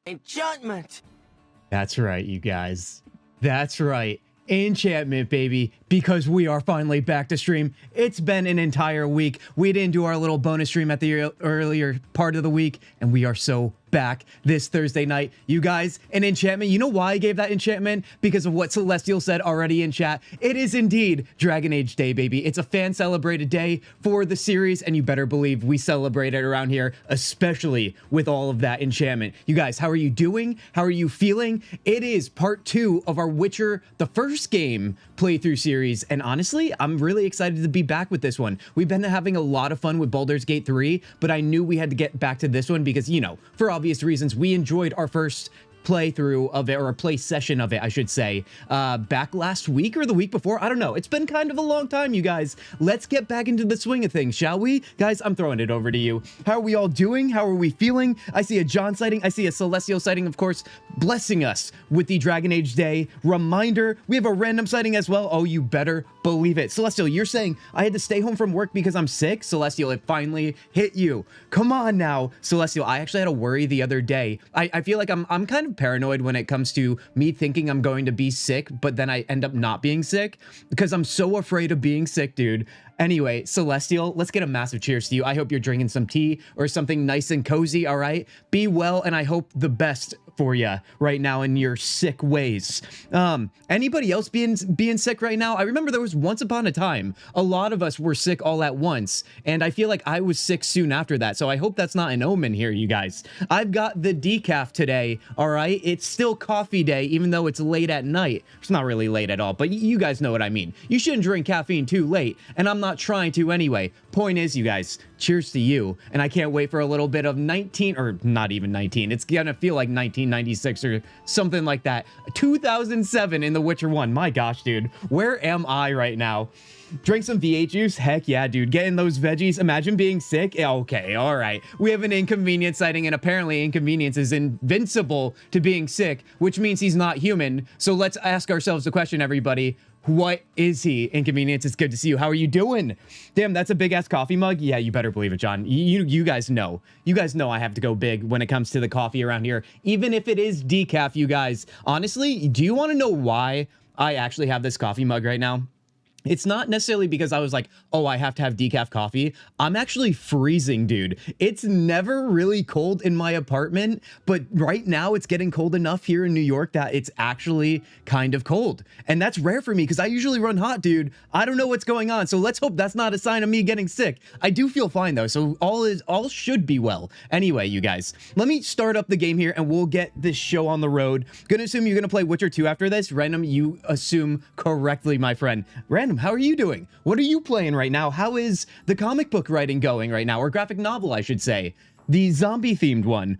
Enchantment. That's right, you guys. That's right. Enchantment, baby, because we are finally back to stream. It's been an entire week. We didn't do our little bonus stream at the earlier part of the week, and we are so back this Thursday night. You guys, an enchantment. You know why I gave that enchantment? Because of what Celestial said already in chat. It is indeed Dragon Age Day, baby. It's a fan-celebrated day for the series, and you better believe we celebrate it around here, especially with all of that enchantment. You guys, how are you doing? How are you feeling? It is part 2 of our Witcher, the first game playthrough series, and honestly, I'm really excited to be back with this one. We've been having a lot of fun with Baldur's Gate 3, but I knew we had to get back to this one because, you know, for obvious reasons, we enjoyed our first playthrough of it, or a play session of it, I should say, back last week or the week before. I don't know. It's been kind of a long time, you guys. Let's get back into the swing of things, shall we? Guys, I'm throwing it over to you. How are we all doing? How are we feeling? I see a John sighting. I see a Celestial sighting, of course, blessing us with the Dragon Age Day reminder. We have a random sighting as well. Oh, you better believe it. Celestial, you're saying I had to stay home from work because I'm sick? Celestial, it finally hit you. Come on now. Celestial, I actually had a worry the other day. I feel like I'm kind of paranoid when it comes to me thinking I'm going to be sick, but then I end up not being sick because I'm so afraid of being sick, dude. Anyway, Celestial, let's get a massive cheers to you. I hope you're drinking some tea or something nice and cozy, all right? Be well, and I hope the best for you right now in your sick ways. Anybody else being sick right now? I remember there was once upon a time, a lot of us were sick all at once, and I feel like I was sick soon after that, so I hope that's not an omen here, you guys. I've got the decaf today, all right? It's still coffee day, even though it's late at night. It's not really late at all, but you guys know what I mean. You shouldn't drink caffeine too late, and I'm not trying to anyway. Point is, you guys, cheers to you, and I can't wait for a little bit of 19, or not even 19, it's gonna feel like 1996 or something like that. 2007 in The Witcher 1. My gosh, dude, where am I right now? Drink some V8 juice? Heck yeah, dude. Getting those veggies. Imagine being sick. Okay, all right. We have an inconvenience sighting, and apparently inconvenience is invincible to being sick, which means he's not human. So let's ask ourselves the question, everybody. What is he? Inconvenience, it's good to see you. How are you doing? Damn, that's a big-ass coffee mug? Yeah, you better believe it, John. You guys know. You guys know I have to go big when it comes to the coffee around here. Even if it is decaf, you guys. Honestly, do you want to know why I actually have this coffee mug right now? It's not necessarily because I was like, oh, I have to have decaf coffee. I'm actually freezing, dude. It's never really cold in my apartment, but right now it's getting cold enough here in New York that it's actually kind of cold. And that's rare for me because I usually run hot, dude. I don't know what's going on, so let's hope that's not a sign of me getting sick. I do feel fine though, so all should be well. Anyway, you guys, let me start up the game here and we'll get this show on the road. Gonna assume you're gonna play Witcher 2 after this. Random, you assume correctly, my friend. Random, how are you doing? What are you playing right now? How is the comic book writing going right now? Or graphic novel, I should say. The zombie-themed one.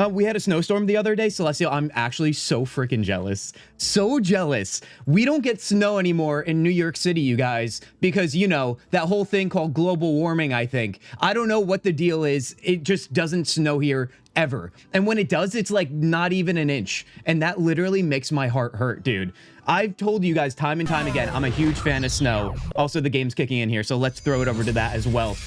We had a snowstorm the other day, Celestial. I'm actually so freaking jealous. So jealous. We don't get snow anymore in New York City, you guys, because, you know, that whole thing called global warming, I think. I don't know what the deal is. It just doesn't snow here ever. And when it does, it's like not even an inch. And that literally makes my heart hurt, dude. I've told you guys time and time again, I'm a huge fan of snow. Also, the game's kicking in here, so let's throw it over to that as well.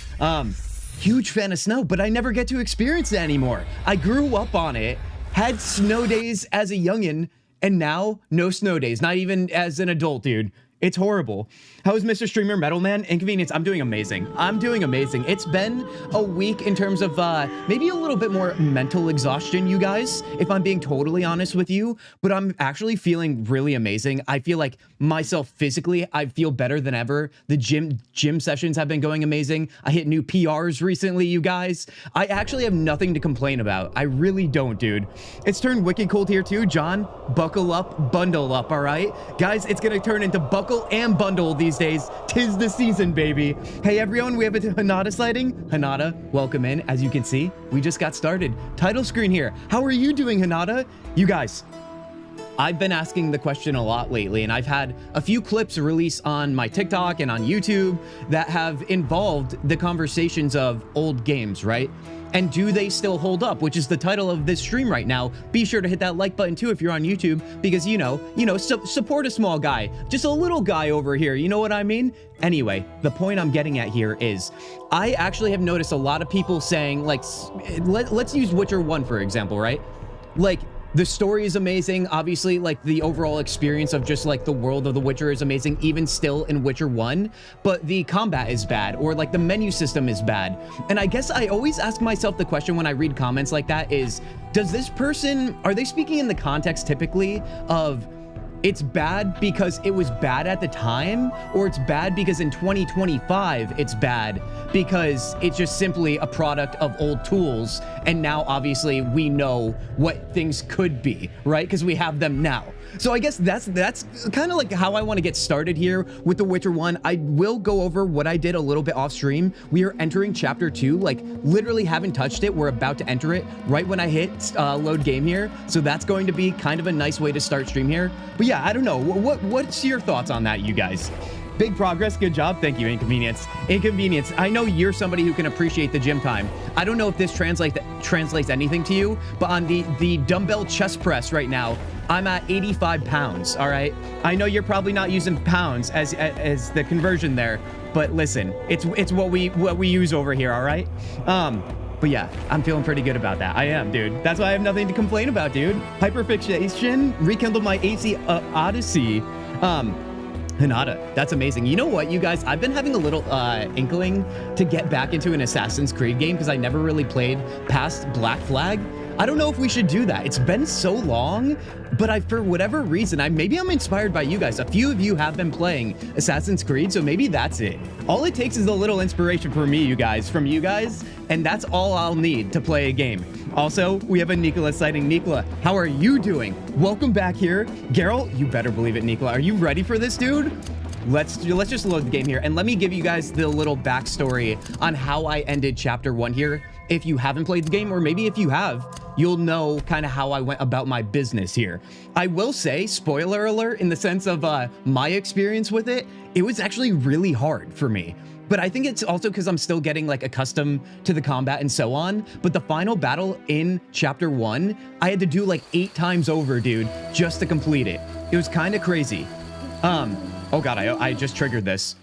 Huge fan of snow, but I never get to experience it anymore. I grew up on it, had snow days as a youngin', and now no snow days, not even as an adult, dude. It's horrible. How is Mr. Streamer Metal Man? Inconvenience, I'm doing amazing. I'm doing amazing. It's been a week in terms of maybe a little bit more mental exhaustion, you guys, if I'm being totally honest with you, but I'm actually feeling really amazing. I feel like myself physically, I feel better than ever. The gym sessions have been going amazing. I hit new PRs recently, you guys. I actually have nothing to complain about. I really don't, dude. It's turned wicked cold here too. John, buckle up, bundle up, all right? Guys, it's gonna turn into buckle and bundle these days. 'Tis the season, baby. Hey everyone, we have a Hanada sighting. Hanada, welcome in. As you can see, we just got started. Title screen here. How are you doing, Hanada? You guys, I've been asking the question a lot lately, and I've had a few clips released on my TikTok and on YouTube that have involved the conversations of old games, right? And do they still hold up, which is the title of this stream right now. Be sure to hit that like button too if you're on YouTube, because support a small guy, just a little guy over here, you know what I mean? Anyway, the point I'm getting at here is I actually have noticed a lot of people saying, like, let's use Witcher 1 for example, right? like, the story is amazing. Obviously, like, the overall experience of just, like, the world of The Witcher is amazing, even still in Witcher 1. But the combat is bad, or, like, the menu system is bad. And I guess I always ask myself the question when I read comments like that is, does this person, are they speaking in the context typically of it's bad because it was bad at the time, or it's bad because in 2025 it's bad because it's just simply a product of old tools, and now obviously we know what things could be, right? Because we have them now. So I guess that's kind of like how I want to get started here with The Witcher 1. I will go over what I did a little bit off stream. We are entering chapter 2, like literally haven't touched it. We're about to enter it right when I hit load game here. So that's going to be kind of a nice way to start stream here. But yeah, I don't know. What's your thoughts on that, you guys? Big progress. Good job. Thank you, Inconvenience. Inconvenience, I know you're somebody who can appreciate the gym time. I don't know if this translates anything to you, but on the dumbbell chest press right now, I'm at 85 pounds, all right? I know you're probably not using pounds as the conversion there, but listen, it's what we use over here, all right? But yeah, I'm feeling pretty good about that. I am, dude. That's why I have nothing to complain about, dude. Hyperfixation rekindled my AC Odyssey. Hinata, that's amazing. You know what, you guys? I've been having a little inkling to get back into an Assassin's Creed game because I never really played past Black Flag. I don't know if we should do that. It's been so long, but for whatever reason, maybe I'm inspired by you guys. A few of you have been playing Assassin's Creed, so maybe that's it. All it takes is a little inspiration from you guys, and that's all I'll need to play a game. Also, we have a Nicola sighting. Nicola, how are you doing? Welcome back here. Geralt, you better believe it, Nicola. Are you ready for this, dude? Let's just load the game here, and let me give you guys the little backstory on how I ended chapter 1 here. If you haven't played the game, or maybe if you have, you'll know kind of how I went about my business here. I will say, spoiler alert, in the sense of my experience with it, it was actually really hard for me. But I think it's also because I'm still getting like accustomed to the combat and so on. But the final battle in chapter 1, I had to do like 8 times over, dude, just to complete it. It was kind of crazy. Oh God, I just triggered this.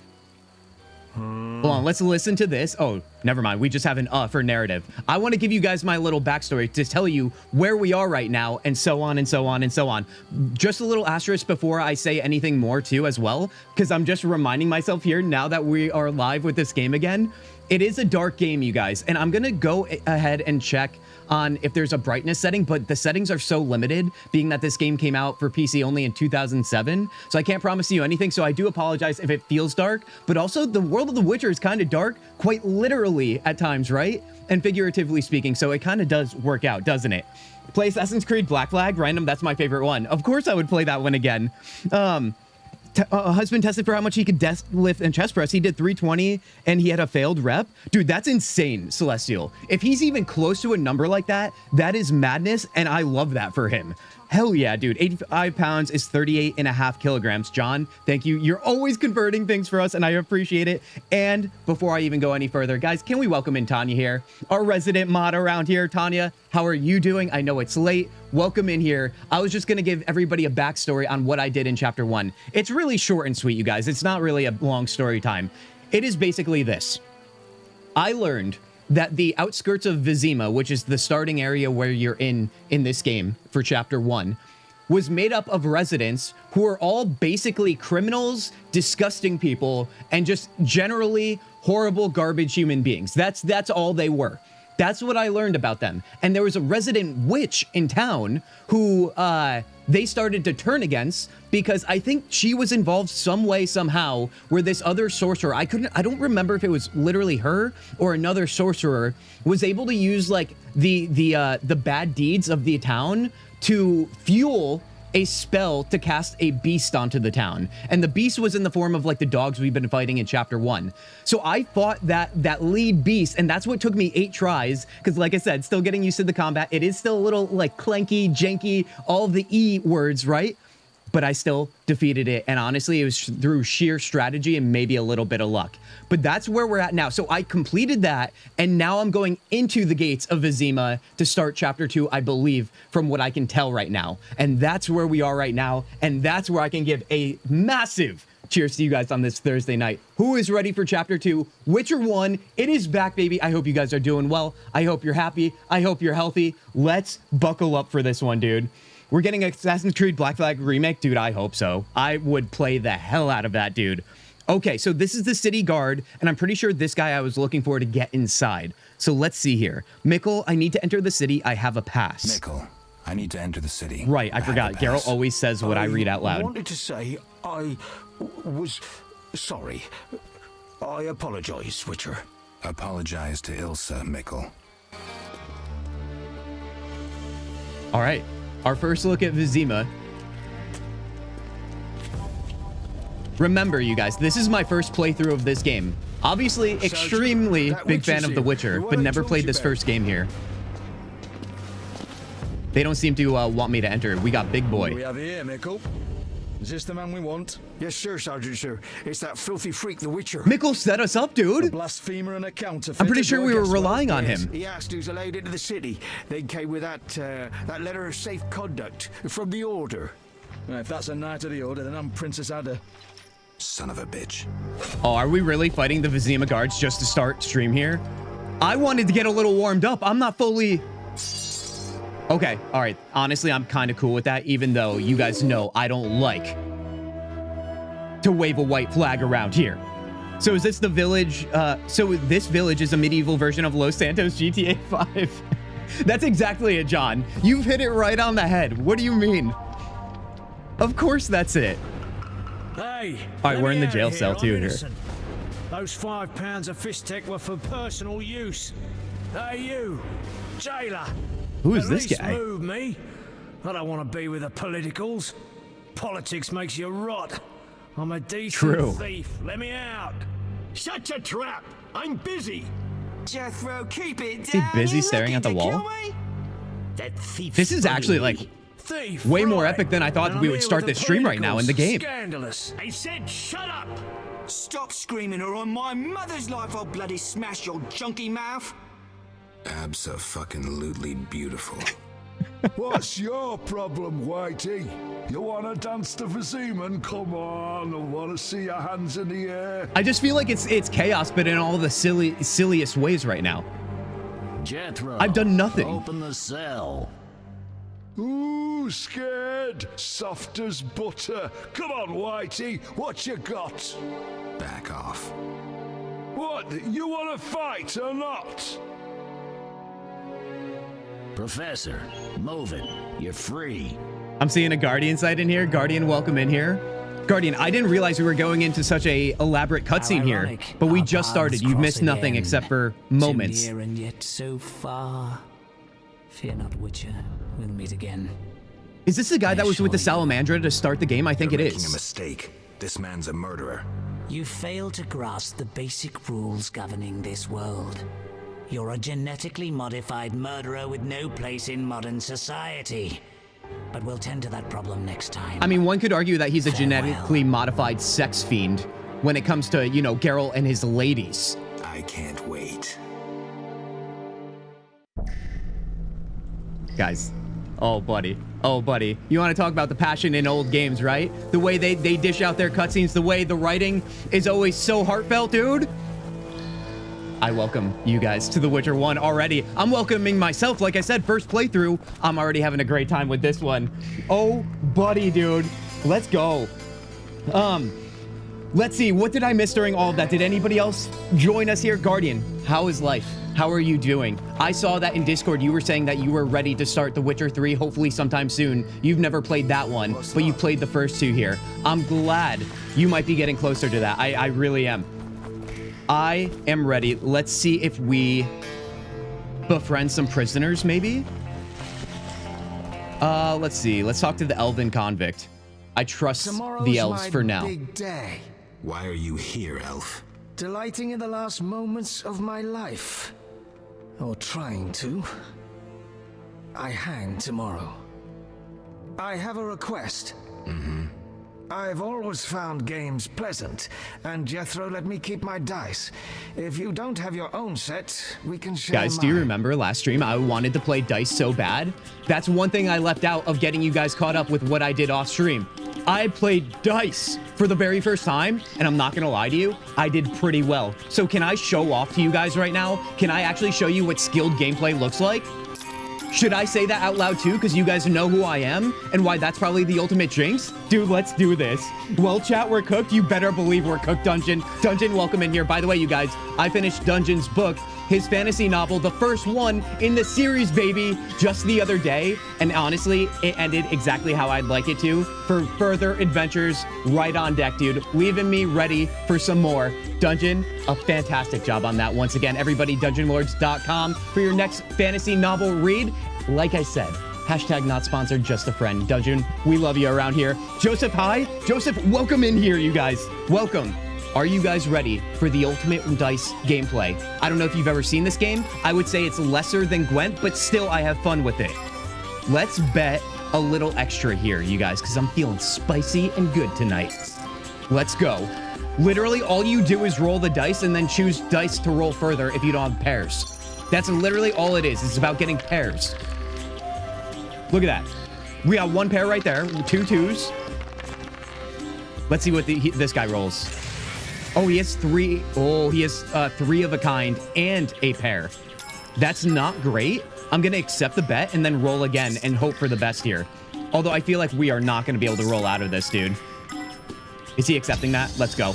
Hold on, let's listen to this. Oh, never mind. We just have an for narrative. I want to give you guys my little backstory to tell you where we are right now, and so on and so on and so on. Just a little asterisk before I say anything more too as well, because I'm just reminding myself here now that we are live with this game again. It is a dark game, you guys, and I'm going to go ahead and check on if there's a brightness setting, but the settings are so limited, being that this game came out for PC only in 2007, so I can't promise you anything, so I do apologize if it feels dark, but also the world of The Witcher is kind of dark, quite literally at times, right? And figuratively speaking, so it kind of does work out, doesn't it? Play Assassin's Creed Black Flag, random, that's my favorite one. Of course I would play that one again. Husband tested for how much he could deadlift and chest press. He did 320 and he had a failed rep. Dude, that's insane, Celestial. If he's even close to a number like that, that is madness, and I love that for him. Hell yeah, dude. 85 pounds is 38.5 kilograms. John, thank you. You're always converting things for us, and I appreciate it. And before I even go any further, guys, can we welcome in Tanya here, our resident mod around here. Tanya, how are you doing? I know it's late. Welcome in here. I was just going to give everybody a backstory on what I did in chapter 1. It's really short and sweet, you guys. It's not really a long story time. It is basically this. I learned that the outskirts of Vizima, which is the starting area where you're in this game for chapter 1, was made up of residents who are all basically criminals, disgusting people, and just generally horrible garbage human beings. That's all they were. That's what I learned about them. And there was a resident witch in town who they started to turn against because I think she was involved some way, somehow, where this other sorcerer, I don't remember if it was literally her or another sorcerer, was able to use like the bad deeds of the town to fuel a spell to cast a beast onto the town. And the beast was in the form of like the dogs we've been fighting in chapter 1. So I fought that lead beast, and that's what took me 8 tries, because like I said, still getting used to the combat. It is still a little like clanky, janky, all of the E words, right? But I still defeated it, and honestly, it was through sheer strategy and maybe a little bit of luck. But that's where we're at now. So I completed that, and now I'm going into the gates of Vizima to start chapter 2, I believe, from what I can tell right now. And that's where we are right now, and that's where I can give a massive Cheers to you guys on this Thursday night. Who is ready for Chapter 2? Witcher 1, it is back, baby. I hope you guys are doing well. I hope you're happy. I hope you're healthy. Let's buckle up for this one, dude. We're getting Assassin's Creed Black Flag remake? Dude, I hope so. I would play the hell out of that, dude. Okay, so this is the city guard, and I'm pretty sure this guy I was looking for to get inside. So let's see here. Mikkel, I need to enter the city. I have a pass. Mikkel, I need to enter the city. Right, I forgot. Geralt always says what I read out loud. I wanted to say I was sorry. I apologize, Witcher. Apologize to Ilsa, Mikkel. All right, our first look at Vizima. Remember, you guys, this is my first playthrough of this game. Obviously, extremely big fan of The Witcher, but never played this first game here. They don't seem to want me to enter. We got Big Boy. We have here, Mikkel. Is this the man we want? Yes, sir, Sergeant, sir. It's that filthy freak, the Witcher. Mikkel set us up, A dude. blasphemer and a counterfeit. I'm pretty sure we were Well, relying on him. He asked who's allowed into the city. They came with that letter of safe conduct from the Order. Well, if that's a knight of the order, then I'm Princess Ada. Son of a bitch. Oh, are we really fighting the Vizima guards just to start stream here? I wanted to get a little warmed up. I'm not fully... Okay, all right. Honestly, I'm kind of cool with that, even though you guys know I don't like to wave a white flag around here. So is this the village? So this village is a medieval version of Los Santos GTA 5. That's exactly it, John. You've hit it right on the head. What do you mean? Of course that's it. Hey, all right, we're in the jail cell too here. Those £5 of fish tech were for personal use. Hey, you, jailer. Who is At this least guy? Move me. I don't want to be with the politicals. Politics makes you rot. I'm a decent thief. Let me out. Shut your trap! I'm busy! Jethro, keep it down. Is he busy You staring at looking the to wall? kill me? That thief. This is actually like Thief. way more right. epic than I thought And we I'm would here start with this the stream right now in the game. Scandalous. I said shut up! Stop screaming or on my mother's life I'll bloody smash your junky mouth. Abso-fucking-lutely beautiful. What's your problem, Whitey? You wanna dance to Viziman? Come on, I wanna see your hands in the air. I just feel like it's chaos, but in all the silliest ways right now. Jethro, I've done nothing. Open the cell. Ooh, scared? Soft as butter. Come on, Whitey, what you got? Back off. What, you wanna fight or not? Professor, move it. You're free. I'm seeing a Guardian site in here. Guardian, welcome in here. Guardian, I didn't realize we were going into such a elaborate cutscene here, but we just started. You've missed nothing except for moments. So near and yet so far. Fear not, Witcher. We'll meet again. Is this the guy that was with the Salamandra to start the game? I think You're it making a is. mistake. This man's a murderer. You fail to grasp the basic rules governing this world. You're a genetically modified murderer with no place in modern society. But we'll tend to that problem next time. I mean, one could argue that he's a Farewell. genetically modified sex fiend when it comes to, you know, Geralt and his ladies. I can't wait. Guys, oh buddy, you want to talk about the passion in old games, right? The way they dish out their cutscenes, the way the writing is always so heartfelt, dude. I welcome you guys to The Witcher 1 already. I'm welcoming myself. Like I said, first playthrough, I'm already having a great time with this one. Oh buddy, dude, let's go. Let's see, what did I miss during all of that? Did anybody else join us here? Guardian, how is life? How are you doing? I saw that in Discord, you were saying that you were ready to start The Witcher 3, hopefully sometime soon. You've never played that one, but you played the first two here. I'm glad you might be getting closer to that. I really am. I am ready. Let's see if we befriend some prisoners, maybe? Let's see. Let's talk to the elven convict. I trust the elves for now. Big day. Why are you here, elf? Delighting in the last moments of my life. Or trying to. I hang tomorrow. I have a request. I've always found games pleasant, and Jethro let me keep my dice. If you don't have your own set, we can share Guys, do you mine. remember last stream I wanted to play dice so bad? That's one thing I left out of getting you guys caught up with what I did off stream. I played dice for the very first time, and I'm not gonna lie to you, I did pretty well. So can I show off to you guys right now? Can I actually show you what skilled gameplay looks like? Should I say that out loud too, because you guys know who I am and why that's probably the ultimate jinx? Dude, let's do this. Well, chat, we're cooked. You better believe we're cooked, Dungeon. Dungeon, welcome in here. By the way, you guys, I finished Dungeon's book, his fantasy novel, the first one in the series, baby, just the other day. And honestly, it ended exactly how I'd like it to. For further adventures, right on deck, dude. Leaving me ready for some more. Dungeon, a fantastic job on that. Once again, everybody, dungeonlords.com for your next fantasy novel read. Like I said, hashtag not sponsored, just a friend. Dungeon, we love you around here. Joseph, hi. Joseph, welcome in here, you guys. Welcome. Are you guys ready for the ultimate dice gameplay? I don't know if you've ever seen this game. I would say it's lesser than Gwent, but still I have fun with it. Let's bet a little extra here, you guys, because I'm feeling spicy and good tonight. Let's go. Literally, all you do is roll the dice and then choose dice to roll further if you don't have pairs. That's literally all it is. It's about getting pairs. Look at that. We got one pair right there. 2 twos. Let's see what this guy rolls. Oh, he has 3. Oh, he has 3 of a kind and a pair. That's not great. I'm going to accept the bet and then roll again and hope for the best here. Although I feel like we are not going to be able to roll out of this, dude. Is he accepting that? Let's go.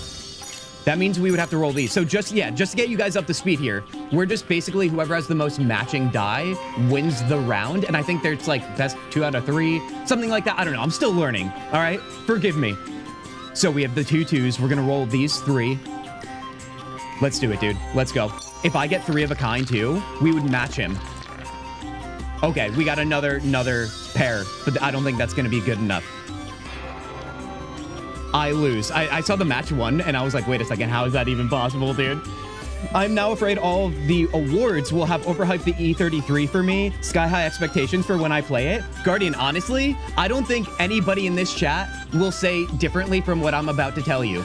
That means we would have to roll these. So just to get you guys up to speed here, we're just basically whoever has the most matching die wins the round. And I think there's like best 2 out of 3, something like that. I don't know. I'm still learning. All right. Forgive me. So we have the 2 twos. We're going to roll these 3. Let's do it, dude. Let's go. If I get 3 of a kind too, we would match him. Okay. We got another pair, but I don't think that's going to be good enough. I lose. I saw the match one and I was like, wait a second, how is that even possible, dude? I'm now afraid all of the awards will have overhyped the E33 for me. Sky high expectations for when I play it. Guardian, honestly, I don't think anybody in this chat will say differently from what I'm about to tell you.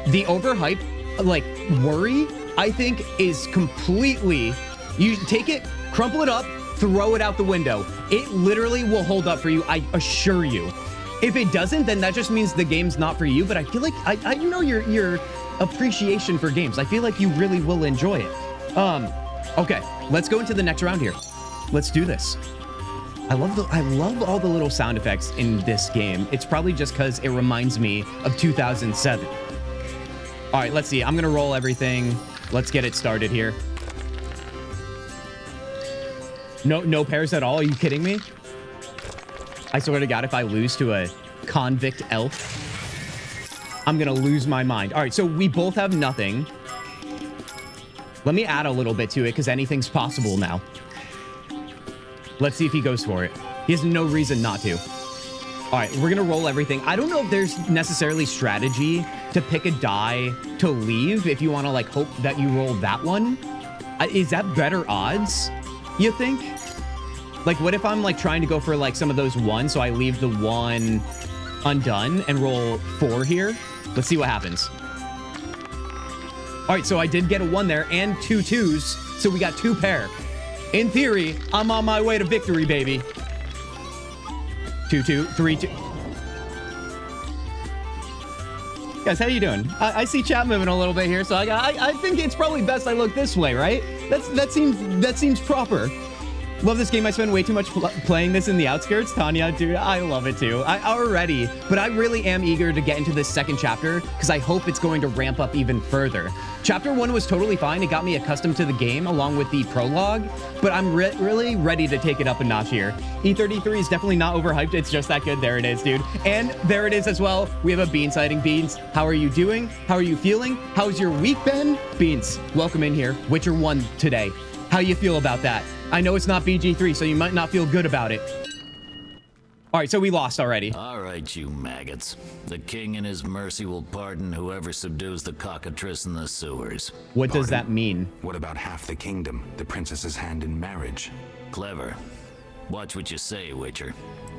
The overhype, like, worry, I think is completely... You take it, crumple it up, throw it out the window. It literally will hold up for you, I assure you. If it doesn't, then that just means the game's not for you. But I feel like I know your appreciation for games. I feel like you really will enjoy it. Okay, let's go into the next round here. Let's do this. I love all the little sound effects in this game. It's probably just because it reminds me of 2007. All right, let's see. I'm gonna roll everything. Let's get it started here. No pairs at all. Are you kidding me? I swear to God, if I lose to a convict elf, I'm going to lose my mind. All right, so we both have nothing. Let me add a little bit to it because anything's possible now. Let's see if he goes for it. He has no reason not to. All right, we're going to roll everything. I don't know if there's necessarily strategy to pick a die to leave if you want to like hope that you roll that one. Is that better odds, you think? Like, what if I'm, like, trying to go for, like, some of those 1, so I leave the 1 undone and roll 4 here? Let's see what happens. All right, so I did get a 1 there and 2 twos, so we got 2 pair. In theory, I'm on my way to victory, baby. 2, 2, 3, 2. Guys, how you doing? I see chat moving a little bit here, so I think it's probably best I look this way, right? That seems proper. Love this game. I spend way too much playing this in the outskirts. Tanya, dude, I love it too. Already, but I really am eager to get into this second chapter because I hope it's going to ramp up even further. Chapter 1 was totally fine. It got me accustomed to the game along with the prologue, but I'm really ready to take it up a notch here. E33 is definitely not overhyped. It's just that good. There it is, dude. And there it is as well. We have a Bean sighting. Beans, how are you doing? How are you feeling? How's your week been? Beans, welcome in here. Witcher 1 today. How you feel about that? I know it's not BG3, so you might not feel good about it. All right, so we lost already. All right, you maggots. The king in his mercy will pardon whoever subdues the cockatrice in the sewers. What does that mean? What about half the kingdom, the princess's hand in marriage? Clever. Watch what you say, Witcher.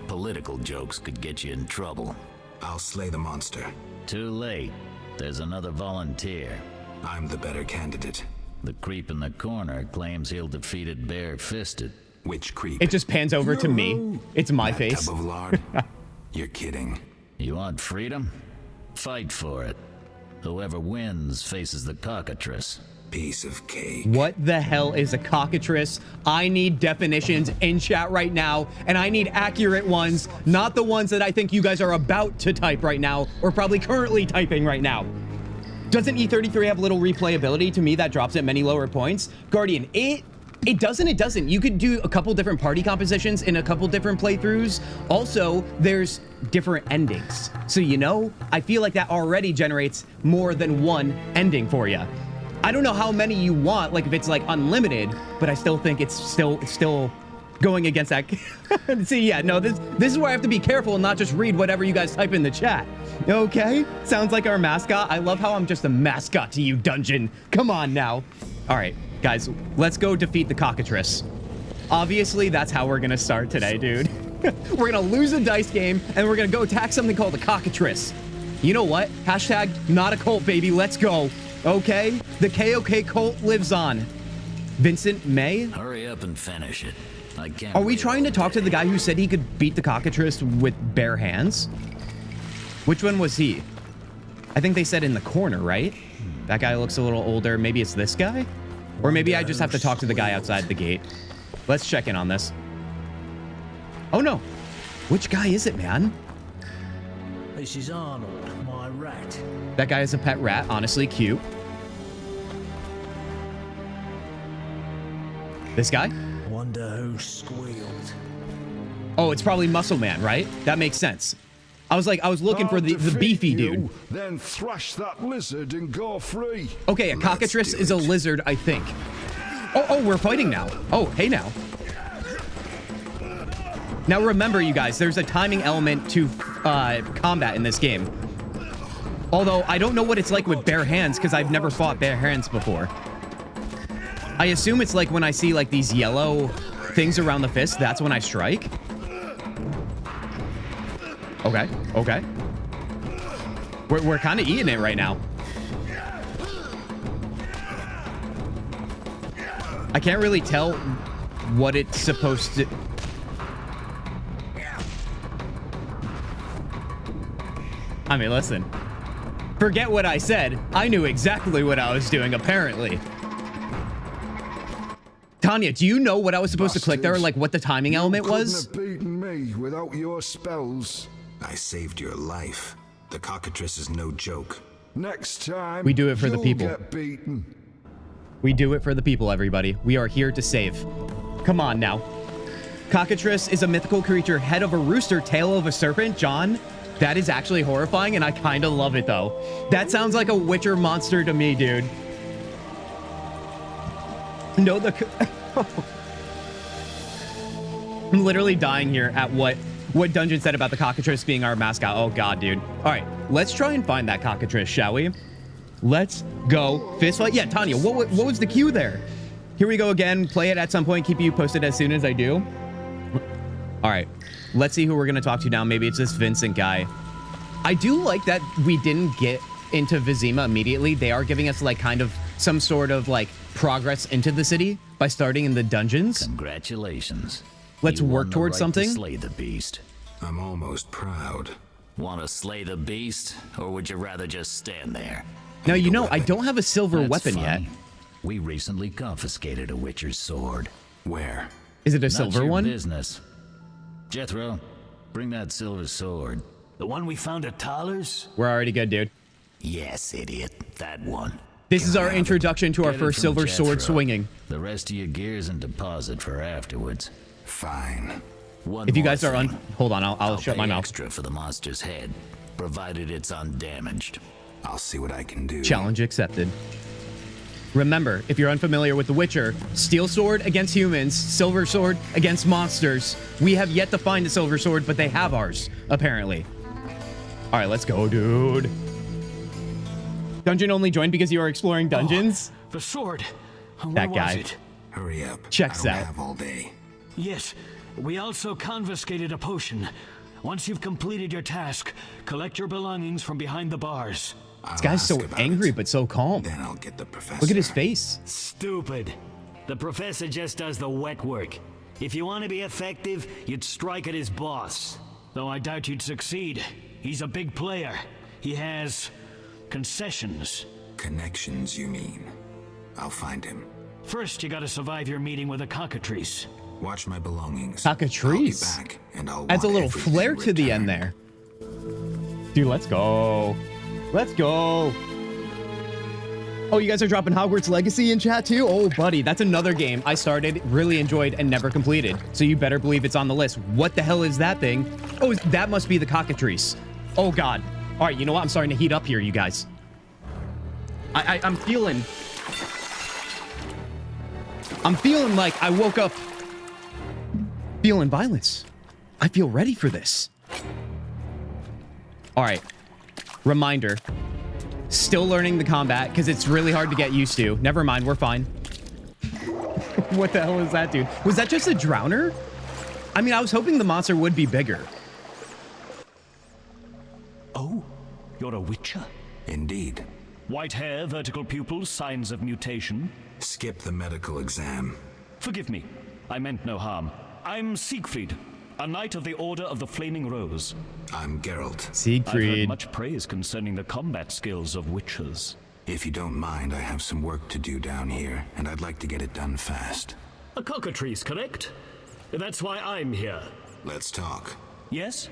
Political jokes could get you in trouble. I'll slay the monster. Too late. There's another volunteer. I'm the better candidate. The creep in the corner claims he'll defeat it bare-fisted. Which creep? It just pans over to me. It's my that face. Tub of lard? You're kidding. You want freedom? Fight for it. Whoever wins faces the cockatrice. Piece of cake. What the hell is a cockatrice? I need definitions in chat right now, and I need accurate ones, not the ones that I think you guys are about to type right now, or probably currently typing right now. Doesn't E33 have little replayability? To me, that drops at many lower points. Guardian, it doesn't. You could do a couple different party compositions in a couple different playthroughs. Also, there's different endings. So, you know, I feel like that already generates more than one ending for you. I don't know how many you want, like if it's like unlimited, but I still think it's still going against that. See, yeah, no, this is where I have to be careful and not just read whatever you guys type in the chat. Okay, sounds like our mascot. I love how I'm just a mascot to you, dungeon. Come on now. All right, guys, let's go defeat the cockatrice. Obviously, that's how we're gonna start today, dude. We're gonna lose a dice game and we're gonna go attack something called the cockatrice. You know what? Hashtag not a cult, baby. Let's go. Okay, the KOK cult lives on. Vincent May? Hurry up and finish it. I can't. Are we trying to talk to the guy who said he could beat the cockatrice with bare hands? Which one was he? I think they said in the corner, right? That guy looks a little older. Maybe it's this guy? Or maybe I just have to talk to the guy outside the gate. Let's check in on this. Oh no. Which guy is it, man? This is Arnold, my rat. That guy is a pet rat, honestly cute. This guy? Wonder who squealed. Oh, it's probably Muscle Man, right? That makes sense. I was looking for the beefy dude. Then thrash that lizard and go free. Okay, a cockatrice is a lizard, I think. Oh, we're fighting now. Oh, hey now. Now remember, you guys, there's a timing element to combat in this game. Although, I don't know what it's like with bare hands, because I've never fought bare hands before. I assume it's like when I see like these yellow things around the fist, that's when I strike. Okay, okay. We're kind of eating it right now. I can't really tell what it's supposed to... I mean, listen. Forget what I said. I knew exactly what I was doing, apparently. Tanya, do you know what I was supposed to click there? Like what the timing element was? You couldn't have beaten me without your spells. I saved your life. The cockatrice is no joke. Next time, we do it for the people. Get beaten. We do it for the people, everybody. We are here to save. Come on now. Cockatrice is a mythical creature, head of a rooster, tail of a serpent. John, that is actually horrifying, and I kind of love it, though. That sounds like a Witcher monster to me, dude. No, I'm literally dying here at what Dungeon said about the cockatrice being our mascot. Oh, God, dude. All right, let's try and find that cockatrice, shall we? Let's go. Fist fight. Yeah, Tanya, what was the cue there? Here we go again. Play it at some point. Keep you posted as soon as I do. All right, let's see who we're going to talk to now. Maybe it's this Vincent guy. I do like that we didn't get into Vizima immediately. They are giving us like kind of some sort of like progress into the city by starting in the dungeons. Congratulations. Let's work towards something. Slay the beast. I'm almost proud. Want to slay the beast, or would you rather just stand there? Now, you know, I don't have a silver That's weapon funny. yet. We recently confiscated a Witcher's sword. Where? Is it a Not silver your one? business. Jethro, bring that silver sword. The one we found at Tyler's? We're already good, dude. Yes, idiot. That one. This is our introduction to our Get it first from silver Jethro. sword swinging. The rest of your gear's in deposit for afterwards. Fine. One If you more guys are thing. hold on, I'll shut pay my mouth. extra for the monster's head, provided it's undamaged. I'll see what I can do. Challenge accepted. Remember, if you're unfamiliar with The Witcher, steel sword against humans, silver sword against monsters. We have yet to find a silver sword, but they have ours, apparently. All right, let's go, dude. Dungeon only joined because you are exploring dungeons? Oh, the sword. Where That guy. was it? Hurry up. Checks I don't out. have all day. Yes, we also confiscated a potion. Once you've completed your task, collect your belongings from behind the bars. This guy's so angry, but so calm. Then I'll get the professor. Look at his face. Stupid. The professor just does the wet work. If you want to be effective, you'd strike at his boss. Though I doubt you'd succeed. He's a big player. He has concessions. Connections, you mean? I'll find him. First, you gotta survive your meeting with a cockatrice. Watch my belongings. Cockatrice. I'll be back, and I'll Adds a want little everything flair to the end returned. there. Dude, let's go. Let's go. Oh, you guys are dropping Hogwarts Legacy in chat too? Oh, buddy, that's another game I started, really enjoyed, and never completed. So you better believe it's on the list. What the hell is that thing? Oh, that must be the cockatrice. Oh, God. All right, you know what? I'm starting to heat up here, you guys. I'm feeling like I woke up feeling violence. I feel ready for this. All right. Reminder. Still learning the combat because it's really hard to get used to. Never mind, we're fine. What the hell is that, dude? Was that just a drowner? I mean, I was hoping the monster would be bigger. Oh, you're a witcher? Indeed. White hair, vertical pupils, signs of mutation. Skip the medical exam. Forgive me. I meant no harm. I'm Siegfried, a knight of the Order of the Flaming Rose. I'm Geralt. I've heard Siegfried. much praise concerning the combat skills of witchers. If you don't mind, I have some work to do down here, and I'd like to get it done fast. A cockatrice, correct? That's why I'm here. Let's talk. Yes?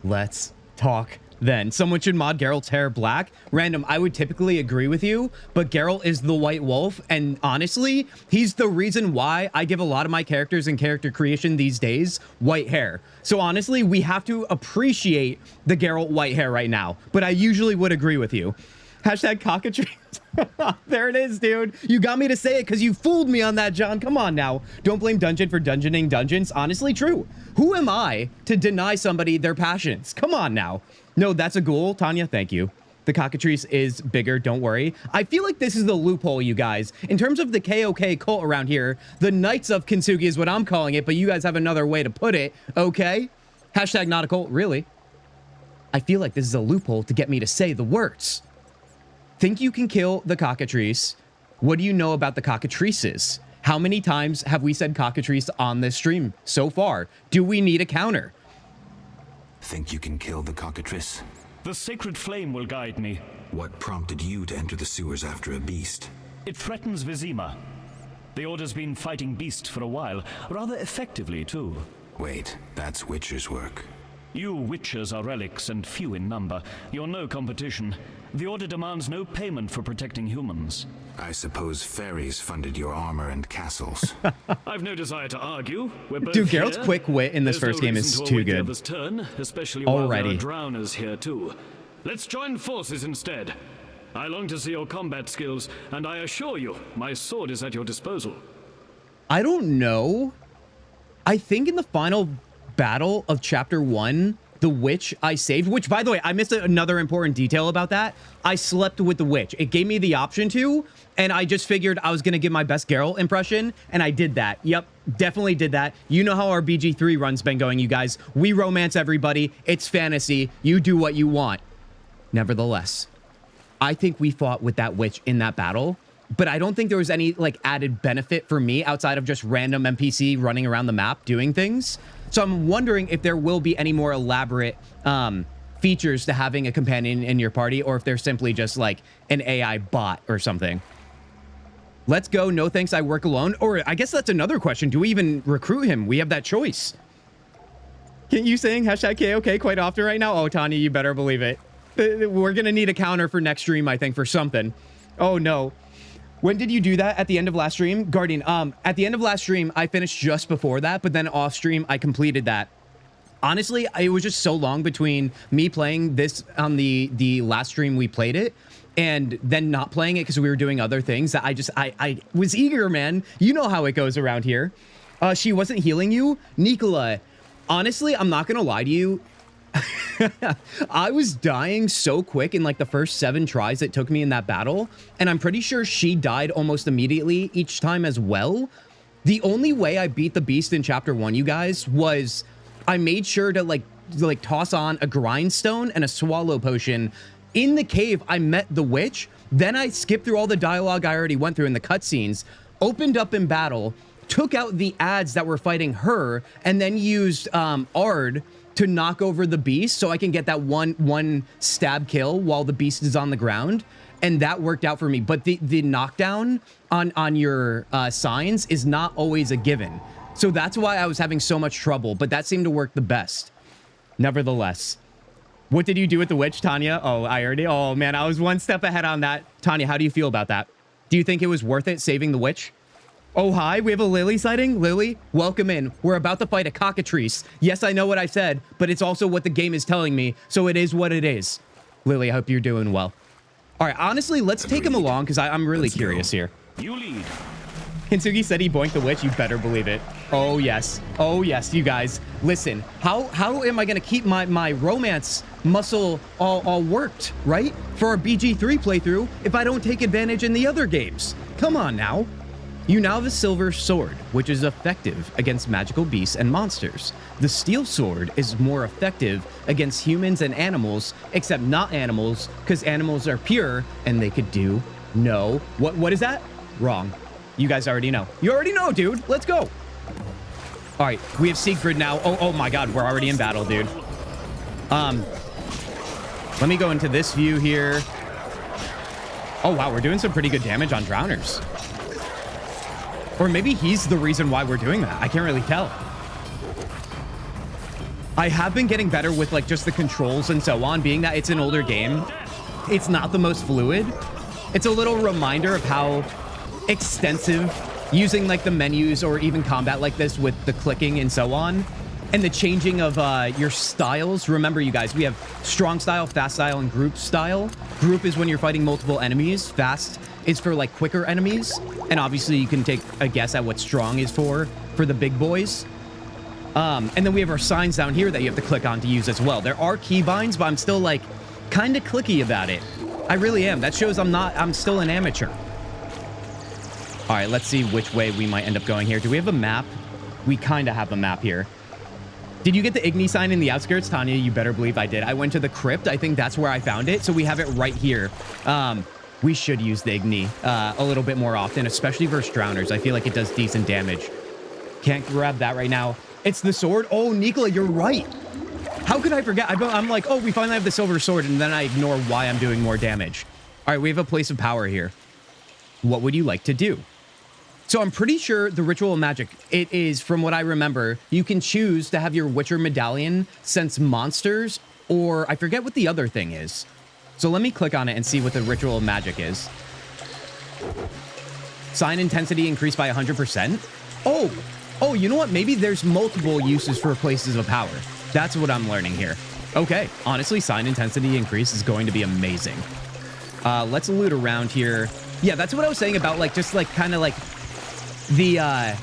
Let's talk then. Someone should mod Geralt's hair black. Random, I would typically agree with you, but Geralt is the White Wolf, and honestly, he's the reason why I give a lot of my characters in character creation these days white hair. So honestly, we have to appreciate the Geralt white hair right now, but I usually would agree with you. Hashtag cockatrice. There it is, dude. You got me to say it because you fooled me on that, John. Come on now. Don't blame Dungeon for dungeoning dungeons. Honestly, true. Who am I to deny somebody their passions? Come on now. No, that's a ghoul. Tanya, thank you. The cockatrice is bigger, don't worry. I feel like this is the loophole, you guys. In terms of the KOK cult around here, the Knights of Kintzugi is what I'm calling it, but you guys have another way to put it, okay? Hashtag not a cult, really. I feel like this is a loophole to get me to say the words. Think you can kill the cockatrice? What do you know about the cockatrices? How many times have we said cockatrice on this stream so far? Do we need a counter? Think you can kill the cockatrice? The sacred flame will guide me. What prompted you to enter the sewers after a beast? It threatens Vizima. The Order's been fighting beasts for a while, rather effectively too. Wait, that's Witcher's work. You witchers are relics and few in number. You're no competition. The Order demands no payment for protecting humans. I suppose fairies funded your armor and castles. I've no desire to argue. We're both Dude, Geralt's here. quick wit in this There's first no game reason is to too await the good. other's turn, especially while there are Already. drowners here too. Let's join forces instead. I long to see your combat skills, and I assure you, my sword is at your disposal. I don't know. I think in the final battle of chapter 1, the witch I saved, which by the way, I missed another important detail about that. I slept with the witch. It gave me the option to, and I just figured I was going to give my best Geralt impression, and I did that. Yep, definitely did that. You know how our BG3 run's been going, you guys. We romance everybody. It's fantasy. You do what you want. Nevertheless, I think we fought with that witch in that battle, but I don't think there was any like added benefit for me outside of just random NPC running around the map doing things. So I'm wondering if there will be any more elaborate features to having a companion in your party, or if they're simply just like an AI bot or something. Let's go. No thanks, I work alone. Or I guess that's another question. Do we even recruit him? We have that choice. Can you saying hashtag KOK quite often right now? Oh, Tanya, you better believe it. We're going to need a counter for next stream, I think, for something. Oh, no. When did you do that? At the end of last stream? Guardian, at the end of last stream, I finished just before that, but then off stream, I completed that. Honestly, it was just so long between me playing this on the last stream we played it and then not playing it because we were doing other things that I was eager, man. You know how it goes around here. She wasn't healing you? Nicola, honestly, I'm not going to lie to you. I was dying so quick in like the first 7 tries it took me in that battle, and I'm pretty sure she died almost immediately each time as well. The only way I beat the beast in chapter 1, you guys, was I made sure to like toss on a grindstone and a swallow potion. In the cave, I met the witch. Then I skipped through all the dialogue I already went through in the cutscenes, opened up in battle, took out the ads that were fighting her, and then used Ard to knock over the beast so I can get that one stab kill while the beast is on the ground. And that worked out for me. But the knockdown on your signs is not always a given. So that's why I was having so much trouble. But that seemed to work the best. Nevertheless. What did you do with the witch, Tanya? Oh, oh man, I was one step ahead on that. Tanya, how do you feel about that? Do you think it was worth it saving the witch? Oh, hi, we have a Lily sighting. Lily, welcome in. We're about to fight a cockatrice. Yes, I know what I said, but it's also what the game is telling me, so it is what it is. Lily, I hope you're doing well. All right, honestly, let's take him along, because I'm really curious here. You lead. Kintzugi said he boinked the witch. You better believe it. Oh, yes. Oh, yes, you guys. Listen, how am I going to keep my romance muscle all worked, right? For our BG3 playthrough if I don't take advantage in the other games? Come on now. You now have a silver sword, which is effective against magical beasts and monsters. The steel sword is more effective against humans and animals, except not animals, because animals are pure and they could do no. What is that? Wrong. You guys already know. You already know, dude. Let's go. All right, we have Siegfried now. Oh my God, we're already in battle, dude. Let me go into this view here. Oh wow, we're doing some pretty good damage on drowners. Or maybe he's the reason why we're doing that. I can't really tell. I have been getting better with like just the controls and so on, being that it's an older game. It's not the most fluid. It's a little reminder of how extensive using like the menus or even combat like this with the clicking and so on. And the changing of your styles. Remember, you guys, we have strong style, fast style, and group style. Group is when you're fighting multiple enemies. Fast is for like quicker enemies. And obviously you can take a guess at what strong is for the big boys. And then we have our signs down here that you have to click on to use as well. There are keybinds, but I'm still like kind of clicky about it. I really am. That shows I'm still an amateur. All right, let's see which way we might end up going here. Do we have a map? We kind of have a map here. Did you get the Igni sign in the outskirts? Tanya, you better believe I did. I went to the crypt. I think that's where I found it. So we have it right here. We should use the Igni a little bit more often, especially versus drowners. I feel like it does decent damage. Can't grab that right now. It's the sword. Oh, Nikola, you're right. How could I forget? I'm like, oh, we finally have the silver sword, and then I ignore why I'm doing more damage. All right, we have a place of power here. What would you like to do? So I'm pretty sure the ritual of magic, it is, from what I remember, you can choose to have your Witcher medallion sense monsters, or I forget what the other thing is. So let me click on it and see what the ritual of magic is. Sign intensity increased by 100%. Oh, you know what? Maybe there's multiple uses for places of power. That's what I'm learning here. Okay, honestly, sign intensity increase is going to be amazing. Let's loot around here. Yeah, that's what I was saying about like, just like kind of like the, I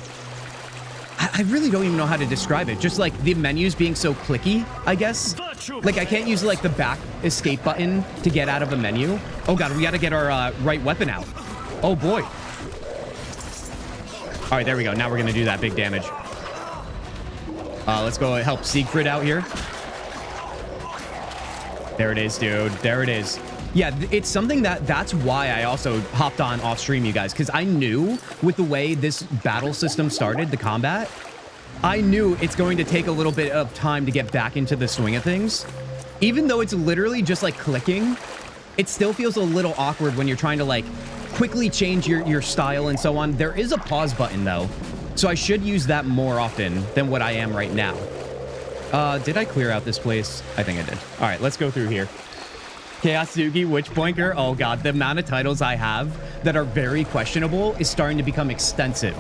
really don't even know how to describe it. Just like the menus being so clicky, I guess. Like I can't use like the back escape button to get out of a menu. Oh God, we got to get our right weapon out. Oh boy. All right, there we go. Now we're going to do that big damage. Let's go help Siegfried out here. There it is, dude. There it is. Yeah, it's something that's why I also hopped on off stream, you guys, because I knew with the way this battle system started, the combat, I knew it's going to take a little bit of time to get back into the swing of things. Even though it's literally just like clicking, it still feels a little awkward when you're trying to like quickly change your style and so on. There is a pause button though, so I should use that more often than what I am right now. Did I clear out this place? I think I did. All right, let's go through here. Kintzugi, Witch Boinker. Oh God, the amount of titles I have that are very questionable is starting to become extensive.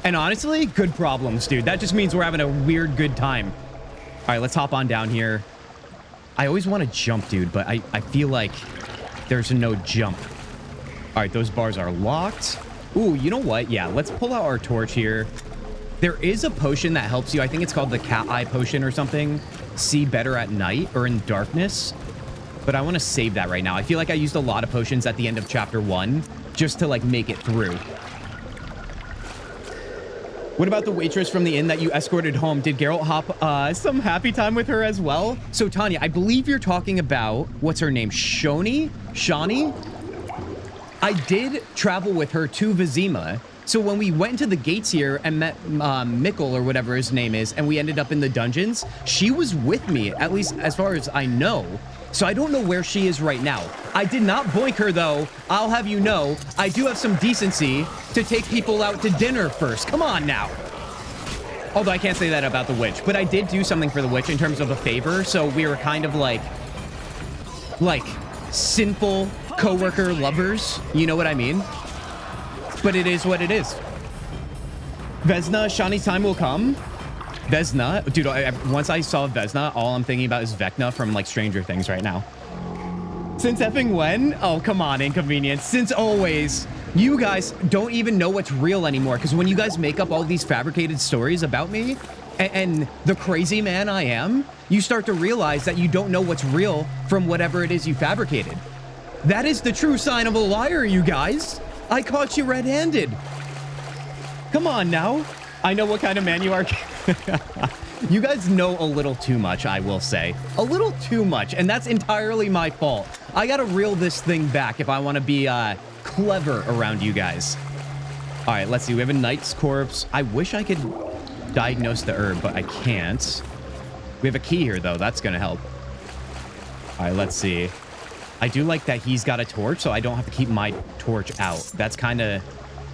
And honestly, good problems, dude. That just means we're having a weird good time. All right, let's hop on down here. I always want to jump, dude, but I feel like there's no jump. All right, those bars are locked. Ooh, you know what? Yeah, let's pull out our torch here. There is a potion that helps you. I think it's called the cat eye potion or something. See better at night or in darkness. But I want to save that right now. I feel like I used a lot of potions at the end of chapter 1 just to like make it through. What about the waitress from the inn that you escorted home? Did Geralt hop some happy time with her as well? So Tanya, I believe you're talking about, what's her name? Shani? I did travel with her to Vizima. So when we went into the gates here and met Mikkel or whatever his name is, and we ended up in the dungeons, she was with me, at least as far as I know. So I don't know where she is right now. I did not boink her, though. I'll have you know, I do have some decency to take people out to dinner first. Come on now. Although I can't say that about the witch, but I did do something for the witch in terms of a favor. So we were kind of like sinful coworker lovers. You know what I mean? But it is what it is. Vesna, Shani's time will come. Vesna, dude, once I saw Vesna, all I'm thinking about is Vecna from like Stranger Things right now. Since effing when? Oh, come on, Inconvenience. Since always. You guys don't even know what's real anymore, because when you guys make up all these fabricated stories about me and the crazy man I am, you start to realize that you don't know what's real from whatever it is you fabricated. That is the true sign of a liar, you guys. I caught you red-handed. Come on now. I know what kind of man you are. You guys know a little too much, I will say. A little too much, and that's entirely my fault. I gotta reel this thing back if I want to be clever around you guys. All right, let's see. We have a knight's corpse. I wish I could diagnose the herb, but I can't. We have a key here, though. That's gonna help. All right, let's see. I do like that he's got a torch, so I don't have to keep my torch out. That's kind of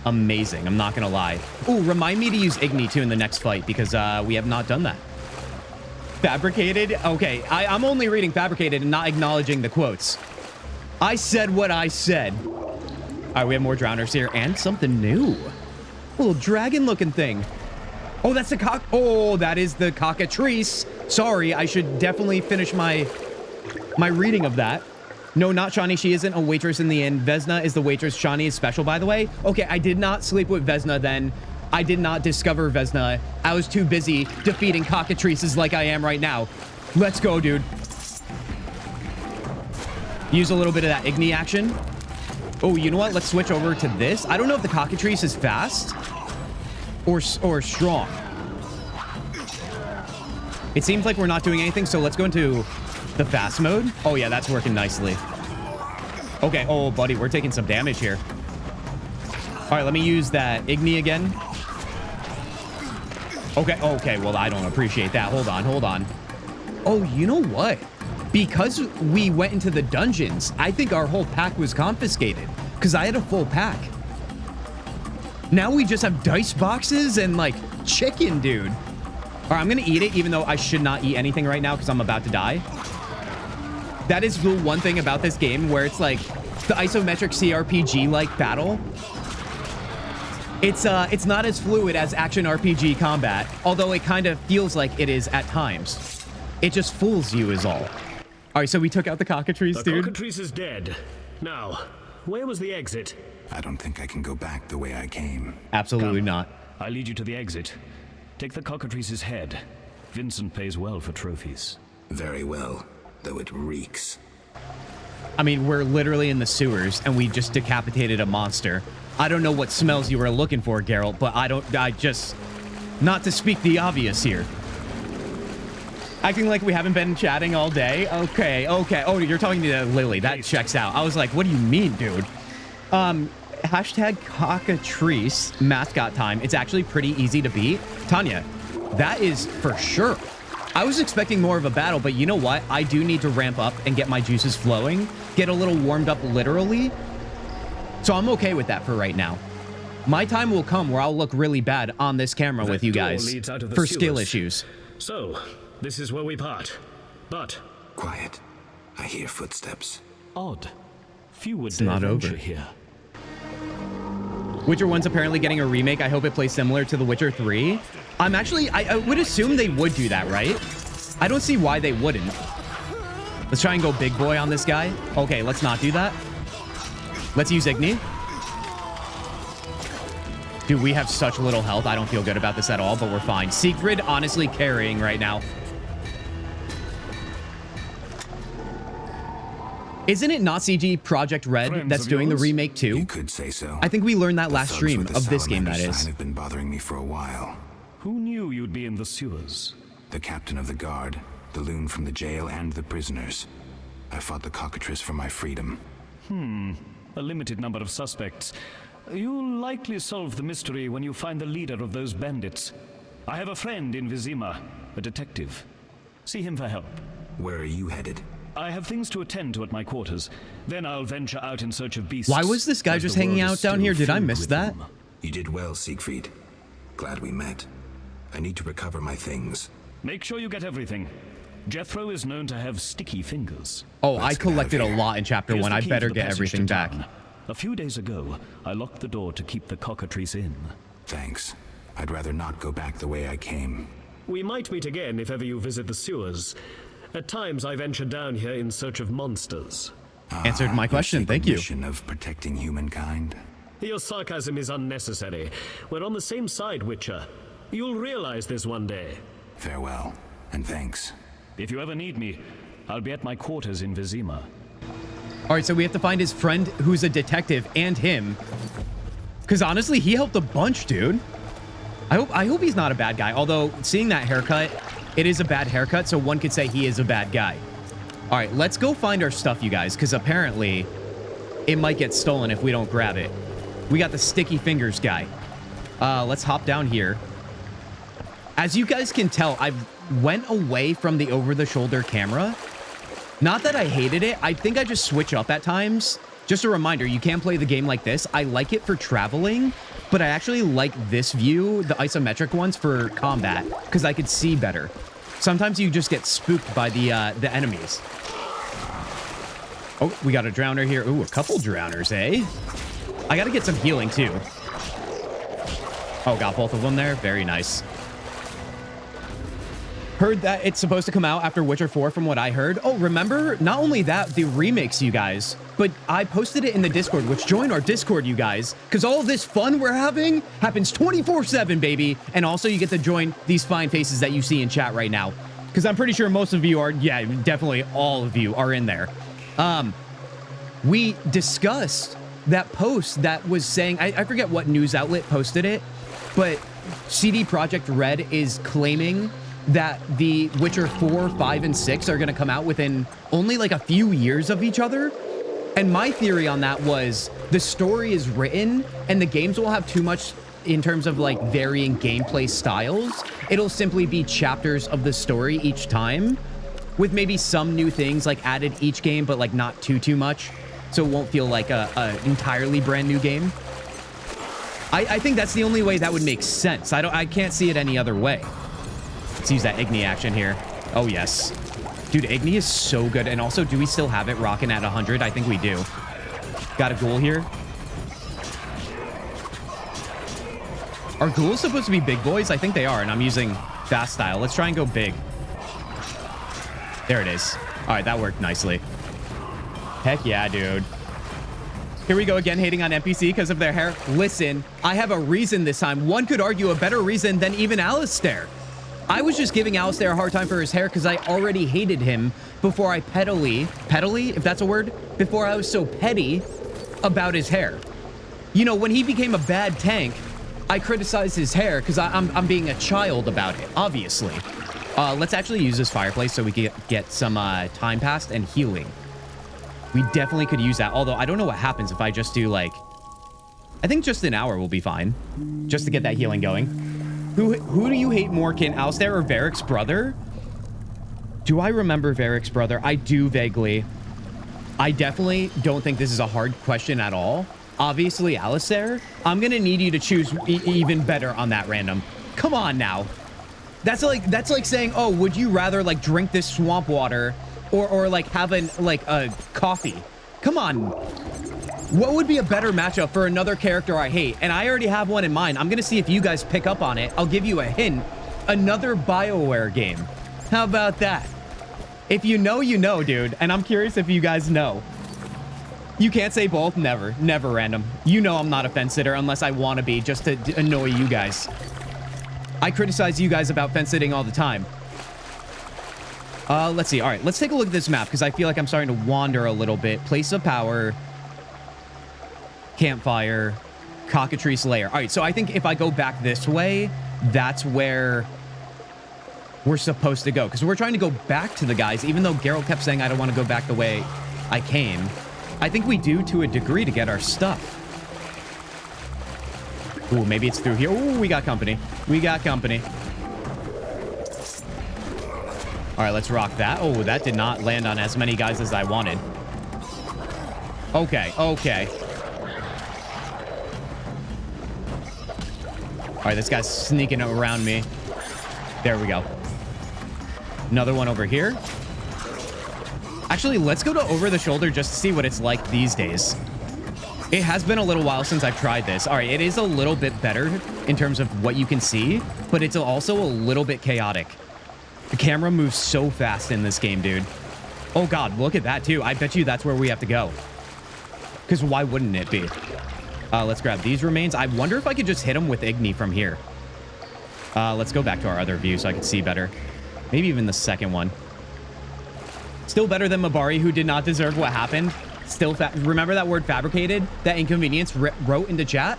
amazing. I'm not gonna lie. Ooh, remind me to use Igni too in the next fight, because we have not done that. Fabricated? Okay, I'm only reading fabricated and not acknowledging the quotes. I said what I said. All right, we have more drowners here and something new. A little dragon-looking thing. Oh, that's the cock. Oh, that is the cockatrice. Sorry, I should definitely finish my reading of that. No, not Shani. She isn't a waitress in the inn. Vesna is the waitress. Shani is special, by the way. Okay, I did not sleep with Vesna then. I did not discover Vesna. I was too busy defeating cockatrices like I am right now. Let's go, dude. Use a little bit of that Igni action. Oh, you know what? Let's switch over to this. I don't know if the cockatrice is fast or strong. It seems like we're not doing anything, so let's go into the fast mode. Oh, yeah, that's working nicely. Okay. Oh, buddy, we're taking some damage here. All right, let me use that Igni again. Okay, well, I don't appreciate that. Hold on. Oh, you know what? Because we went into the dungeons, I think our whole pack was confiscated because I had a full pack. Now we just have dice boxes and like chicken, dude. All right, I'm going to eat it, even though I should not eat anything right now because I'm about to die. That is the one thing about this game where it's like the isometric CRPG-like battle. It's not as fluid as action RPG combat, although it kind of feels like it is at times. It just fools you is all. All right, so we took out the cockatrice, dude. The cockatrice is dead. Now, where was the exit? I don't think I can go back the way I came. Absolutely not. I lead you to the exit. Take the cockatrice's head. Vincent pays well for trophies. Very well, though it reeks. I mean, we're literally in the sewers, and we just decapitated a monster. I don't know what smells you were looking for, Geralt, but I just... Not to speak the obvious here. Acting like we haven't been chatting all day? Okay. Oh, you're talking to Lily. That checks out. I was like, what do you mean, dude? Hashtag cockatrice mascot time. It's actually pretty easy to beat. Tanya, that is for sure. I was expecting more of a battle, but you know what? I do need to ramp up and get my juices flowing, get a little warmed up literally. So I'm okay with that for right now. My time will come where I'll look really bad on this camera with you guys for skill issues. So, this is where we part. But... Quiet. I hear footsteps. Odd. Few would It's not over here. Witcher 1's apparently getting a remake. I hope it plays similar to The Witcher 3. I would assume they would do that, right? I don't see why they wouldn't. Let's try and go big boy on this guy. Okay, let's not do that. Let's use Igni. Dude, we have such little health. I don't feel good about this at all, but we're fine. Siegfried honestly carrying right now. Isn't it not CG Project Red that's doing the remake too? You could say so. I think we learned that The last thugs stream with the of this game, that salamander is. sign have been bothering me for a while. Who knew you'd be in the sewers? The captain of the guard, the loon from the jail, and the prisoners. I fought the cockatrice for my freedom. A limited number of suspects. You'll likely solve the mystery when you find the leader of those bandits. I have a friend in Vizima, a detective. See him for help. Where are you headed? I have things to attend to at my quarters. Then I'll venture out in search of beasts. Why was this guy as just the hanging world out is down still here? Did I filled miss with that? them. You did well, Siegfried. Glad we met. I need to recover my things. Make sure you get everything. Jethro is known to have sticky fingers. Oh, Let's I get out of collected a here. lot in chapter Here's 1. the I key better to the get passage everything to back. town. A few days ago, I locked the door to keep the cockatrice in. Thanks. I'd rather not go back the way I came. We might meet again if ever you visit the sewers. At times I venture down here in search of monsters. Answered my question, Your thank you. mission of protecting humankind. Your sarcasm is unnecessary. We're on the same side, Witcher. You'll realize this one day. Farewell, and thanks. If you ever need me, I'll be at my quarters in Vizima. All right, so we have to find his friend who's a detective and him. Because honestly, he helped a bunch, dude. I hope he's not a bad guy. Although, seeing that haircut, it is a bad haircut, so one could say he is a bad guy. All right, let's go find our stuff, you guys, because apparently it might get stolen if we don't grab it. We got the sticky fingers guy. Let's hop down here. As you guys can tell, I went away from the over-the-shoulder camera. Not that I hated it. I think I just switch up at times. Just a reminder, you can play the game like this. I like it for traveling, but I actually like this view, the isometric ones, for combat, because I could see better. Sometimes you just get spooked by the enemies. Oh, we got a drowner here. Ooh, a couple drowners, eh? I gotta get some healing, too. Oh, got both of them there. Very nice. Heard that it's supposed to come out after Witcher 4 from what I heard. Oh, remember? Not only that, the remakes, you guys, but I posted it in the Discord, which join our Discord, you guys, because all this fun we're having happens 24/7, baby. And also you get to join these fine faces that you see in chat right now, because I'm pretty sure most of you are, yeah, definitely all of you are in there. We discussed that post that was saying, I forget what news outlet posted it, but CD Projekt Red is claiming that the Witcher 4, 5, and 6 are going to come out within only like a few years of each other. And my theory on that was the story is written and the games will have too much in terms of like varying gameplay styles. It'll simply be chapters of the story each time with maybe some new things like added each game, but like not too much. So it won't feel like a entirely brand new game. I think that's the only way that would make sense. I can't see it any other way. Let's use that Igni action here. Oh, yes. Dude, Igni is so good. And also, do we still have it rocking at 100? I think we do. Got a ghoul here. Are ghouls supposed to be big boys? I think they are, and I'm using fast style. Let's try and go big. There it is. All right, that worked nicely. Heck yeah, dude. Here we go again, hating on NPC because of their hair. Listen, I have a reason this time. One could argue a better reason than even Alistair. I was just giving Alistair a hard time for his hair because I already hated him before I pettily, if that's a word, before I was so petty about his hair. You know, when he became a bad tank, I criticized his hair because I'm being a child about it, obviously. Let's actually use this fireplace so we can get some time passed and healing. We definitely could use that, although I don't know what happens if I just do like, I think just an hour will be fine, just to get that healing going. Who do you hate more, Kin? Alistair or Varric's brother? Do I remember Varric's brother? I do vaguely. I definitely don't think this is a hard question at all. Obviously, Alistair. I'm gonna need you to choose even better on that random. Come on now. That's like saying, oh, would you rather like drink this swamp water or like have a coffee? Come on. What would be a better matchup for another character I hate? And I already have one in mind. I'm going to see if you guys pick up on it. I'll give you a hint. Another BioWare game. How about that? If you know, you know, dude. And I'm curious if you guys know. You can't say both. Never. Never random. You know I'm not a fence sitter unless I want to be, just to annoy you guys. I criticize you guys about fence sitting all the time. Let's see. All right, let's take a look at this map because I feel like I'm starting to wander a little bit. Place of power. Campfire, Cockatrice Lair. All right, so I think if I go back this way, that's where we're supposed to go. Because we're trying to go back to the guys, even though Geralt kept saying I don't want to go back the way I came. I think we do to a degree to get our stuff. Ooh, maybe it's through here. Ooh, we got company. We got company. All right, let's rock that. Oh, that did not land on as many guys as I wanted. Okay, okay. All right, this guy's sneaking around me. There we go. Another one over here. Actually, let's go to over the shoulder just to see what it's like these days. It has been a little while since I've tried this. All right, it is a little bit better in terms of what you can see, but it's also a little bit chaotic. The camera moves so fast in this game, dude. Oh, God, look at that, too. I bet you that's where we have to go. Because why wouldn't it be? Let's grab these remains. I wonder if I could just hit them with Igni from here. Let's go back to our other view so I can see better. Maybe even the second one. Still better than Mabari, who did not deserve what happened. Still, remember that word fabricated? That Inconvenience wrote into chat?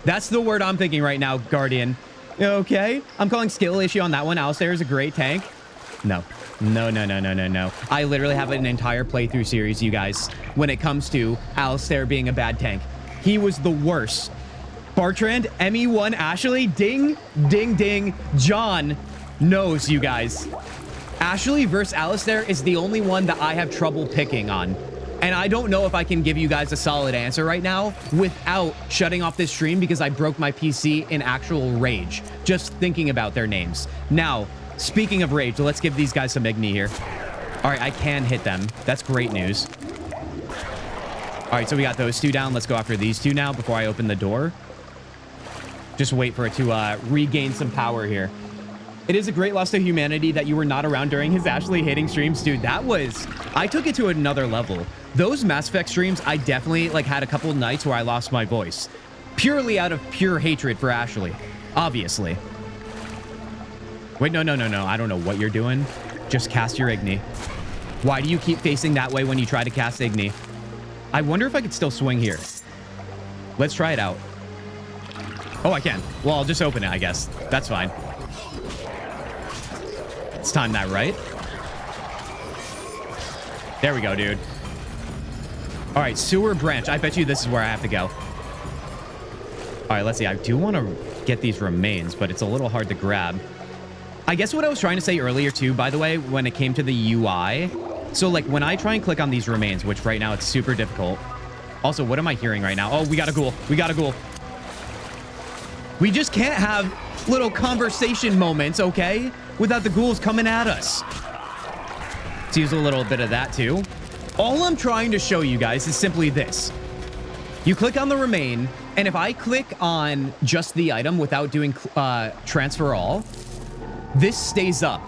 That's the word I'm thinking right now, Guardian. Okay, I'm calling skill issue on that one. Alistair is a great tank. No. No, no, no, no, no, no. I literally have an entire playthrough series, you guys, when it comes to Alistair being a bad tank. He was the worst. Bartrand, ME1, Ashley, ding, ding, ding. John knows, you guys. Ashley versus Alistair is the only one that I have trouble picking on. And I don't know if I can give you guys a solid answer right now without shutting off this stream because I broke my PC in actual rage just thinking about their names. Now, speaking of rage, let's give these guys some Igni here. All right, I can hit them. That's great news. All right, so we got those two down. Let's go after these two now before I open the door. Just wait for it to regain some power here. It is a great loss to humanity that you were not around during his Ashley hating streams, dude. That was... I took it to another level. Those Mass Effect streams, I definitely had a couple of nights where I lost my voice. Purely out of pure hatred for Ashley. Obviously. Wait, no, no, no, no. I don't know what you're doing. Just cast your Igni. Why do you keep facing that way when you try to cast Igni? I wonder if I could still swing here. Let's try it out. Oh, I can. Well, I'll just open it, I guess. That's fine. Let's time that right. There we go, dude. All right, sewer branch. I bet you this is where I have to go. All right, let's see. I do want to get these remains, but it's a little hard to grab. I guess what I was trying to say earlier, too, by the way, when it came to the UI. So, like, when I try and click on these remains, which right now it's super difficult. Also, what am I hearing right now? Oh, we got a ghoul. We got a ghoul. We just can't have little conversation moments, okay? Without the ghouls coming at us. Let's use a little bit of that, too. All I'm trying to show you guys is simply this. You click on the remain, and if I click on just the item without doing transfer all, this stays up.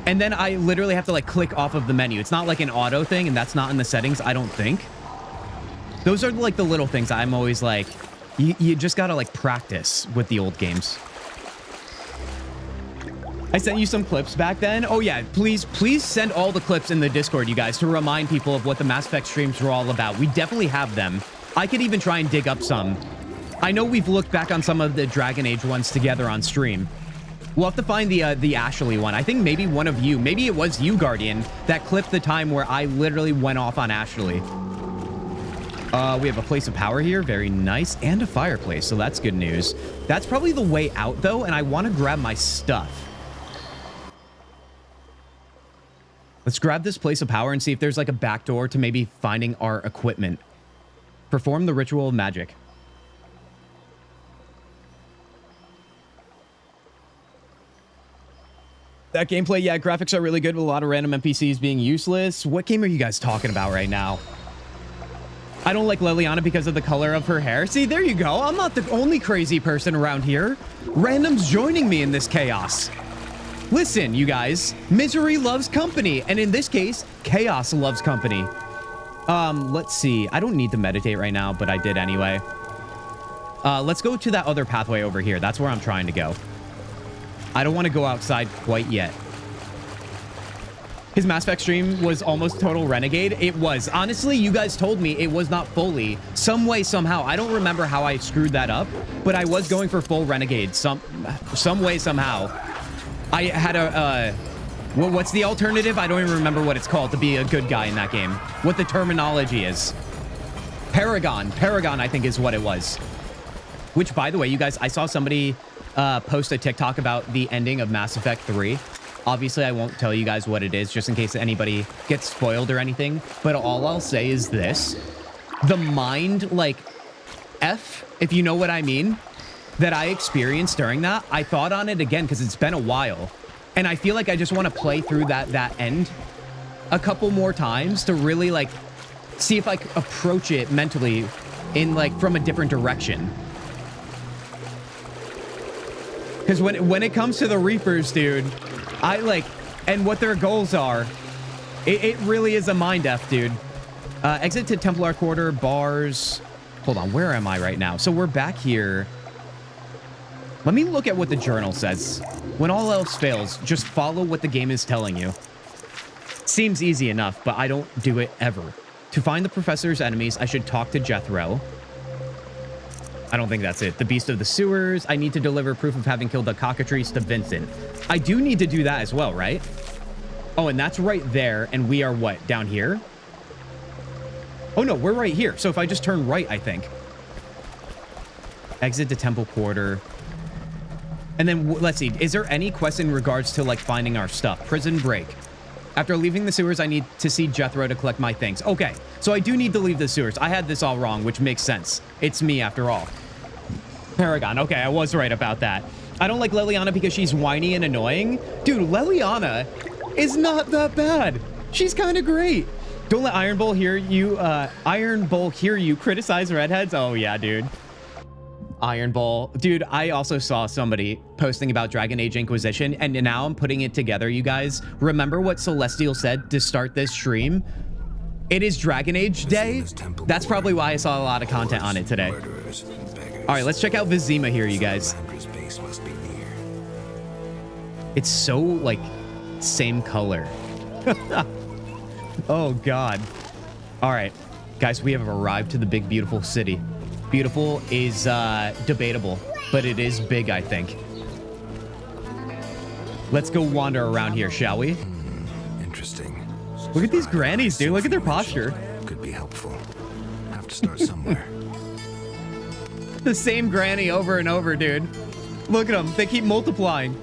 And then I literally have to, like, click off of the menu. It's not like an auto thing, and that's not in the settings, I don't think. Those are, like, the little things I'm always like... You just gotta, like, practice with the old games. I sent you some clips back then. Oh, yeah. Please send all the clips in the Discord, you guys, to remind people of what the Mass Effect streams were all about. We definitely have them. I could even try and dig up some. I know we've looked back on some of the Dragon Age ones together on stream. We'll have to find the Ashley one. I think maybe one of you, maybe it was you, Guardian, that clipped the time where I literally went off on Ashley. We have a place of power here. Very nice. And a fireplace. So that's good news. That's probably the way out, though. And I want to grab my stuff. Let's grab this place of power and see if there's like a back door to maybe finding our equipment. Perform the ritual of magic. That gameplay, yeah, graphics are really good with a lot of random NPCs being useless. What game are you guys talking about right now? I don't like Liliana because of the color of her hair. See, there you go. I'm not the only crazy person around here. Random's joining me in this chaos. Listen, you guys, misery loves company. And in this case, chaos loves company. Let's see. I don't need to meditate right now, but I did anyway. Let's go to that other pathway over here. That's where I'm trying to go. I don't want to go outside quite yet. His Mass Effect stream was almost total renegade. It was. Honestly, you guys told me it was not fully. Some way, somehow. I don't remember how I screwed that up, but I was going for full renegade. Some way, somehow. I had a... what's the alternative? I don't even remember what it's called to be a good guy in that game. What the terminology is. Paragon. Paragon, I think, is what it was. Which, by the way, you guys, I saw somebody post a TikTok about the ending of Mass Effect 3. Obviously, I won't tell you guys what it is, just in case anybody gets spoiled or anything. But all I'll say is this. The mind, like, F, if you know what I mean, that I experienced during that, I thought on it again because it's been a while. And I feel like I just want to play through that end a couple more times to really, like, see if I can approach it mentally in, like, from a different direction. Because when it comes to the Reapers, dude, I, like, and what their goals are, it really is a mind F, dude. Exit to Templar Quarter, bars. Hold on, where am I right now? So we're back here. Let me look at what the journal says. When all else fails, just follow what the game is telling you. Seems easy enough, but I don't do it ever. To find the professor's enemies, I should talk to Jethro. I don't think that's it. The Beast of the Sewers. I need to deliver proof of having killed the cockatrice to Vincent. I do need to do that as well, right? Oh, and that's right there. And we are what? Down here? Oh, no, we're right here. So if I just turn right, I think. Exit to Temple Quarter. And then let's see. Is there any quest in regards to, like, finding our stuff? Prison break. After leaving the sewers, I need to see Jethro to collect my things. Okay, so I do need to leave the sewers. I had this all wrong, which makes sense. It's me after all. Paragon. Okay, I was right about that. I don't like Leliana because she's whiny and annoying. Dude, Leliana is not that bad. She's kind of great. Don't let Iron Bull hear you criticize redheads. Oh, yeah, dude. Iron Bull. Dude, I also saw somebody posting about Dragon Age Inquisition, and now I'm putting it together, you guys. Remember what Celestial said to start this stream? It is Dragon Age Day. That's probably why I saw a lot of content on it today. All right, let's check out Vizima here, you guys. It's so, like, same color. Oh, God. All right, guys, we have arrived to the big, beautiful city. Beautiful is debatable, but it is big, I think. Let's go wander around here, shall we? Interesting. Look at these grannies, dude. Look at their posture. Could be helpful. Have to start somewhere. The same granny over and over, dude. Look at them. They keep multiplying.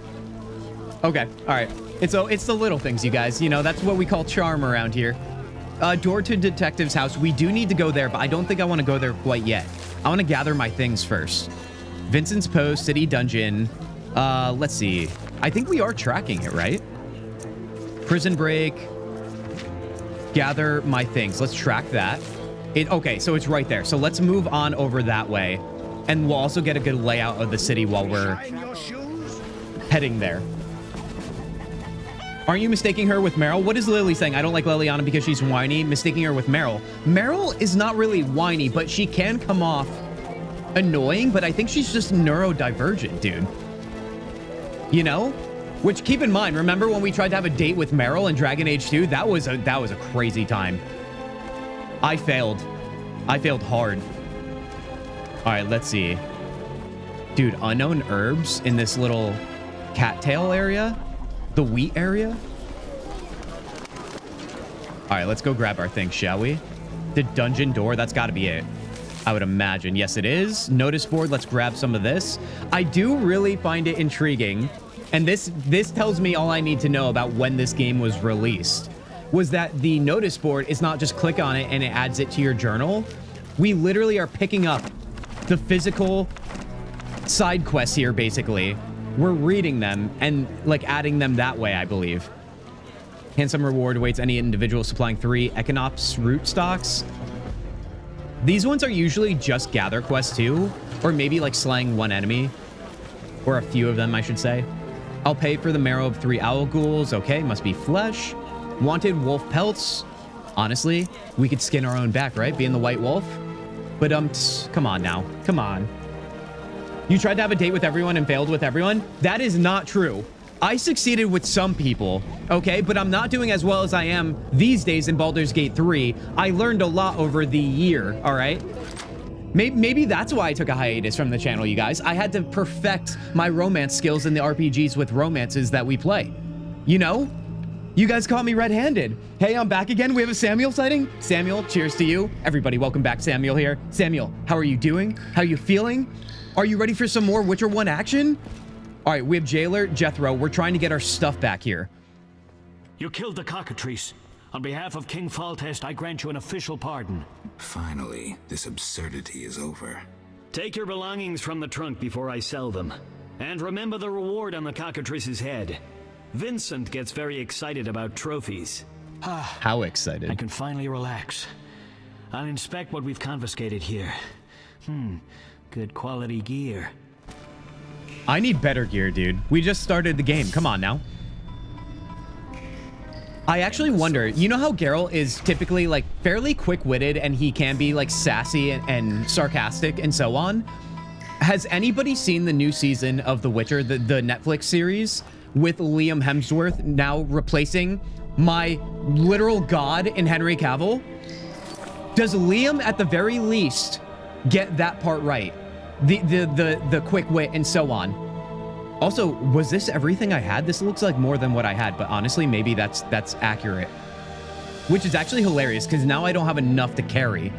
Okay. All right. It's the little things, you guys. You know, that's what we call charm around here. Door to Detective's house. We do need to go there, but I don't think I want to go there quite yet. I want to gather my things first. Vincent's Post, City Dungeon. Let's see. I think we are tracking it, right? Prison break. Gather my things. Let's track that. Okay, so it's right there. So let's move on over that way. And we'll also get a good layout of the city while we're heading there. Aren't you mistaking her with Meryl? What is Lily saying? I don't like Leliana because she's whiny. Mistaking her with Meryl. Meryl is not really whiny, but she can come off annoying, but I think she's just neurodivergent, dude. You know? Which, keep in mind, remember when we tried to have a date with Meryl in Dragon Age 2? That was a crazy time. I failed. I failed hard. All right, let's see. Dude, unknown herbs in this little cattail area? The wheat area? All right, let's go grab our things, shall we? The dungeon door, that's got to be it. I would imagine. Yes, it is. Notice board, let's grab some of this. I do really find it intriguing. And this tells me all I need to know about when this game was released. Was that the notice board is not just click on it and it adds it to your journal. We literally are picking up the physical side quests here, basically. We're reading them and, like, adding them that way, I believe. Handsome reward awaits any individual supplying 3 Equinops root stocks. These ones are usually just gather quests too, or maybe like slaying 1 enemy, or a few of them, I should say. I'll pay for the marrow of 3 owl ghouls. Okay, must be flesh. Wanted wolf pelts. Honestly, we could skin our own back, right? Being the white wolf. But come on now, come on. You tried to have a date with everyone and failed with everyone? That is not true. I succeeded with some people, okay? But I'm not doing as well as I am these days in Baldur's Gate 3. I learned a lot over the year, all right? Maybe that's why I took a hiatus from the channel, you guys. I had to perfect my romance skills in the RPGs with romances that we play. You know? You guys caught me red-handed. Hey, I'm back again. We have a Samuel sighting. Samuel, cheers to you. Everybody, welcome back. Samuel here. Samuel, how are you doing? How are you feeling? Are you ready for some more Witcher 1 action? All right, we have Jailer, Jethro. We're trying to get our stuff back here. You killed the cockatrice. On behalf of King Faltest, I grant you an official pardon. Finally, this absurdity is over. Take your belongings from the trunk before I sell them. And remember the reward on the cockatrice's head. Vincent gets very excited about trophies. How excited? I can finally relax. I'll inspect what we've confiscated here. Good quality gear. I need better gear, dude. We just started the game. Come on now. I actually wonder, you know how Geralt is typically like fairly quick-witted and he can be like sassy and sarcastic and so on? Has anybody seen the new season of The Witcher, the Netflix series, with Liam Hemsworth now replacing my literal god in Henry Cavill? Does Liam at the very least get that part right? The quick wit and so on. Also, was this everything I had? This looks like more than what I had, but honestly, maybe that's accurate. Which is actually hilarious, because now I don't have enough to carry.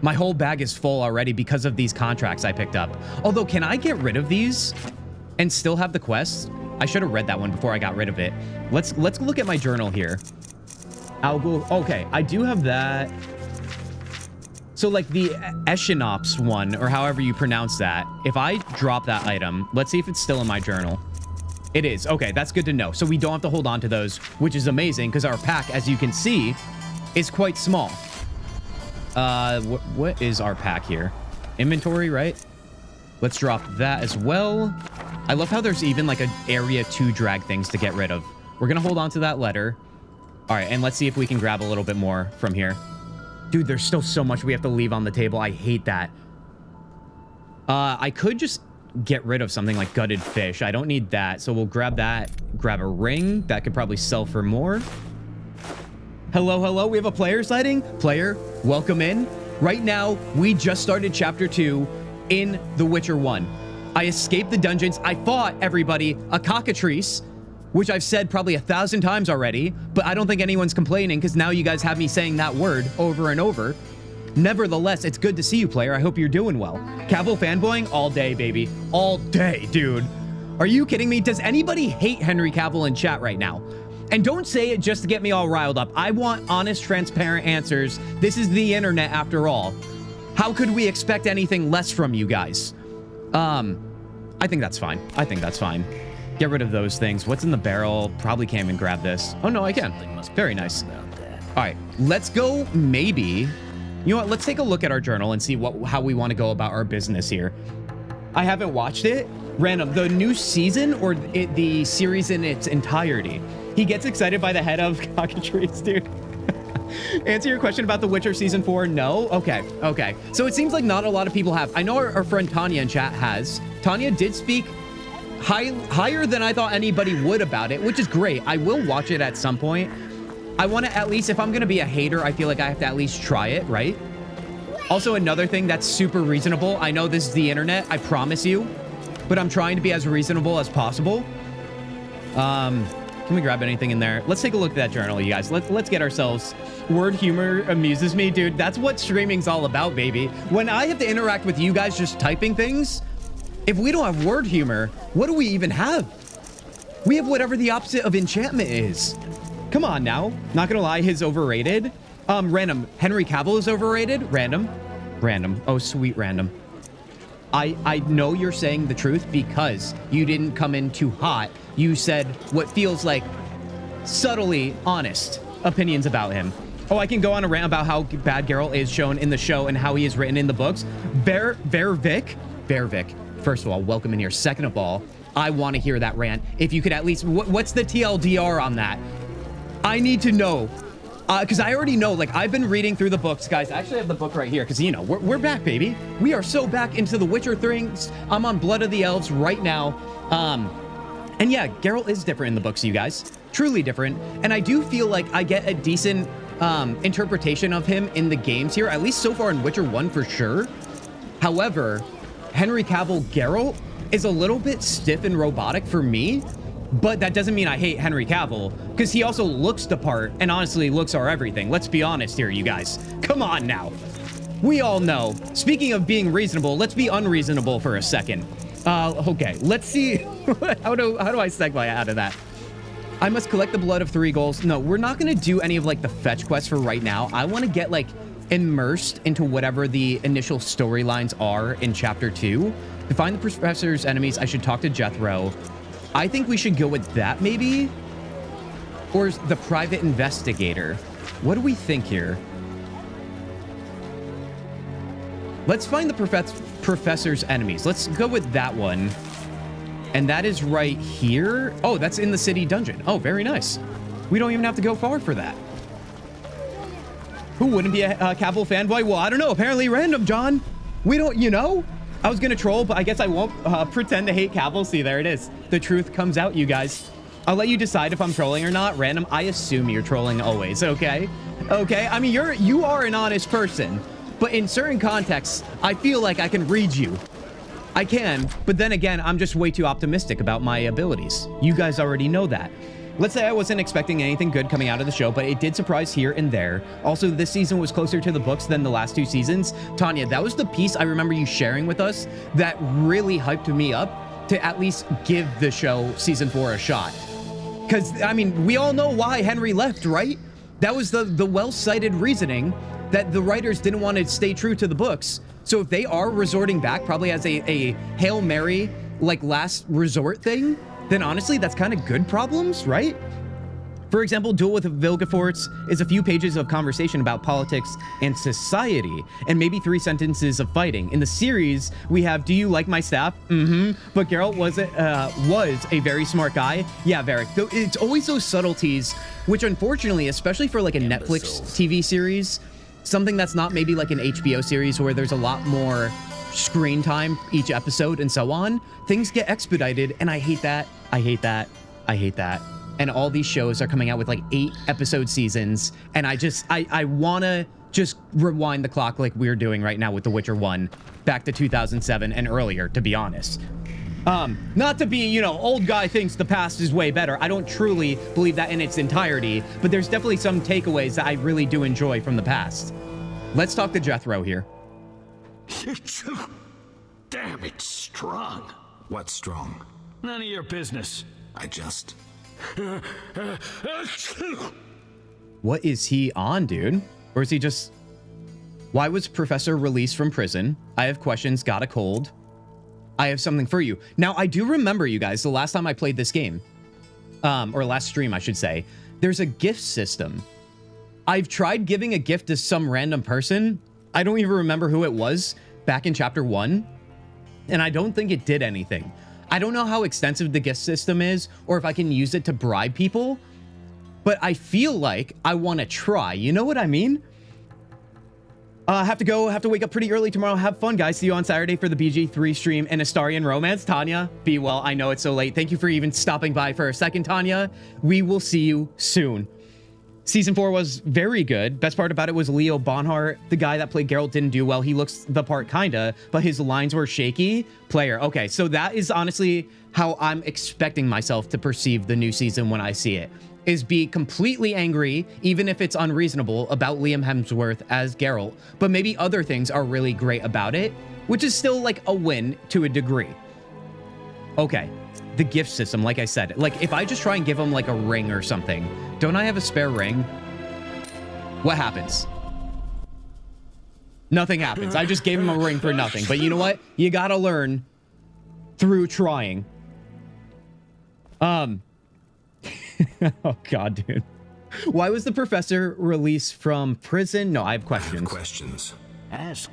My whole bag is full already because of these contracts I picked up. Although, can I get rid of these and still have the quest? I should have read that one before I got rid of it. Let's look at my journal here. I'll go... Okay, I do have that. So, like, the Echinops one, or however you pronounce that, if I drop that item, let's see if it's still in my journal. It is. Okay, that's good to know. So we don't have to hold on to those, which is amazing, because our pack, as you can see, is quite small. What is our pack here? Inventory, right? Let's drop that as well. I love how there's even, like, an area to drag things to get rid of. We're going to hold on to that letter. All right, and let's see if we can grab a little bit more from here. Dude, there's still so much we have to leave on the table. I hate that. I could just get rid of something like gutted fish. I don't need that. So we'll grab that. Grab a ring. That could probably sell for more. Hello, hello. We have a player sighting. Player, welcome in. Right now, we just started Chapter 2 in The Witcher 1. I escaped the dungeons. I fought, everybody, a cockatrice, which I've said probably 1,000 times already, but I don't think anyone's complaining because now you guys have me saying that word over and over. Nevertheless, it's good to see you, player. I hope you're doing well. Cavill fanboying all day, baby. All day, dude. Are you kidding me? Does anybody hate Henry Cavill in chat right now? And don't say it just to get me all riled up. I want honest, transparent answers. This is the internet after all. How could we expect anything less from you guys? I think that's fine. I think that's fine. Get rid of those things. What's in the barrel? Probably can't even grab this. Oh, no, I can. Very nice. All right, let's go maybe... You know what? Let's take a look at our journal and see how we want to go about our business here. I haven't watched it. Random. The new season or the series in its entirety? He gets excited by the head of cockatrice, dude. Answer your question about The Witcher Season 4? No? Okay, okay. So it seems like not a lot of people have. I know our friend Tanya in chat has. Tanya did speak higher than I thought anybody would about it, which is great. I will watch it at some point. I want to at least, if I'm going to be a hater, I feel like I have to at least try it, right? Also, another thing that's super reasonable. I know this is the internet, I promise you, but I'm trying to be as reasonable as possible. Can we grab anything in there? Let's take a look at that journal, you guys. Let's get ourselves... Word humor amuses me, dude. That's what streaming's all about, baby. When I have to interact with you guys just typing things, if we don't have word humor, what do we even have? We have whatever the opposite of enchantment is. Come on now. Not gonna lie, his overrated. Random. Henry Cavill is overrated. Random. Random. Oh, sweet random. I know you're saying the truth because you didn't come in too hot. You said what feels like subtly honest opinions about him. Oh, I can go on a rant about how bad Geralt is shown in the show and how he is written in the books. Bearvik. First of all, welcome in here. Second of all, I want to hear that rant. If you could at least, what's the TLDR on that? I need to know. Because I already know, like, I've been reading through the books, guys. I actually have the book right here, because, you know, we're back, baby. We are so back into the Witcher things. I'm on Blood of the Elves right now. And yeah, Geralt is different in the books, you guys. Truly different. And I do feel like I get a decent interpretation of him in the games here, at least so far in Witcher 1 for sure. However, Henry Cavill Geralt is a little bit stiff and robotic for me. But that doesn't mean I hate Henry Cavill, because he also looks the part, and honestly, looks are everything. Let's be honest here, you guys. Come on now. we all know. Speaking of being reasonable, let's be unreasonable for a second. Okay, let's see. How do I segue out of that? I must collect the blood of 3 ghouls. No, we're not going to do any of like the fetch quests for right now. I want to get like immersed into whatever the initial storylines are in chapter 2. To find the professor's enemies, I should talk to Jethro. I think we should go with that maybe. Or the private investigator. What do we think here? Let's find the professor's enemies. Let's go with that one. And that is right here. Oh, that's in the city dungeon. Oh, very nice. We don't even have to go far for that. Who wouldn't be a Cavill fanboy? Well, I don't know. Apparently random, John. We don't, you know? I was going to troll, but I guess I won't pretend to hate Cavill. See, there it is. The truth comes out, you guys. I'll let you decide if I'm trolling or not. Random, I assume you're trolling always, okay? Okay, I mean, you are an honest person. But in certain contexts, I feel like I can read you. I can, but then again, I'm just way too optimistic about my abilities. You guys already know that. Let's say I wasn't expecting anything good coming out of the show, but it did surprise here and there. Also, this season was closer to the books than the last 2 seasons. Tanya, that was the piece I remember you sharing with us that really hyped me up to at least give the show season 4 a shot. Because, I mean, we all know why Henry left, right? That was the well-cited reasoning that the writers didn't want to stay true to the books. So if they are resorting back probably as a Hail Mary, like last resort thing, then honestly, that's kind of good problems, right? For example, Duel with Vilgefortz is a few pages of conversation about politics and society, and maybe 3 sentences of fighting. In the series, we have, do you like my staff? Mm-hmm. But Geralt was a very smart guy. Yeah, Varric. It's always those subtleties, which unfortunately, especially for like a Netflix TV series, something that's not maybe like an HBO series where there's a lot more screen time each episode and so on, things get expedited, and I hate that. I hate that. I hate that. And all these shows are coming out with like 8 episode seasons, and I wanna just rewind the clock like we're doing right now with The Witcher 1 back to 2007 and earlier, to be honest. Not to be, you know, old guy thinks the past is way better. I don't truly believe that in its entirety, but there's definitely some takeaways that I really do enjoy from the past. Let's talk to Jethro here. Damn, it's strong. What's strong? None of your business. I just... What is he on, dude? Or is he just... Why was Professor released from prison? I have questions, got a cold. I have something for you. Now, I do remember, you guys, the last time I played this game, or last stream, I should say, there's a gift system. I've tried giving a gift to some random person. I don't even remember who it was back in chapter 1, and I don't think it did anything. I don't know how extensive the gift system is, or if I can use it to bribe people, but I feel like I want to try. You know what I mean? Have to wake up pretty early tomorrow. Have fun, guys. See you on Saturday for the BG3 stream and Astarian Romance. Tanya, be well. I know it's so late. Thank you for even stopping by for a second, Tanya. We will see you soon. Season 4 was very good. Best part about it was Leo Bonhart, the guy that played Geralt, didn't do well. He looks the part kinda, but his lines were shaky. Player. Okay, so that is honestly how I'm expecting myself to perceive the new season when I see it. Is be completely angry, even if it's unreasonable, about Liam Hemsworth as Geralt, but maybe other things are really great about it, which is still like a win to a degree. Okay, the gift system, like I said, like if I just try and give him like a ring or something, don't I have a spare ring? What happens? Nothing happens. I just gave him a ring for nothing, but you know what? You gotta learn through trying. Oh god, dude. Why was the professor released from prison? No, I have questions. I have questions. Ask.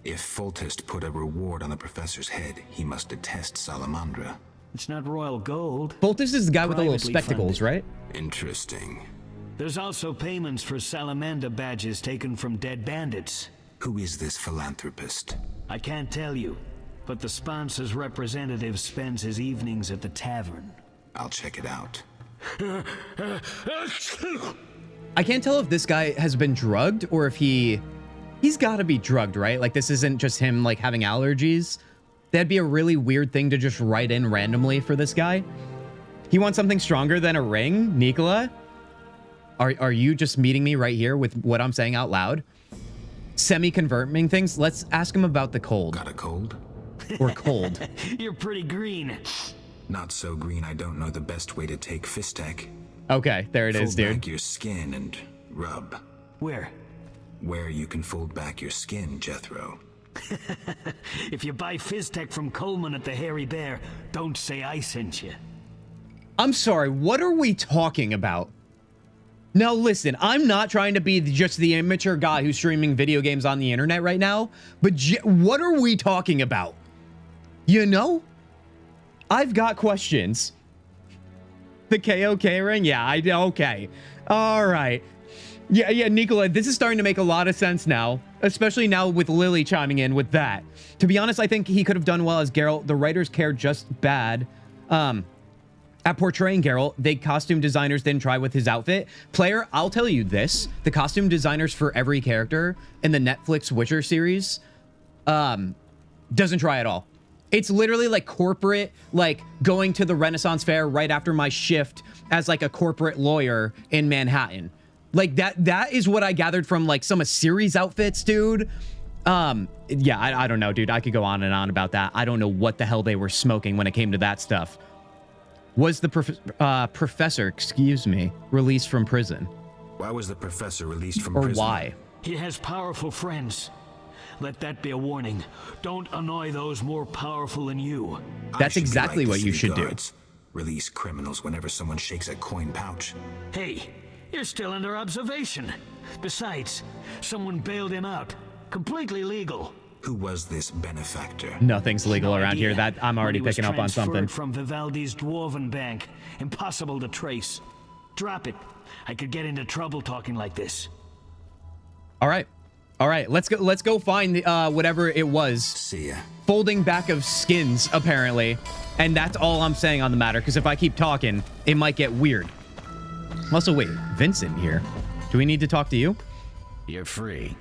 If Foltest put a reward on the professor's head, he must detest Salamandra. It's not royal gold. Foltest is the guy with the little spectacles, right? Interesting. There's also payments for salamander badges taken from dead bandits. Who is this philanthropist? I can't tell you, but the sponsor's representative spends his evenings at the tavern. I'll check it out. I can't tell if this guy has been drugged or if he's got to be drugged, right? Like this isn't just him like having allergies. That'd be a really weird thing to just write in randomly for this guy. He wants something stronger than a ring, Nicola? Are you just meeting me right here with what I'm saying out loud? semi-converting things. Let's ask him about the cold. Got a cold? Or cold. You're pretty green. Not so green I don't know the best way to take Fistek. Okay, there it is, Fold dude. back your skin and rub. Where? Where you can fold back your skin, Jethro. If you buy Fizztech from Coleman at the Hairy Bear, don't say I sent you. I'm sorry, what are we talking about? Now listen, I'm not trying to be just the immature guy who's streaming video games on the internet right now, but what are we talking about? You know? I've got questions. The KOK ring? Yeah, okay. All right. Yeah, Nicola, this is starting to make a lot of sense now, especially now with Lily chiming in with that. To be honest, I think he could have done well as Geralt. The writers cared just bad at portraying Geralt. The costume designers didn't try with his outfit. Player, I'll tell you this. The costume designers for every character in the Netflix Witcher series doesn't try at all. It's literally like corporate, like going to the Renaissance Fair right after my shift as like a corporate lawyer in Manhattan. Like that is what I gathered from like some of series outfits, dude. Yeah, I don't know, dude. I could go on and on about that. I don't know what the hell they were smoking when it came to that stuff. Was the professor, excuse me, released from prison? Why was the professor released from or prison? Or why? He has powerful friends. Let that be a warning. Don't annoy those more powerful than you. That's exactly what you should do. Release criminals whenever someone shakes a coin pouch. Hey, you're still under observation. Besides, someone bailed him out. Completely legal. Who was this benefactor? Nothing's legal around here. That I'm already picking up on something. From Vivaldi's Dwarven Bank. Impossible to trace. Drop it. I could get into trouble talking like this. All right. Let's go find the, whatever it was. See ya. Folding back of skins, apparently. And that's all I'm saying on the matter, because if I keep talking, it might get weird. Also, wait, Vincent here. Do we need to talk to you? You're free,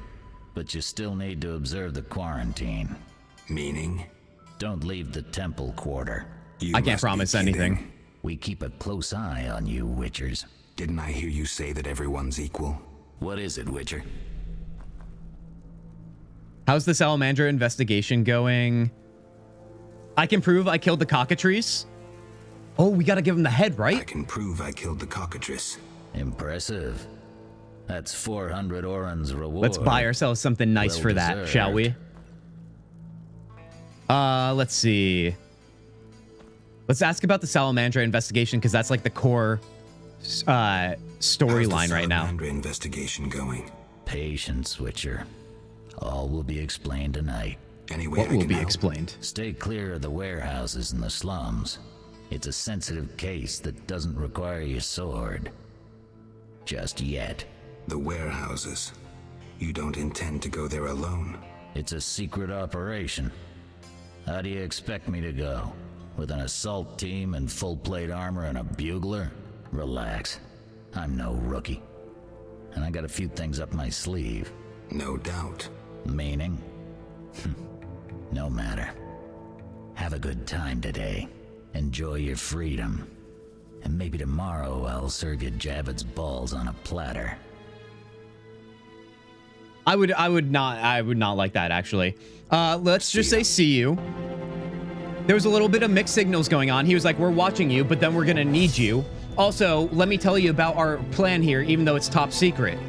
but you still need to observe the quarantine. Meaning? Don't leave the temple quarter. I can't promise anything. We keep a close eye on you, Witchers. Didn't I hear you say that everyone's equal? What is it, Witcher? How's the Salamander investigation going? I can prove I killed the cockatrice. Oh, we gotta give him the head, right? I can prove I killed the cockatrice. Impressive. That's 400 Oren's reward. Let's buy ourselves something nice well for that, deserved. shall we? Let's see. Let's ask about the Salamandra investigation, because that's like the core storyline right now. How's the Salamandra investigation going? Patience, Witcher. All will be explained tonight. Anyway, what will be explained? Stay clear of the warehouses and the slums. It's a sensitive case that doesn't require your sword. Just yet. The warehouses. You don't intend to go there alone? It's a secret operation. How do you expect me to go? With an assault team and full plate armor and a bugler? Relax. I'm no rookie. And I got a few things up my sleeve. No doubt. Meaning? No matter. Have a good time today. Enjoy your freedom. And maybe tomorrow I'll serve you Javed's balls on a platter. I would not like that, actually. Let's just say see you. There was a little bit of mixed signals going on. He was like, we're watching you, but then we're gonna need you. Also, let me tell you about our plan here, even though it's top secret.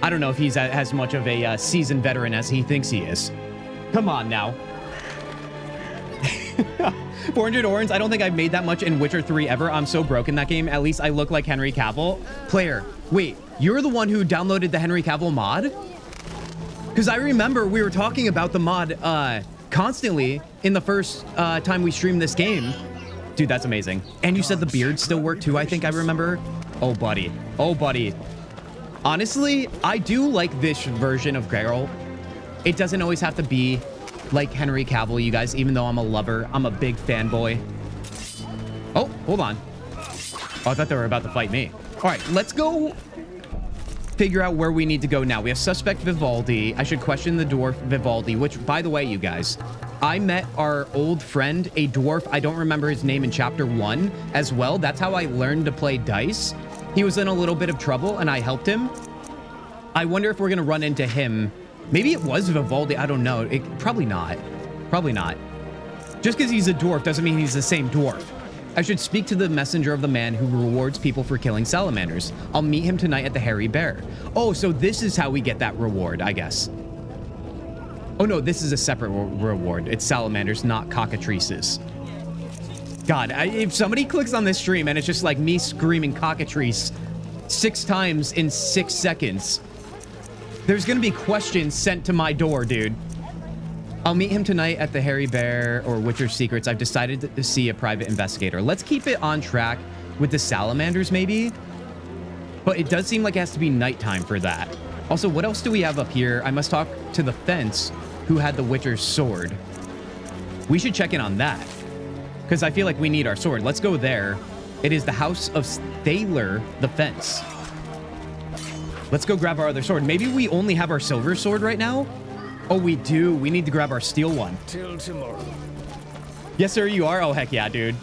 I don't know if he's as much of a seasoned veteran as he thinks he is. Come on now. 400 Orens. I don't think I've made that much in Witcher 3 ever. I'm so broke in that game. At least I look like Henry Cavill. Player, wait, you're the one who downloaded the Henry Cavill mod? Because I remember we were talking about the mod constantly in the first time we streamed this game. Dude, that's amazing. And you said the beard still worked too, I think I remember. Oh, buddy. Oh, buddy. Honestly, I do like this version of Geralt. It doesn't always have to be like Henry Cavill, you guys, even though I'm a lover. I'm a big fanboy. Oh, hold on. Oh, I thought they were about to fight me. All right, let's go figure out where we need to go now. We have suspect Vivaldi. I should question the dwarf Vivaldi, which, by the way, you guys, I met our old friend, a dwarf. I don't remember his name in chapter 1 as well. That's how I learned to play dice. He was in a little bit of trouble and I helped him. I wonder if we're going to run into him Maybe it was Vivaldi. I don't know. Probably not. Probably not. Just because he's a dwarf doesn't mean he's the same dwarf. I should speak to the messenger of the man who rewards people for killing salamanders. I'll meet him tonight at the Hairy Bear. Oh, so this is how we get that reward, I guess. Oh no, this is a separate reward. It's salamanders, not cockatrices. God, if somebody clicks on this stream and it's just like me screaming cockatrice 6 times in 6 seconds, there's gonna be questions sent to my door, dude. I'll meet him tonight at the Hairy Bear or Witcher's Secrets. I've decided to see a private investigator. Let's keep it on track with the salamanders, maybe. But it does seem like it has to be nighttime for that. Also, what else do we have up here? I must talk to the fence who had the Witcher's sword. We should check in on that, because I feel like we need our sword. Let's go there. It is the house of Thaler the Fence. Let's go grab our other sword. Maybe we only have our silver sword right now? Oh, we do. We need to grab our steel one. Till tomorrow. Yes, sir, you are. Oh, heck yeah, dude.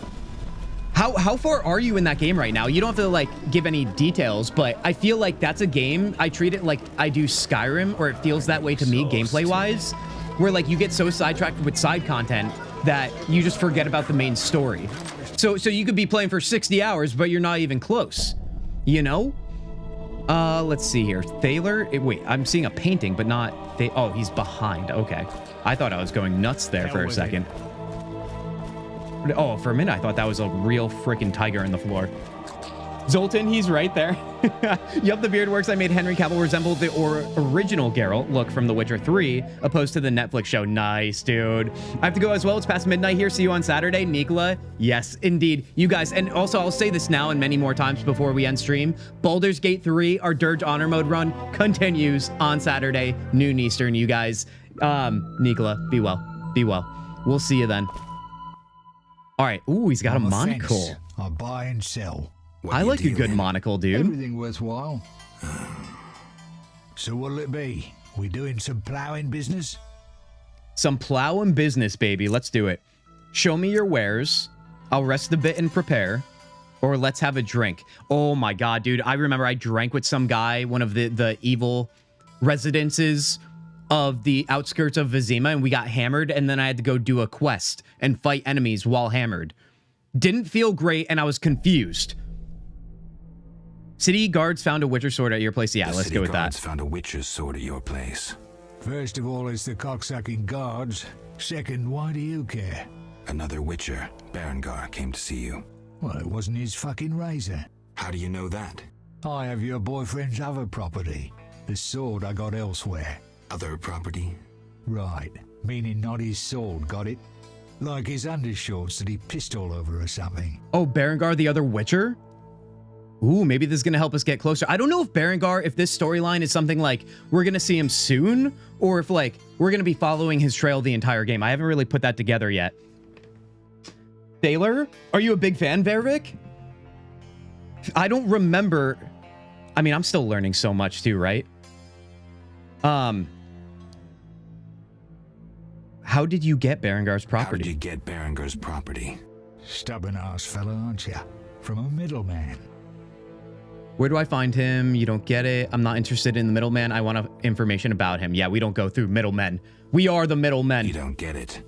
How far are you in that game right now? You don't have to, like, give any details, but I feel like that's a game. I treat it like I do Skyrim, or it feels that way to me gameplay-wise, where, like, you get so sidetracked with side content that you just forget about the main story. So you could be playing for 60 hours, but you're not even close, you know? Let's see here. Thaler? Wait, I'm seeing a painting, but not... Oh, he's behind. Okay. I thought I was going nuts there for a second. Oh, for a minute, I thought that was a real freaking tiger in the floor. Zoltan, he's right there. Yup, the beard works. I made Henry Cavill resemble the original Geralt look from The Witcher 3, opposed to the Netflix show. Nice, dude. I have to go as well. It's past midnight here. See you on Saturday, Nikola. Yes, indeed. You guys, and also I'll say this now and many more times before we end stream. Baldur's Gate 3, our Dirge Honor Mode run, continues on Saturday, noon Eastern, you guys. Nikola, be well. Be well. We'll see you then. All right. Ooh, he's got a monocle. I buy and sell. I like a good monocle, dude. Everything worthwhile. So what'll it be? We doing some plowing business? Some plowing business, baby. Let's do it. Show me your wares. I'll rest a bit and prepare. Or let's have a drink. Oh my god, dude. I remember I drank with some guy, one of the evil residences of the outskirts of Vizima, and we got hammered, and then I had to go do a quest and fight enemies while hammered. Didn't feel great, and I was confused. City guards found a Witcher sword at your place. Yeah, let's go with that. City guards found a Witcher's sword at your place. First of all, it's the cocksucking guards. Second, why do you care? Another Witcher, Berengar, came to see you. Well, it wasn't his fucking razor. How do you know that? I have your boyfriend's other property. The sword I got elsewhere. Other property? Right, meaning not his sword, got it? Like his undershorts that he pissed all over or something. Oh, Berengar the other Witcher? Ooh, maybe this is going to help us get closer. I don't know if Berengar, if this storyline is something like we're going to see him soon, or if, like, we're going to be following his trail the entire game. I haven't really put that together yet. Thaler, are you a big fan, Vervik? I don't remember. I mean, I'm still learning so much too, right? How did you get Berengar's property? How did you get Berengar's property? Stubborn ass fella, aren't ya? From a middleman. Where do I find him? You don't get it. I'm not interested in the middleman. I want information about him. Yeah, we don't go through middlemen. We are the middlemen. You don't get it.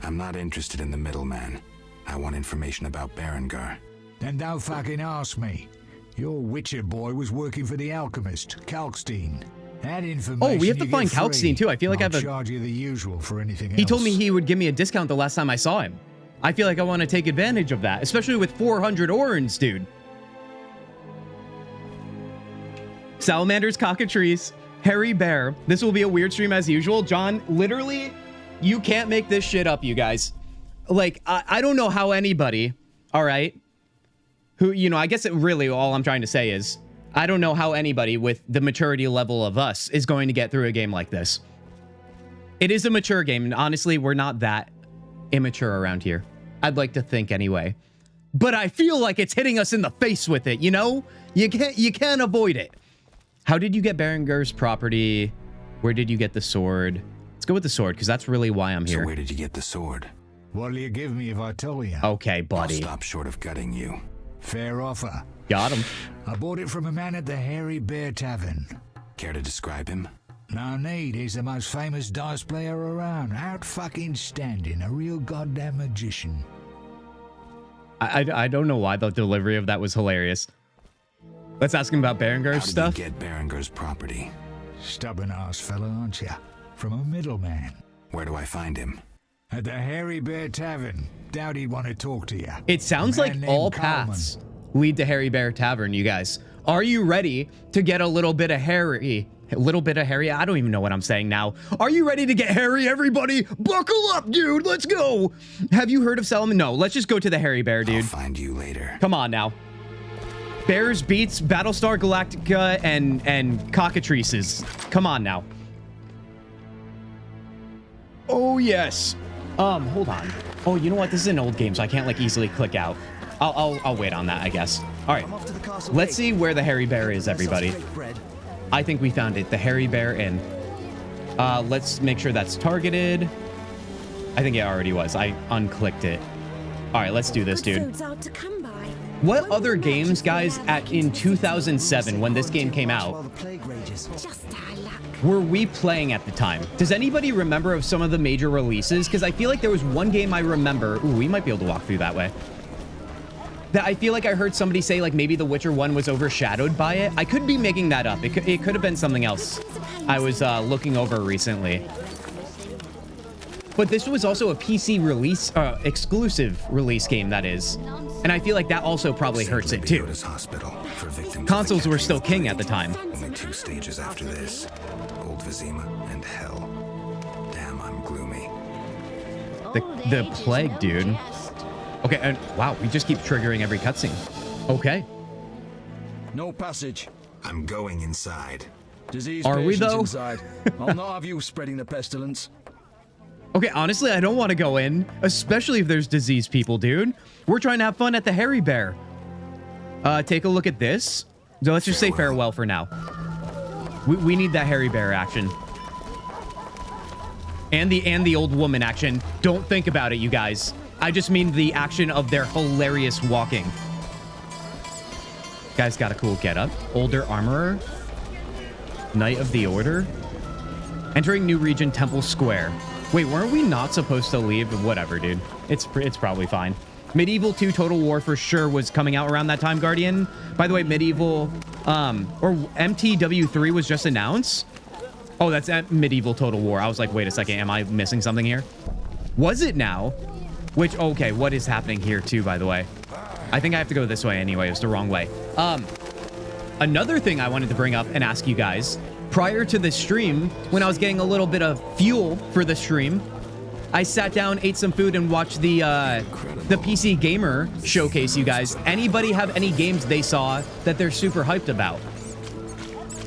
I'm not interested in the middleman. I want information about Berengar. Then don't fucking ask me. Your Witcher boy was working for the alchemist, Kalkstein. That information. Oh, we have to find Kalkstein too. I feel like I have charge you the usual for anything else. He told me he would give me a discount the last time I saw him. I feel like I want to take advantage of that, especially with 400 orens, dude. Salamanders, cockatrice, hairy bear. This will be a weird stream as usual. John, literally, you can't make this shit up, you guys. Like, I don't know how anybody, all right, who, you know, I guess it really all I'm trying to say is, I don't know how anybody with the maturity level of us is going to get through a game like this. It is a mature game, and honestly, we're not that immature around here. I'd like to think anyway. But I feel like it's hitting us in the face with it, you know? You can't avoid it. How did you get Berengar's property? Where did you get the sword? Let's go with the sword, because that's really why I'm here. So where did you get the sword? What'll you give me if I tell you? Okay, buddy. I'll stop short of gutting you. Fair offer. Got him. I bought it from a man at the Hairy Bear Tavern. Care to describe him? No need, he's the most famous dice player around. Out fucking standing, a real goddamn magician. I don't know why the delivery of that was hilarious. Let's ask him about Berengar's stuff. How did you get Berengar's property? Stubborn ass fella, aren't you? From a middleman. Where do I find him? At the Hairy Bear Tavern. Doubt he'd want to talk to you. It sounds like all paths lead to Hairy Bear Tavern, you guys. Are you ready to get a little bit of hairy? A little bit of hairy? I don't even know what I'm saying now. Are you ready to get hairy, everybody? Buckle up, dude. Let's go. Have you heard of Solomon? No, let's just go to the Hairy Bear, dude. I'll find you later. Come on now. Bears beats Battlestar Galactica and cockatrices. Come on now. Oh, yes. Hold on. Oh, you know what? This is an old game, so I can't, like, easily click out. I'll wait on that, I guess. All right. Let's see where the Hairy Bear is, everybody. I think we found it. The Hairy Bear Inn. Let's make sure that's targeted. I think it already was. I unclicked it. All right, let's do this, dude. What other games, guys, in 2007, when this game came out, were we playing at the time? Does anybody remember of some of the major releases? Because I feel like there was one game I remember. Ooh, we might be able to walk through that way. That I feel like I heard somebody say, like, maybe The Witcher 1 was overshadowed by it. I could be making that up. It could have been something else I was looking over recently. But this was also a PC release, exclusive release game, that is. And I feel like that also probably hurts it, too. Consoles were still king at the time. Only 2 stages after this. Old Vizima and Hell. Damn, I'm gloomy. The plague, dude. Okay, and wow, we just keep triggering every cutscene. Okay. No passage. I'm going inside. Disease Are we, though? Inside. I'll not have you spreading the pestilence. Okay, honestly, I don't want to go in, especially if there's diseased people, dude. We're trying to have fun at the Hairy Bear. Take a look at this. So let's just say farewell for now. We need that Hairy Bear action. And the old woman action. Don't think about it, you guys. I just mean the action of their hilarious walking. Guy's got a cool getup. Older armorer. Knight of the Order. Entering new region, Temple Square. Wait, weren't we not supposed to leave? Whatever, dude. It's probably fine. Medieval 2 Total War for sure was coming out around that time, Guardian. By the way, Medieval, or MTW3 was just announced. Oh, that's at Medieval Total War. I was like, wait a second, am I missing something here? Was it now? Which, okay, what is happening here too, by the way? I think I have to go this way anyway. It's the wrong way. Another thing I wanted to bring up and ask you guys, prior to the stream, when I was getting a little bit of fuel for the stream, I sat down, ate some food, and watched the PC Gamer showcase, you guys. Anybody have any games they saw that they're super hyped about?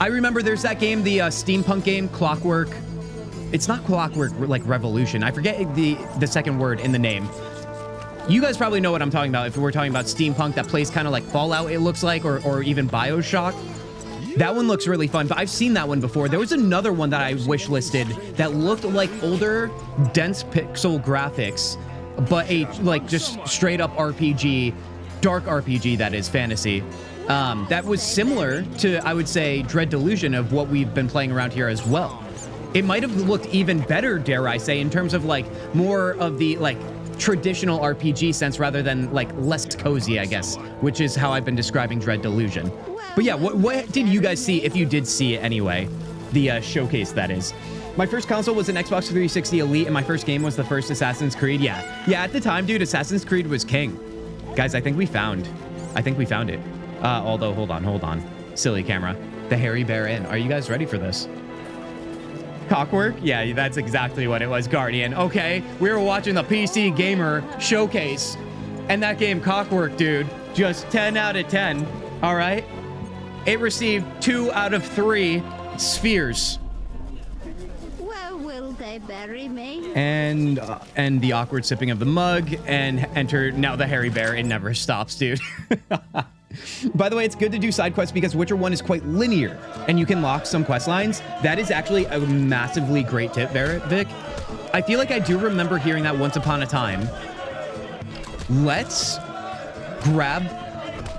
I remember there's that game, the steampunk game, Clockwork. It's not Clockwork, like Revolution. I forget the second word in the name. You guys probably know what I'm talking about if we're talking about steampunk that plays kind of like Fallout, it looks like, or even BioShock. That one looks really fun, but I've seen that one before. There was another one that I wish-listed that looked like older, dense pixel graphics, but a, like, just straight-up RPG, dark RPG, that is, fantasy. That was similar to, I would say, Dread Delusion of what we've been playing around here as well. It might have looked even better, dare I say, in terms of, like, more of the, like, traditional RPG sense rather than, like, less cozy, I guess, which is how I've been describing Dread Delusion. But yeah, what did you guys see, if you did see it anyway? The showcase, that is. My first console was an Xbox 360 Elite, and my first game was the first Assassin's Creed. Yeah, at the time, dude, Assassin's Creed was king. Guys, I think we found it. Although, hold on. Silly camera. The Hairy Bear Inn. Are you guys ready for this? Cockwork? Yeah, that's exactly what it was, Guardian. Okay, we were watching the PC Gamer showcase, and that game, Cockwork, dude, just 10 out of 10, all right? It received 2 out of 3 spheres. Where will they bury me? And the awkward sipping of the mug, and enter now the Hairy Bear. It never stops, dude. By the way, it's good to do side quests because Witcher 1 is quite linear, and you can lock some quest lines. That is actually a massively great tip, Vic. I feel like I do remember hearing that once upon a time. Let's grab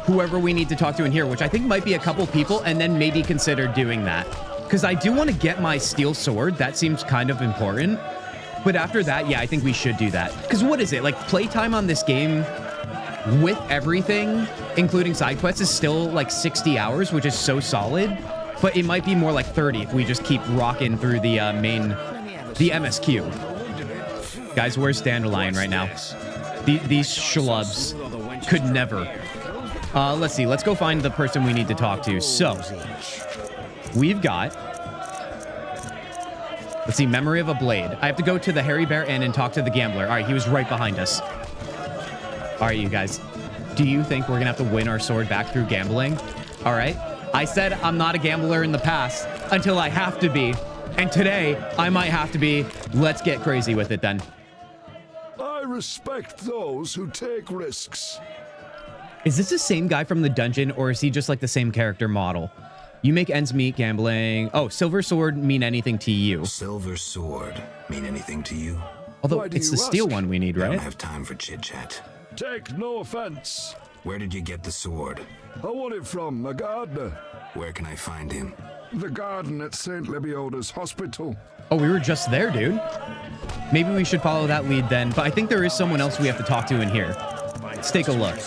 whoever we need to talk to in here, which I think might be a couple people, and then maybe consider doing that. Because I do want to get my steel sword. That seems kind of important. But after that, yeah, I think we should do that. Because what is it? Like, playtime on this game with everything, including side quests, is still like 60 hours, which is so solid. But it might be more like 30 if we just keep rocking through the the MSQ. Guys, where's Dandelion right now? These schlubs could never. Let's see. Let's go find the person we need to talk to. So, we've got... Let's see, Memory of a Blade. I have to go to the Hairy Bear Inn and talk to the gambler. All right, he was right behind us. All right, you guys. Do you think we're going to have to win our sword back through gambling? All right. I said I'm not a gambler in the past until I have to be. And today, I might have to be. Let's get crazy with it then. I respect those who take risks. Is this the same guy from the dungeon, or is he just like the same character model? You make ends meet gambling. Oh, silver sword mean anything to you? Silver sword mean anything to you? Although it's the steel one we need, right? I don't have time for chit-chat. Take no offense. Where did you get the sword? I want it from a gardener. Where can I find him? The garden at St. Lebioda's hospital. Oh, we were just there, dude. Maybe we should follow that lead then. But I think there is someone else we have to talk to in here. Let's take a look.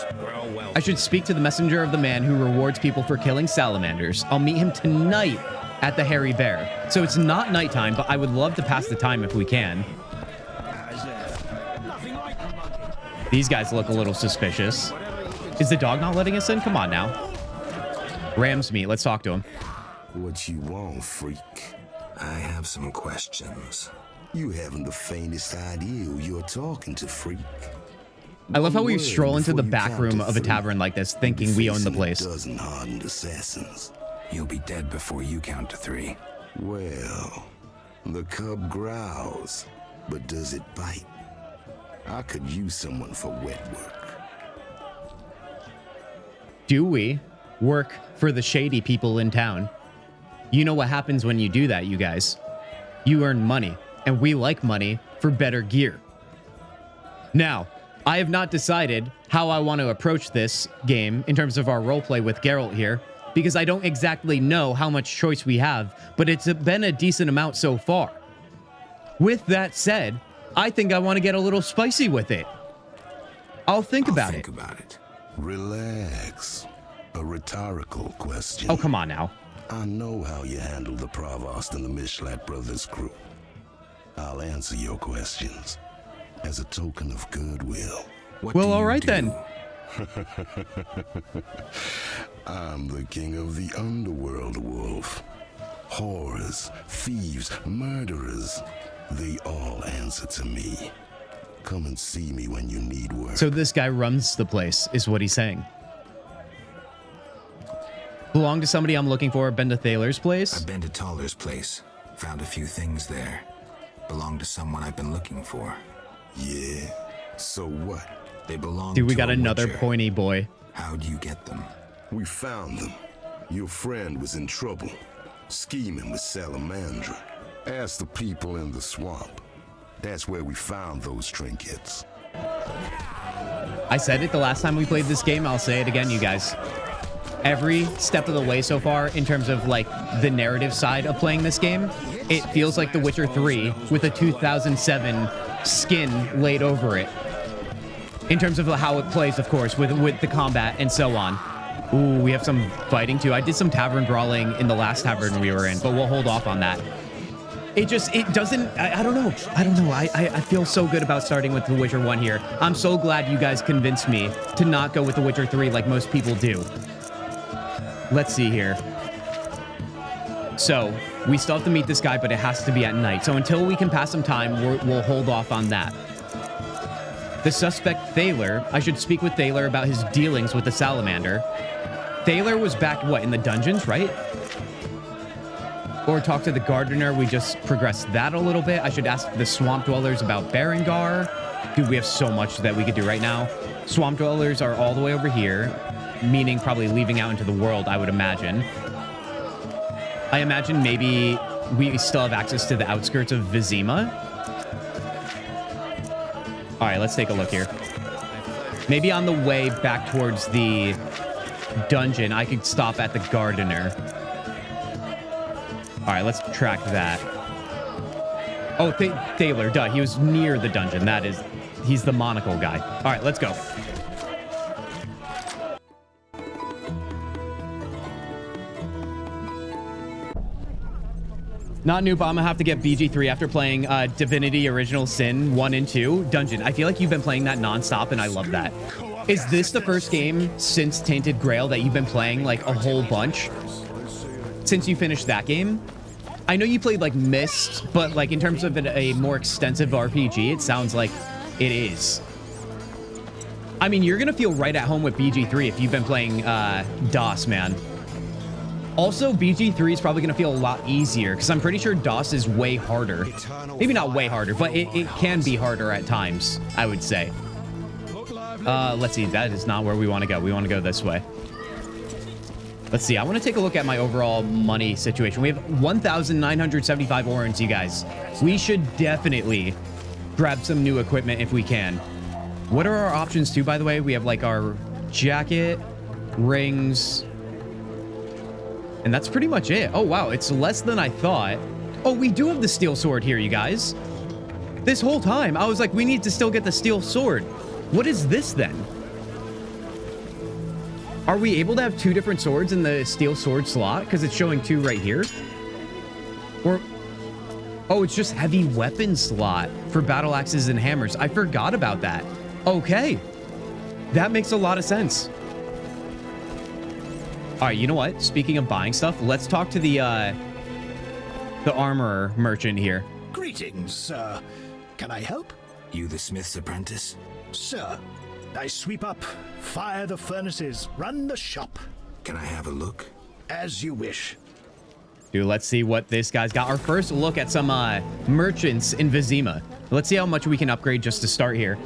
I should speak to the messenger of the man who rewards people for killing salamanders. I'll meet him tonight at the Hairy Bear. So it's not nighttime, but I would love to pass the time if we can. These guys look a little suspicious. Is the dog not letting us in? Come on now. Ram's meat. Let's talk to him. What you want, freak? I have some questions. You haven't the faintest idea who you're talking to, freak. I love how we stroll into the back room of a tavern like this, thinking we own the place. Dozen hardened assassins. You'll be dead before you count to 3. Well, the cub growls, but does it bite? I could use someone for wet work. Do we work for the shady people in town? You know what happens when you do that, you guys. You earn money, and we like money for better gear. Now, I have not decided how I want to approach this game in terms of our roleplay with Geralt here, because I don't exactly know how much choice we have, but it's been a decent amount so far. With that said, I think I want to get a little spicy with it. I'll think about it. Relax. A rhetorical question. Oh, come on now. I know how you handle the Provost and the Mishlat brothers crew. I'll answer your questions as a token of goodwill. Well, all right then. I'm the king of the underworld, Wolf. Whores, thieves, murderers, they all answer to me. Come and see me when you need work. So this guy runs the place, is what he's saying. Belong to somebody I'm looking for. Been to Thaler's place? I've been to Thaler's place. Found a few things there. Belong to someone I've been looking for. Yeah? So what? They belong Dude, we to got a another witcher. pointy boy. How'd you get them? We found them. Your friend was in trouble. Scheming with Salamandra. Ask the people in the swamp. That's where we found those trinkets. I said it the last time we played this game. I'll say it again, you guys. Every step of the way so far, in terms of like the narrative side of playing this game, it feels like The Witcher 3 with a 2007 skin laid over it. In terms of how it plays, of course, with the combat and so on. Ooh, we have some fighting too. I did some tavern brawling in the last tavern we were in, but we'll hold off on that. It doesn't, I don't know. I feel so good about starting with The Witcher 1 here. I'm so glad you guys convinced me to not go with The Witcher 3 like most people do. Let's see here. So, we still have to meet this guy, but it has to be at night. So until we can pass some time, we'll hold off on that. The suspect, Thaler, I should speak with Thaler about his dealings with the salamander. Thaler was back, what, in the dungeons, right? Or talk to the gardener. We just progressed that a little bit. I should ask the swamp dwellers about Berengar. Dude, we have so much that we could do right now. Swamp dwellers are all the way over here, meaning probably leaving out into the world, I would imagine. I imagine maybe we still have access to the outskirts of Vizima. All right, let's take a look here. Maybe on the way back towards the dungeon, I could stop at the gardener. All right, let's track that. Oh, Thaler, duh. He was near the dungeon. He's the monocle guy. All right, let's go. Not new, but I'm gonna have to get BG3 after playing Divinity Original Sin 1 and 2 Dungeon. I feel like you've been playing that nonstop, and I love that. Is this the first game since Tainted Grail that you've been playing like a whole bunch? Since you finished that game? I know you played like Myst, but like in terms of a more extensive RPG, it sounds like it is. I mean, you're gonna feel right at home with BG3 if you've been playing DOS, man. Also, BG3 is probably gonna feel a lot easier because I'm pretty sure DOS is way harder. Maybe not way harder, but it can be harder at times, I would say. Let's see, that is not where we want to go. We want to go this way. Let's see, I want to take a look at my overall money situation. We have 1,975 orange, you guys. We should definitely grab some new equipment if we can. What are our options too, by the way? We have like our jacket, rings, and that's pretty much it. Oh, wow, it's less than I thought. Oh, we do have the steel sword here, you guys. This whole time, I was like, we need to still get the steel sword. What is this then? Are we able to have two different swords in the steel sword slot? Because it's showing two right here. Or, oh, it's just heavy weapon slot for battle axes and hammers. I forgot about that. Okay. That makes a lot of sense. All right, you know what? Speaking of buying stuff, let's talk to the armorer merchant here. Greetings, sir. Can I help? You the smith's apprentice? Sir, I sweep up, fire the furnaces, run the shop. Can I have a look? As you wish. Dude, let's see what this guy's got. Our first look at some merchants in Vizima. Let's see how much we can upgrade just to start here.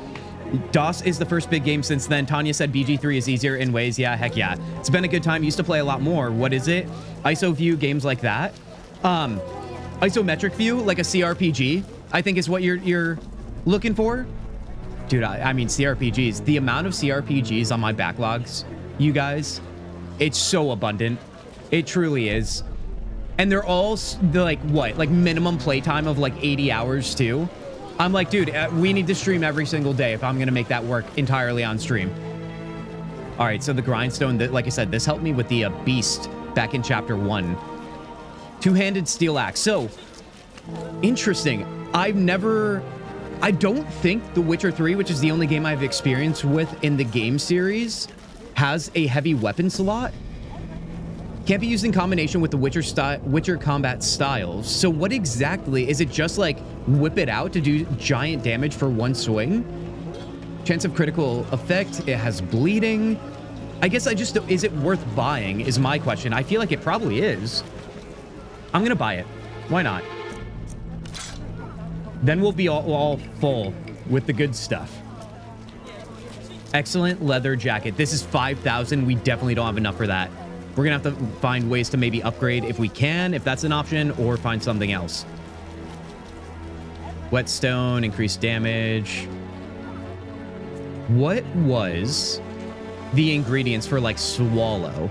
DOS is the first big game since then. Tanya said BG3 is easier in ways. Yeah, heck yeah. It's been a good time. Used to play a lot more. What is it? ISO view, games like that. Isometric view, like a CRPG, I think is what you're looking for. Dude, I mean, CRPGs. The amount of CRPGs on my backlogs, you guys, it's so abundant. It truly is. And they're all, like, what? Like, minimum playtime of, like, 80 hours, too? I'm like, dude, we need to stream every single day if I'm going to make that work entirely on stream. All right, so the grindstone, like I said, this helped me with the beast back in Chapter 1. Two-handed steel axe. So, interesting. I don't think The Witcher 3, which is the only game I've experienced with in the game series, has a heavy weapon slot. Can't be used in combination with the Witcher combat styles. So what exactly, is it just like whip it out to do giant damage for one swing? Chance of critical effect, it has bleeding. I guess I just, is it worth buying is my question. I feel like it probably is. I'm gonna buy it. Why not? Then we'll be all full with the good stuff. Excellent leather jacket. This is 5,000. We definitely don't have enough for that. We're gonna have to find ways to maybe upgrade if we can, if that's an option, or find something else. Whetstone, increased damage. What was the ingredients for like swallow?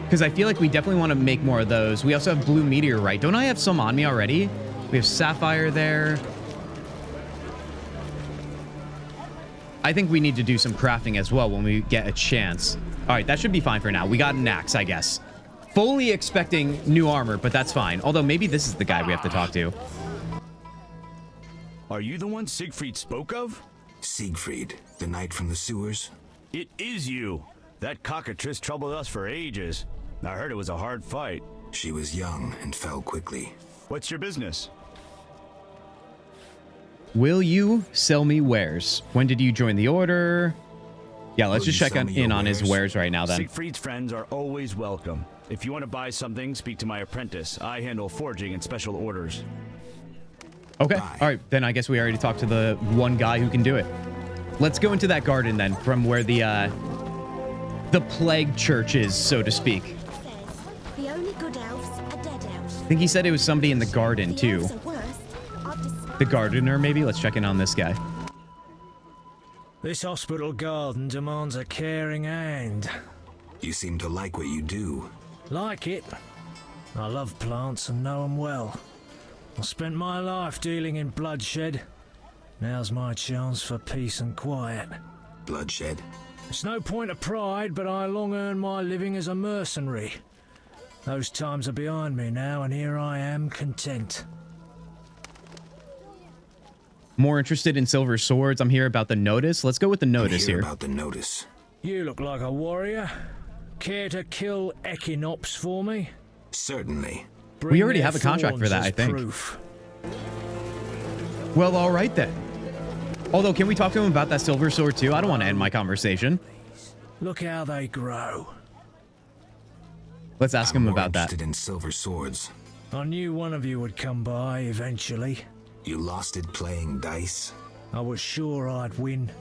Because I feel like we definitely want to make more of those. We also have blue meteorite. Don't I have some on me already? We have sapphire there. I think we need to do some crafting as well when we get a chance. All right, that should be fine for now. We got an axe, I guess. Fully expecting new armor, but that's fine. Although maybe this is the guy we have to talk to. Are you the one Siegfried spoke of? Siegfried, the knight from the sewers? It is you. That cockatrice troubled us for ages. I heard it was a hard fight. She was young and fell quickly. What's your business? Will you sell me wares? When did you join the order? Yeah, let's just check in on his wares right now then. Siegfried's friends are always welcome. If you want to buy something, speak to my apprentice. I handle forging and special orders. Okay, all right, then I guess we already talked to the one guy who can do it. Let's go into that garden then, from where the plague church is, so to speak. The only good elves are dead elves. I think he said it was somebody in the garden too. The gardener, maybe? Let's check in on this guy. This hospital garden demands a caring hand. You seem to like what you do. Like it? I love plants and know them well. I spent my life dealing in bloodshed. Now's my chance for peace and quiet. Bloodshed? It's no point of pride, but I long earned my living as a mercenary. Those times are behind me now, and here I am, content. More interested in silver swords. I'm here about the notice. Let's go with the notice here. About the notice. You look like a warrior. Care to kill Echinops for me? Certainly. We already have a contract for that, I think. Proof. Well, all right then. Although, can we talk to him about that silver sword too? I don't want to end my conversation. Look how they grow. Let's ask him about that. I'm interested in silver swords. I knew one of you would come by eventually. You lost it playing dice? I was sure I'd win.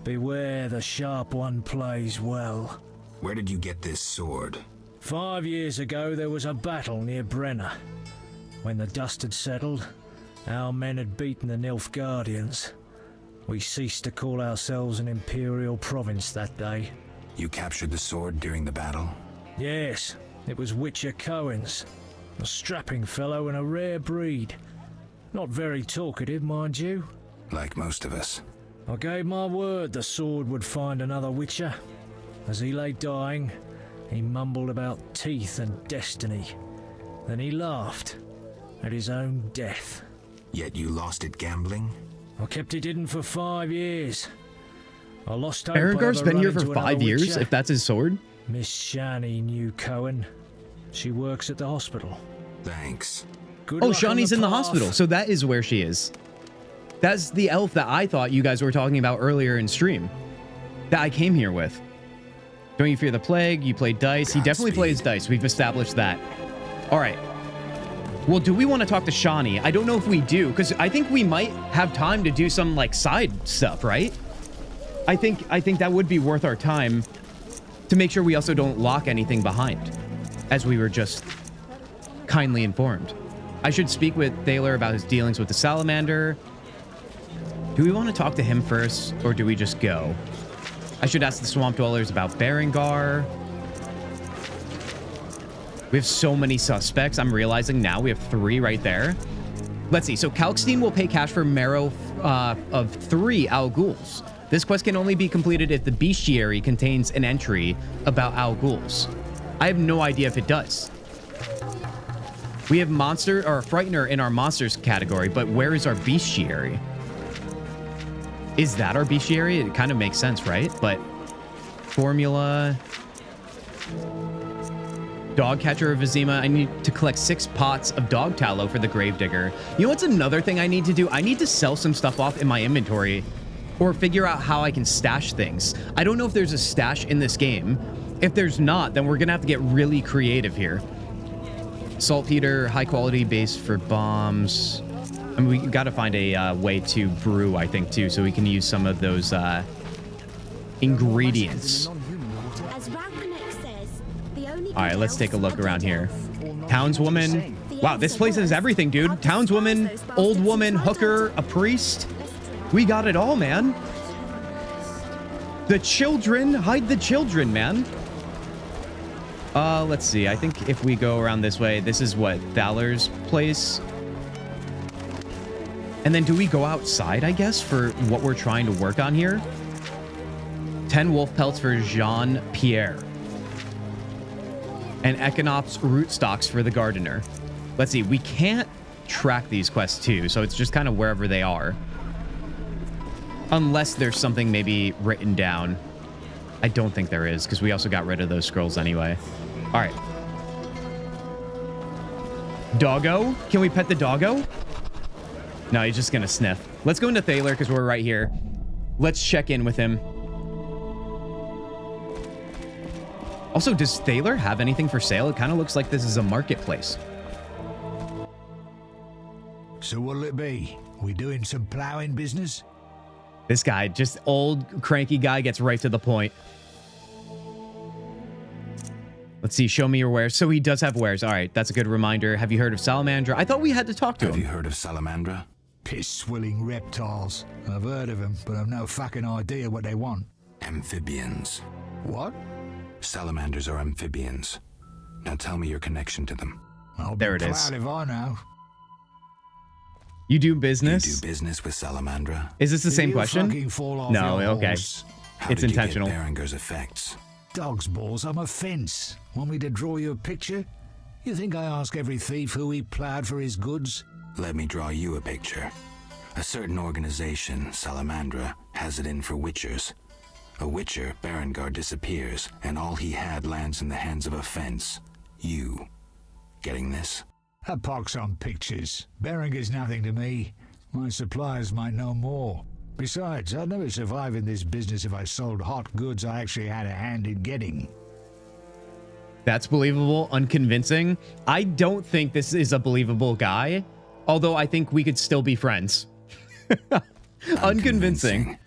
Beware, the sharp one plays well. Where did you get this sword? 5 years ago there was a battle near Brenner. When the dust had settled, our men had beaten the Nilfgaardians. We ceased to call ourselves an imperial province that day. You captured the sword during the battle? Yes, it was Witcher Cohen's. A strapping fellow and a rare breed. Not very talkative, mind you. Like most of us. I gave my word the sword would find another Witcher. As he lay dying, he mumbled about teeth and destiny. Then he laughed at his own death. Yet you lost it gambling? I kept it hidden for 5 years. I lost hope. Berengar's been here for 5 years, if that's his sword? Miss Shani knew Cohen. She works at the hospital. Thanks. Oh, Shani's in the hospital, so that is where she is. That's the elf that I thought you guys were talking about earlier in stream. That I came here with. Don't you fear the plague? You play dice. He definitely plays dice. We've established that. All right. Well, do we want to talk to Shani? I don't know if we do, because I think we might have time to do some like side stuff, right? I think that would be worth our time to make sure we also don't lock anything behind, as we were just kindly informed. I should speak with Thaler about his dealings with the salamander. Do we want to talk to him first, or do we just go? I should ask the swamp dwellers about Berengar. We have so many suspects. I'm realizing now we have 3 right there. Let's see. So Kalkstein will pay cash for marrow of 3 Al Ghul's. This quest can only be completed if the bestiary contains an entry about Al Ghul's. I have no idea if it does. We have monster or frightener in our monsters category, but where is our bestiary? Is that our bestiary? It kind of makes sense, right? But formula, dog catcher of Vizima. I need to collect 6 pots of dog tallow for the gravedigger. You know what's another thing I need to do? I need to sell some stuff off in my inventory or figure out how I can stash things. I don't know if there's a stash in this game. If there's not, then we're gonna have to get really creative here. Saltpeter, high quality base for bombs. I mean, we got to find a way to brew, I think, too, so we can use some of those ingredients. All right, let's take a look around here. Townswoman. Wow, this place has everything, dude. Townswoman, old woman, hooker, a priest. We got it all, man. The children. Hide the children, man. Let's see. I think if we go around this way, this is what? Thaler's place. And then do we go outside, I guess, for what we're trying to work on here? 10 wolf pelts for Jean-Pierre. And Echinops rootstocks for the gardener. Let's see. We can't track these quests too, so it's just kind of wherever they are. Unless there's something maybe written down. I don't think there is, because we also got rid of those scrolls anyway. All right. Doggo? Can we pet the doggo? No, he's just gonna sniff. Let's go into Thaler because we're right here. Let's check in with him. Also, does Thaler have anything for sale? It kind of looks like this is a marketplace. So what'll it be? We doing some plowing business? This guy, just old cranky guy, gets right to the point. Let's see, show me your wares. So he does have wares. All right, that's a good reminder. Have you heard of Salamandra? I thought we had to talk to him. Have you heard of Salamandra? Piss-swilling reptiles. I've heard of them, but I've no fucking idea what they want. Amphibians. What? Salamanders are amphibians. Now tell me your connection to them. I'll There be it is. glad if I know. You do business? You do business with Salamandra? Is this the If same you question? fucking fall off No, your okay. horse. How It's did intentional. You get Berenger's effects? Dog's balls, I'm a fence. Want me to draw you a picture? You think I ask every thief who he ploughed for his goods? Let me draw you a picture. A certain organization, Salamandra, has it in for witchers. A witcher, Berengar, disappears, and all he had lands in the hands of a fence. You. Getting this? A pox on pictures. Berenger's nothing to me. My suppliers might know more. Besides, I'd never survive in this business if I sold hot goods I actually had a hand in getting. That's believable, unconvincing. I don't think this is a believable guy, although I think we could still be friends. Unconvincing.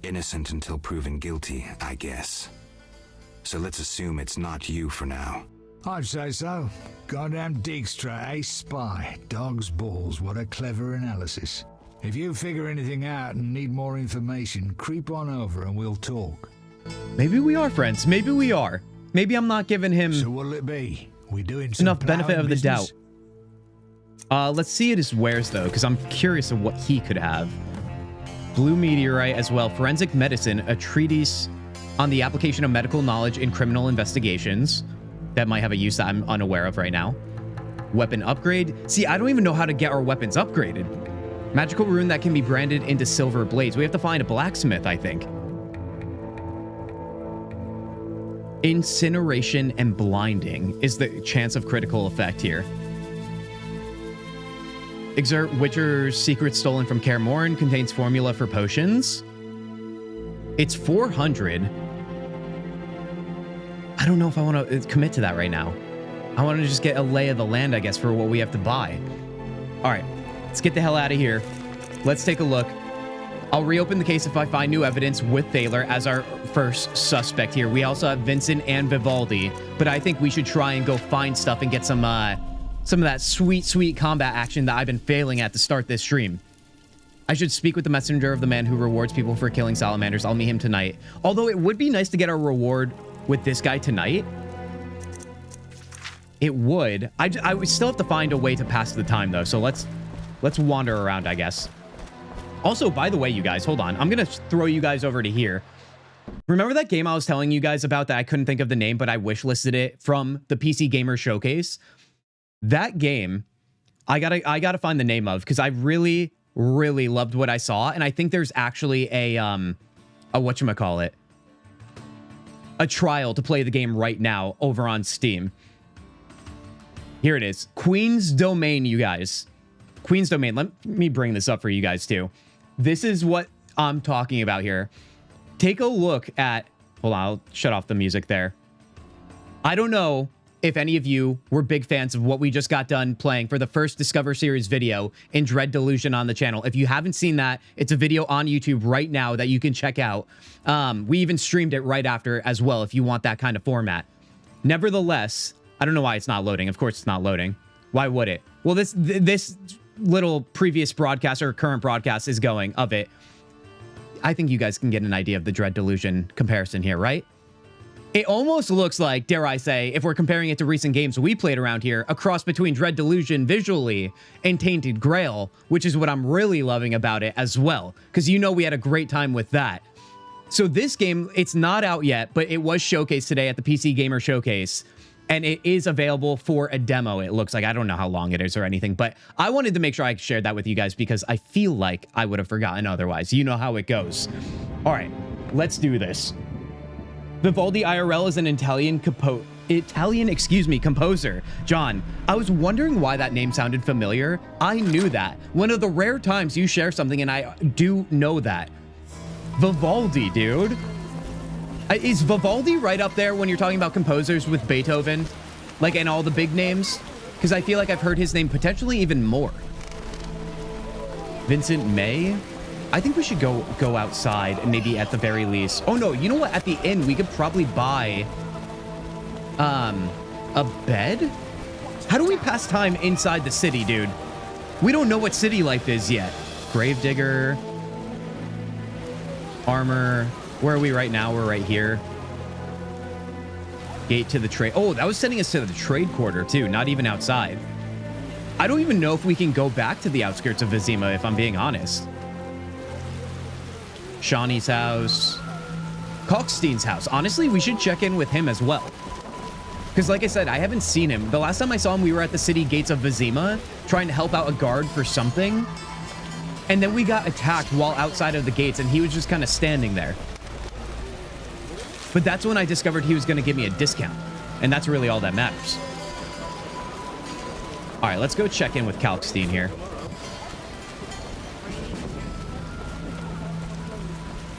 Innocent until proven guilty, I guess. So let's assume it's not you for now. I'd say so. Goddamn Dijkstra, a spy. Dog's balls, what a clever analysis. If you figure anything out and need more information, creep on over and we'll talk. Maybe we are friends. Maybe we are. Maybe I'm not giving him So what'll it be? We doing some enough benefit plowing of the business? doubt. Let's see his wares, though, because I'm curious of what he could have. Blue meteorite as well. Forensic medicine, a treatise on the application of medical knowledge in criminal investigations. That might have a use that I'm unaware of right now. Weapon upgrade. See, I don't even know how to get our weapons upgraded. Magical rune that can be branded into silver blades. We have to find a blacksmith, I think. Incineration and blinding is the chance of critical effect here. Exert Witcher's secret stolen from Kaer Morhen. Contains formula for potions. It's 400. I don't know if I want to commit to that right now. I want to just get a lay of the land, I guess, for what we have to buy. All right, let's get the hell out of here. Let's take a look. I'll reopen the case if I find new evidence with Thaler as our first suspect here. We also have Vincent and Vivaldi, but I think we should try and go find stuff and get some of that sweet, sweet combat action that I've been failing at to start this stream. I should speak with the messenger of the man who rewards people for killing salamanders. I'll meet him tonight. Although it would be nice to get a reward with this guy tonight. It would. I would still have to find a way to pass the time, though. So let's wander around, I guess. Also, by the way, you guys, hold on. I'm going to throw you guys over to here. Remember that game I was telling you guys about that I couldn't think of the name, but I wishlisted it from the PC Gamer Showcase? That game, I gotta find the name of, because I really, really loved what I saw. And I think there's actually a whatchamacallit, a trial to play the game right now over on Steam. Here it is. Queen's Domain, you guys. Queen's Domain. Let me bring this up for you guys too. This is what I'm talking about here. Take a look at... Hold on, I'll shut off the music there. I don't know if any of you were big fans of what we just got done playing for the first Discover Series video in Dread Delusion on the channel. If you haven't seen that, it's a video on YouTube right now that you can check out. We even streamed it right after as well if you want that kind of format. Nevertheless, I don't know why it's not loading. Of course it's not loading. Why would it? Well, this little previous broadcast or current broadcast is going of it. I think you guys can get an idea of the Dread Delusion comparison here, right? It almost looks like, dare I say, if we're comparing it to recent games we played around here, a cross between Dread Delusion visually and Tainted Grail, which is what I'm really loving about it as well, because you know we had a great time with that. So this game, it's not out yet, but it was showcased today at the PC Gamer Showcase, and it is available for a demo, it looks like. I don't know how long it is or anything, but I wanted to make sure I shared that with you guys because I feel like I would have forgotten otherwise. You know how it goes. All right, let's do this. Vivaldi IRL is an Italian composer. John, I was wondering why that name sounded familiar. I knew that. One of the rare times you share something and I do know that. Vivaldi, dude. Is Vivaldi right up there when you're talking about composers with Beethoven? Like, and all the big names? Because I feel like I've heard his name potentially even more. Vincent May? I think we should go outside and maybe at the very least. Oh no, you know what? At the inn, we could probably buy a bed? How do we pass time inside the city, dude? We don't know what city life is yet. Gravedigger. Armor. Where are we right now? We're right here. Gate to the trade. Oh, that was sending us to the trade quarter too, not even outside. I don't even know if we can go back to the outskirts of Vizima, if I'm being honest. Shawnee's house. Kalkstein's house. Honestly, we should check in with him as well. Because like I said, I haven't seen him. The last time I saw him, we were at the city gates of Vizima trying to help out a guard for something. And then we got attacked while outside of the gates, and he was just kind of standing there. But that's when I discovered he was going to give me a discount. And that's really all that matters. All right, let's go check in with Kalkstein here.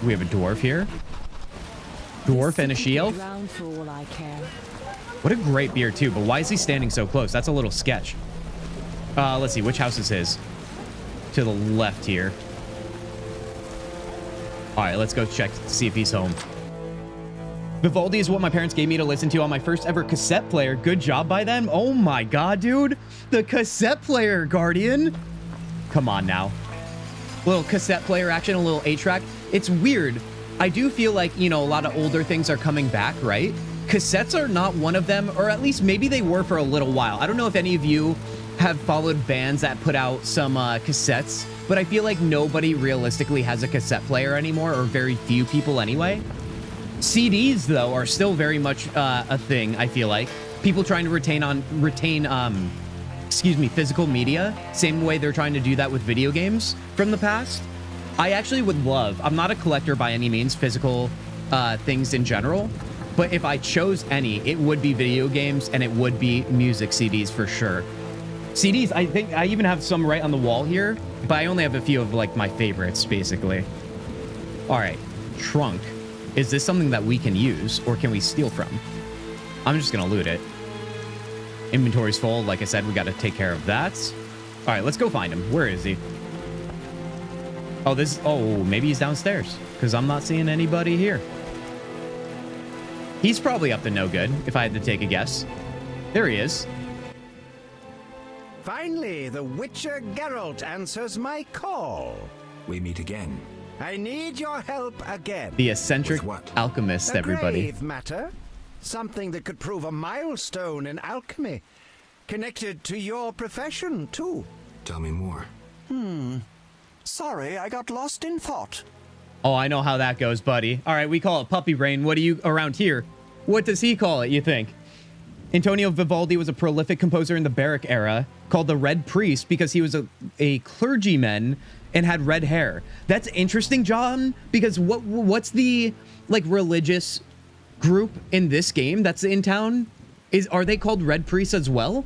We have a dwarf here. Dwarf and a shield. What a great beer, too. But why is he standing so close? That's a little sketch. Let's see. Which house is his? To the left here. All right, let's go check to see if he's home. Vivaldi is what my parents gave me to listen to on my first ever cassette player. Good job by them. Oh my god, dude. The cassette player, Guardian. Come on now. Little cassette player action, a little 8-track. It's weird. I do feel like, you know, a lot of older things are coming back, right? Cassettes are not one of them, or at least maybe they were for a little while. I don't know if any of you have followed bands that put out some cassettes, but I feel like nobody realistically has a cassette player anymore, or very few people anyway. CDs, though, are still very much a thing, I feel like. People trying to retain physical media, same way they're trying to do that with video games from the past. I actually would love, I'm not a collector by any means, physical things in general, but if I chose any, it would be video games and it would be music CDs for sure. CDs, I think I even have some right on the wall here, but I only have a few of like my favorites, basically. All right, trunk. Is this something that we can use or can we steal from? I'm just gonna loot it. Inventory's full. Like I said, we got to take care of that. All right, let's go find him. Where is he? Oh, maybe he's downstairs because I'm not seeing anybody here. He's probably up to no good if I had to take a guess. There he is. Finally, the Witcher Geralt answers my call. We meet again. I need your help again. The eccentric alchemist, everybody. A grave matter. Something that could prove a milestone in alchemy. Connected to your profession, too. Tell me more. Sorry, I got lost in thought. Oh, I know how that goes, buddy. All right, we call it puppy brain. What do you around here? What does he call it, you think? Antonio Vivaldi was a prolific composer in the Baroque era, called the Red Priest because he was a clergyman and had red hair. That's interesting, John, because what's the like religious group in this game that's in town? Are they called Red Priests as well?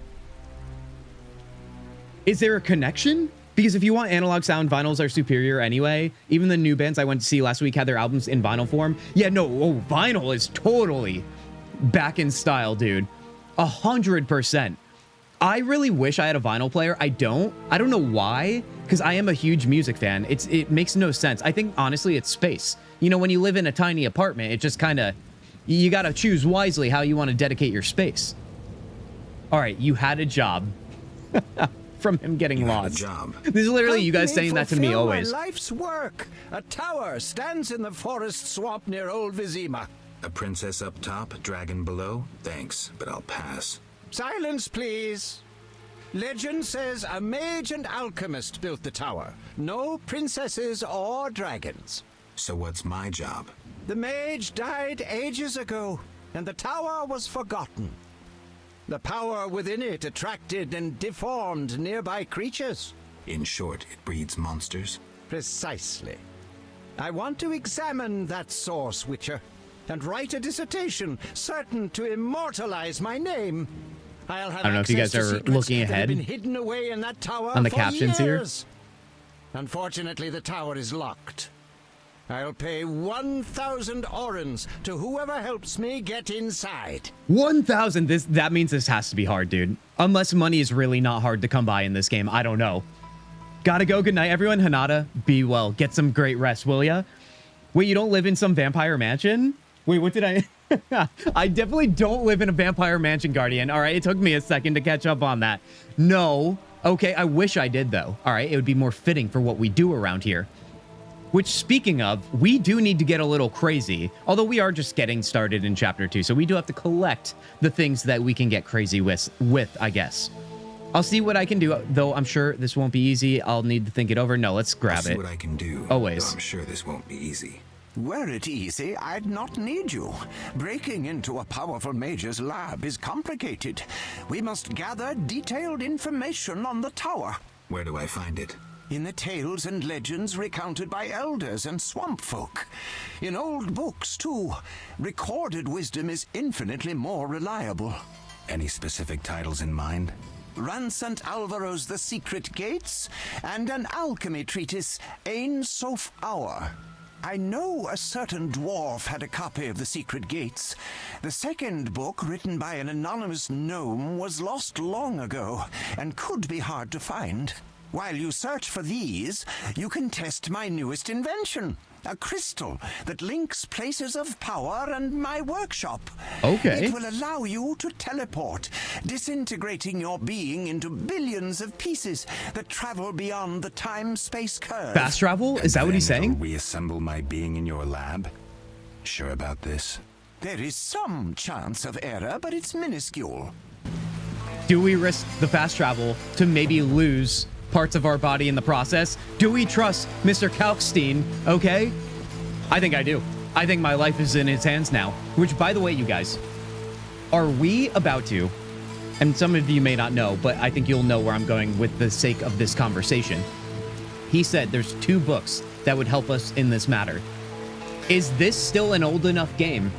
Is there a connection? Because if you want analog sound, vinyls are superior anyway. Even the new bands I went to see last week had their albums in vinyl form. Yeah, no, vinyl is totally back in style, dude. 100%. I really wish I had a vinyl player. I don't know why, because I am a huge music fan. It makes no sense. I think, honestly, it's space. You know, when you live in a tiny apartment, it just kind of, you got to choose wisely how you want to dedicate your space. All right, you had a job. From him getting lost. This is literally you guys saying that to me always. My life's work. A tower stands in the forest swamp near Old Vizima. A princess up top, dragon below? Thanks, but I'll pass. Silence, please. Legend says a mage and alchemist built the tower. No princesses or dragons. So what's my job? The mage died ages ago, and the tower was forgotten. The power within it attracted and deformed nearby creatures. In short, it breeds monsters? Precisely. I want to examine that source, Witcher, and write a dissertation certain to immortalize my name. I'll have I don't know if you guys are looking ahead been hidden away in that tower on the for captions years. here. Unfortunately, the tower is locked. I'll pay 1,000 orens to whoever helps me get inside. 1,000? That means this has to be hard, dude. Unless money is really not hard to come by in this game. I don't know. Gotta go. Good night, everyone. Hanada, be well. Get some great rest, will ya? Wait, you don't live in some vampire mansion? Wait, what did I... I definitely don't live in a vampire mansion, Guardian. All right, it took me a second to catch up on that. No. Okay, I wish I did, though. All right, it would be more fitting for what we do around here. Which, speaking of, we do need to get a little crazy. Although we are just getting started in Chapter 2, so we do have to collect the things that we can get crazy with, I guess. I'll see what I can do, though I'm sure this won't be easy. I'll need to think it over. No, let's grab it. I'll see what I can do. Always. Though I'm sure this won't be easy. Were it easy, I'd not need you. Breaking into a powerful mage's lab is complicated. We must gather detailed information on the tower. Where do I find it? In the tales and legends recounted by elders and swamp folk. In old books, too. Recorded wisdom is infinitely more reliable. Any specific titles in mind? Ransant Alvaro's The Secret Gates, and an alchemy treatise, Ain Soph Hour. I know a certain dwarf had a copy of The Secret Gates. The second book, written by an anonymous gnome, was lost long ago, and could be hard to find. While you search for these, you can test my newest invention, a crystal that links places of power and my workshop. Okay. It will allow you to teleport, disintegrating your being into billions of pieces that travel beyond the time-space curve. Fast travel? Is that what he's saying? Reassemble my being in your lab? Sure about this? There is some chance of error, but it's minuscule. Do we risk the fast travel to maybe lose parts of our body in the process? Do we trust Mr. Kalkstein? Okay? I think I do. I think my life is in his hands now. Which, by the way, you guys, are we about to, and some of you may not know, but I think you'll know where I'm going with the sake of this conversation. He said there's 2 books that would help us in this matter. Is this still an old enough game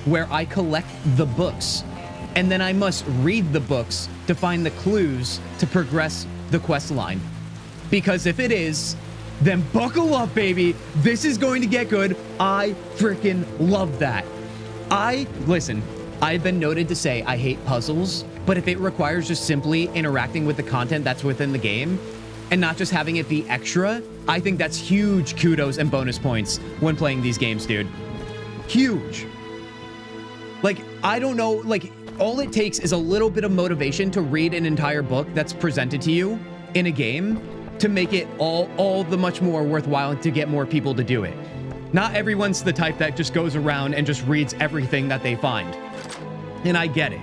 where I collect the books and then I must read the books to find the clues to progress the quest line? Because if it is, then buckle up, baby. This is going to get good. I freaking love that. Listen, I've been noted to say I hate puzzles, but if it requires just simply interacting with the content that's within the game and not just having it be extra, I think that's huge kudos and bonus points when playing these games, dude. Huge. Like, I don't know, like, all it takes is a little bit of motivation to read an entire book that's presented to you in a game to make it all the much more worthwhile to get more people to do it. Not everyone's the type that just goes around and just reads everything that they find. And I get it.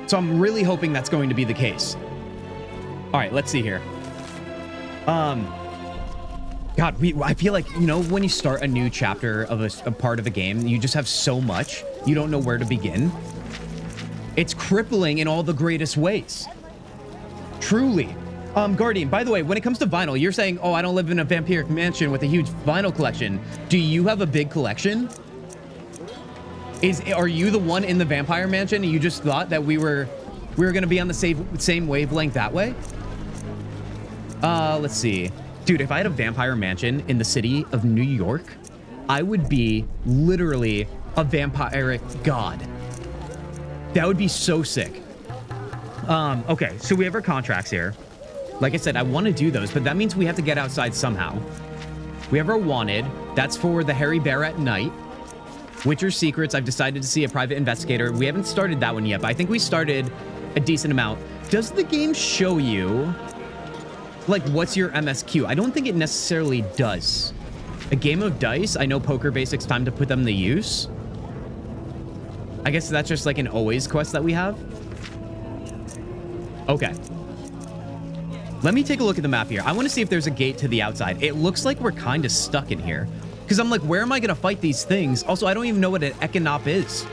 So I'm really hoping that's going to be the case. All right, let's see here. God, I feel like, you know, when you start a new chapter of a part of a game, you just have so much, you don't know where to begin. It's crippling in all the greatest ways. Truly. Guardian, by the way, when it comes to vinyl, you're saying, oh, I don't live in a vampiric mansion with a huge vinyl collection. Do you have a big collection? Are you the one in the vampire mansion and you just thought that we were going to be on the same wavelength that way? Let's see. Dude, if I had a vampire mansion in the city of New York, I would be literally a vampiric god. That would be so sick. Okay, so we have our contracts here. Like I said, I want to do those, but that means we have to get outside somehow. We have our wanted. That's for the Harry Bear at night. Witcher Secrets, I've decided to see a private investigator. We haven't started that one yet, but I think we started a decent amount. Does the game show you, like, what's your MSQ? I don't think it necessarily does. A game of dice, I know Poker Basics, time to put them to use. I guess that's just like an always quest that we have. Okay. Let me take a look at the map here. I want to see if there's a gate to the outside. It looks like we're kind of stuck in here. Because I'm like, where am I going to fight these things? Also, I don't even know what an Econop is.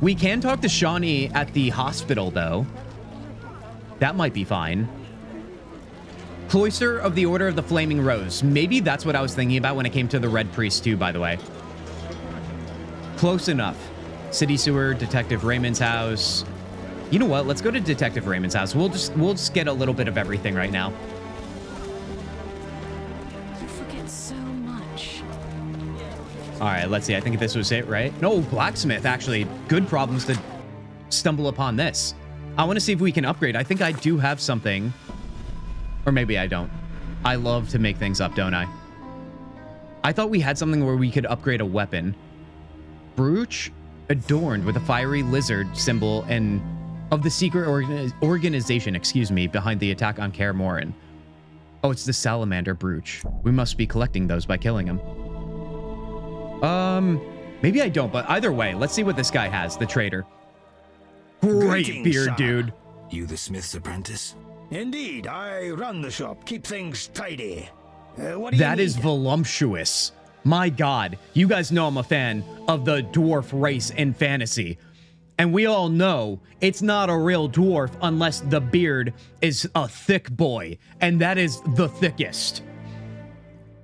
We can talk to Shawnee at the hospital, though. That might be fine. Cloister of the Order of the Flaming Rose. Maybe that's what I was thinking about when it came to the Red Priest, too, by the way. Close enough. City Sewer, Detective Raymond's house. You know what? Let's go to Detective Raymond's house. We'll just get a little bit of everything right now. You forget so much. All right, let's see. I think this was it, right? No, blacksmith, actually. Good problems to stumble upon this. I want to see if we can upgrade. I think I do have something. Or maybe I don't. I love to make things up, don't I? I thought we had something where we could upgrade a weapon. Brooch adorned with a fiery lizard symbol and of the secret organization, excuse me, behind the attack on Kaer Morhen. Oh, it's the salamander brooch. We must be collecting those by killing him. Maybe I don't, but either way, let's see what this guy has, the trader. Great beard, sir. dude. You the smith's apprentice? Indeed, I run the shop, keep things tidy. What do That you is need? voluptuous. My God, you guys know I'm a fan of the dwarf race in fantasy. And we all know it's not a real dwarf unless the beard is a thick boy. And that is the thickest.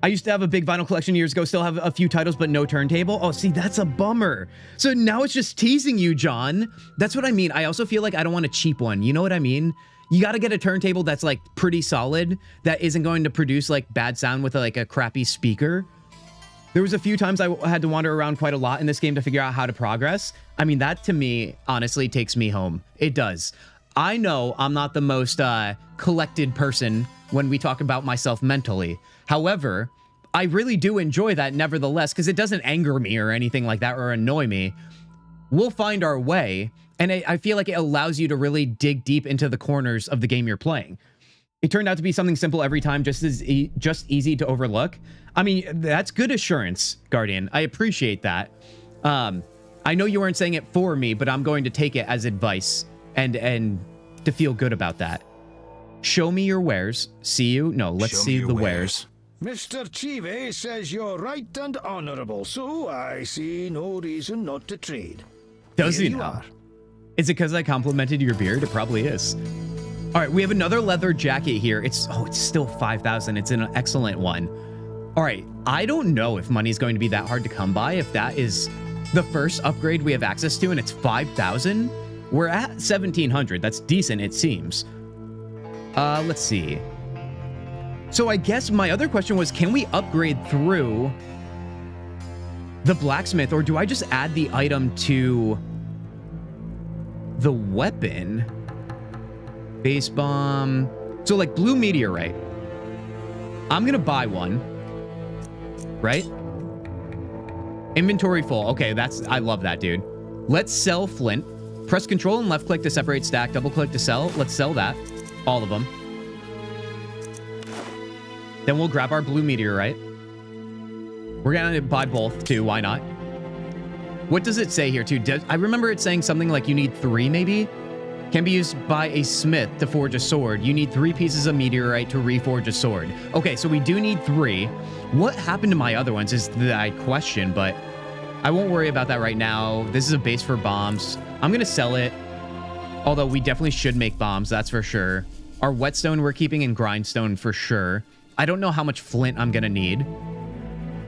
I used to have a big vinyl collection years ago, still have a few titles, but no turntable. Oh, see, that's a bummer. So now it's just teasing you, John. That's what I mean. I also feel like I don't want a cheap one. You know what I mean? You got to get a turntable that's like pretty solid, that isn't going to produce like bad sound with like a crappy speaker. There was a few times I had to wander around quite a lot in this game to figure out how to progress. I mean, that to me, honestly, takes me home. It does. I know I'm not the most collected person when we talk about myself mentally. However, I really do enjoy that nevertheless, because it doesn't anger me or anything like that or annoy me. We'll find our way, and I feel like it allows you to really dig deep into the corners of the game you're playing. It turned out to be something simple every time, just easy to overlook. I mean, that's good assurance, Guardian. I appreciate that. I know you weren't saying it for me, but I'm going to take it as advice and to feel good about that. Show me your wares. See you? No, let's see the wares. Mr. Chive says you're right and honorable, so I see no reason not to trade. Does he Here you know? are. Is it because I complimented your beard? It probably is. All right, we have another leather jacket here. It's still 5,000. It's an excellent one. All right, I don't know if money's going to be that hard to come by. If that is the first upgrade we have access to and it's 5,000, we're at 1,700. That's decent, it seems. Let's see. So I guess my other question was, can we upgrade through the blacksmith, or do I just add the item to the weapon? Base bomb. So like blue meteorite. I'm gonna buy one. Right? Inventory full. Okay, I love that, dude. Let's sell flint. Press control and left click to separate stack. Double click to sell. Let's sell that. All of them. Then we'll grab our blue meteorite. We're gonna buy both too. Why not? What does it say here too? I remember it saying something like you need 3 maybe? Can be used by a smith to forge a sword. You need 3 pieces of meteorite to reforge a sword. Okay, so we do need 3. What happened to my other ones is the question, but I won't worry about that right now. This is a base for bombs. I'm gonna sell it. Although we definitely should make bombs, that's for sure. Our whetstone we're keeping in grindstone for sure. I don't know how much flint I'm gonna need.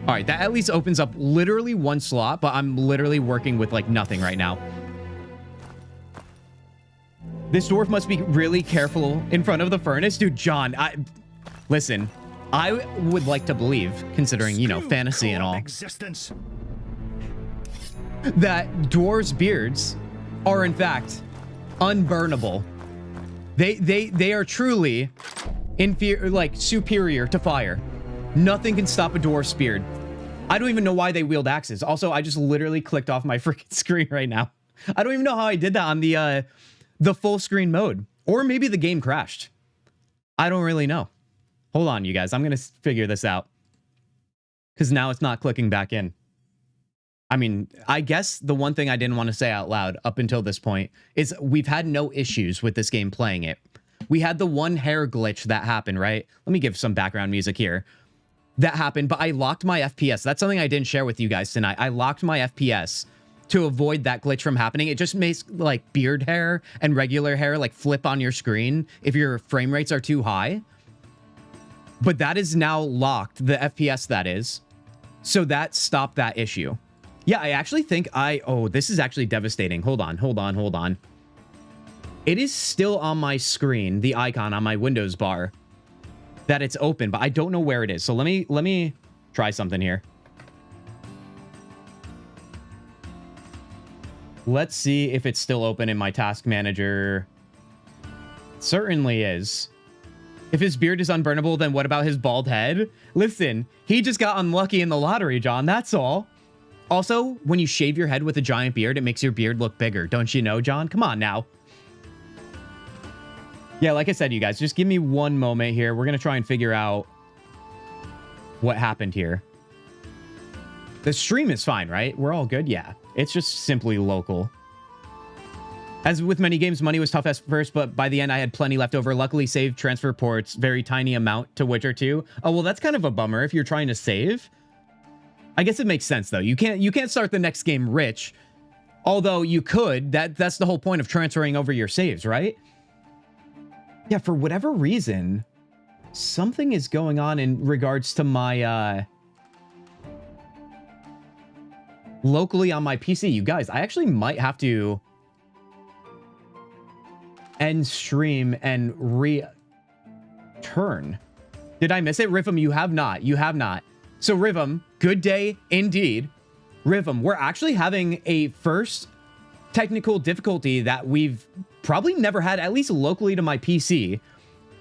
All right, that at least opens up literally 1 slot, but I'm literally working with like nothing right now. This dwarf must be really careful in front of the furnace. Dude, John, listen, I would like to believe, considering, you know, fantasy and all, existence. that dwarves' beards are in fact unburnable. They are truly inferior, like superior to fire. Nothing can stop a dwarf's beard. I don't even know why they wield axes. Also, I just literally clicked off my freaking screen right now. I don't even know how I did that on the full screen mode, or maybe the game crashed. I don't really know. Hold on, you guys. I'm going to figure this out, because now it's not clicking back in. I mean, I guess the one thing I didn't want to say out loud up until this point is we've had no issues with this game playing it. We had the one hair glitch that happened, right? Let me give some background music here. That happened, but I locked my FPS. That's something I didn't share with you guys tonight. I locked my FPS to avoid that glitch from happening. It just makes like beard hair and regular hair like flip on your screen if your frame rates are too high. But that is now locked, the FPS that is. So that stopped that issue. Yeah, I actually think oh, this is actually devastating. Hold on. It is still on my screen, the icon on my Windows bar, that it's open, but I don't know where it is. So let me try something here. Let's see if it's still open in my task manager. It certainly is. If his beard is unburnable, then what about his bald head? Listen, he just got unlucky in the lottery, John. That's all. Also, when you shave your head with a giant beard, it makes your beard look bigger. Don't you know, John? Come on now. Yeah, like I said, you guys, just give me one moment here. We're going to try and figure out what happened here. The stream is fine, right? We're all good? Yeah. It's just simply local. As with many games, money was tough at first, but by the end, I had plenty left over. Luckily, save transfer ports, very tiny amount to Witcher 2. Oh, well, that's kind of a bummer if you're trying to save. I guess it makes sense, though. You can't start the next game rich. Although you could. That's the whole point of transferring over your saves, right? Yeah, for whatever reason, something is going on in regards to my... locally on my PC. You guys, I actually might have to end stream and return. Did I miss it? Rhythm, you have not. You have not. So Rhythm, good day indeed. Rhythm, we're actually having a first technical difficulty that we've probably never had, at least locally to my PC.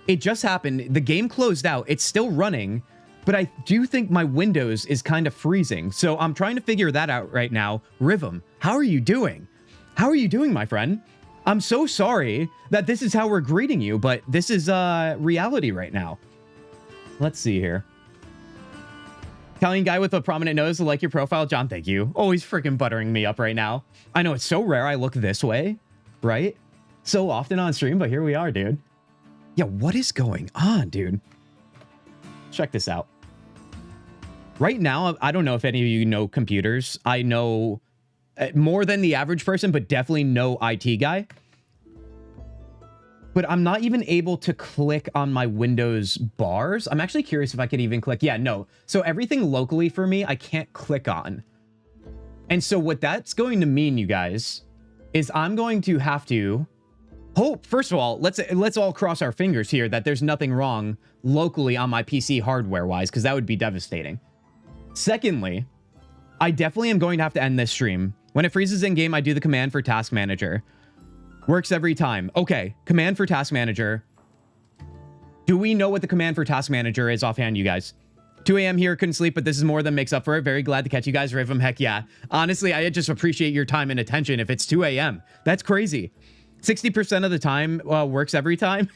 It just happened. The game closed out. It's still running, but I do think my Windows is kind of freezing. So I'm trying to figure that out right now. Rhythm, how are you doing? How are you doing, my friend? I'm so sorry that this is how we're greeting you, but this is reality right now. Let's see here. Italian guy with a prominent nose, like your profile. John, thank you. Always freaking buttering me up right now. I know it's so rare I look this way, right? So often on stream, but here we are, dude. Yeah, what is going on, dude? Check this out. Right now, I don't know if any of you know computers. I know more than the average person, but definitely no IT guy. But I'm not even able to click on my Windows bars. I'm actually curious if I could even click. Yeah, no. So everything locally for me, I can't click on. And so what that's going to mean, you guys, is I'm going to have to hope, first of all, let's all cross our fingers here that there's nothing wrong locally on my PC hardware-wise, because that would be devastating. Secondly, I definitely am going to have to end this stream. When it freezes in-game, I do the command for Task Manager. Works every time. Okay, command for Task Manager. Do we know what the command for Task Manager is offhand, you guys? 2 a.m. here, couldn't sleep, but this is more than makes up for it. Very glad to catch you guys, Rhythm. Heck yeah. Honestly, I just appreciate your time and attention if it's 2 a.m. That's crazy. 60% of the time works every time.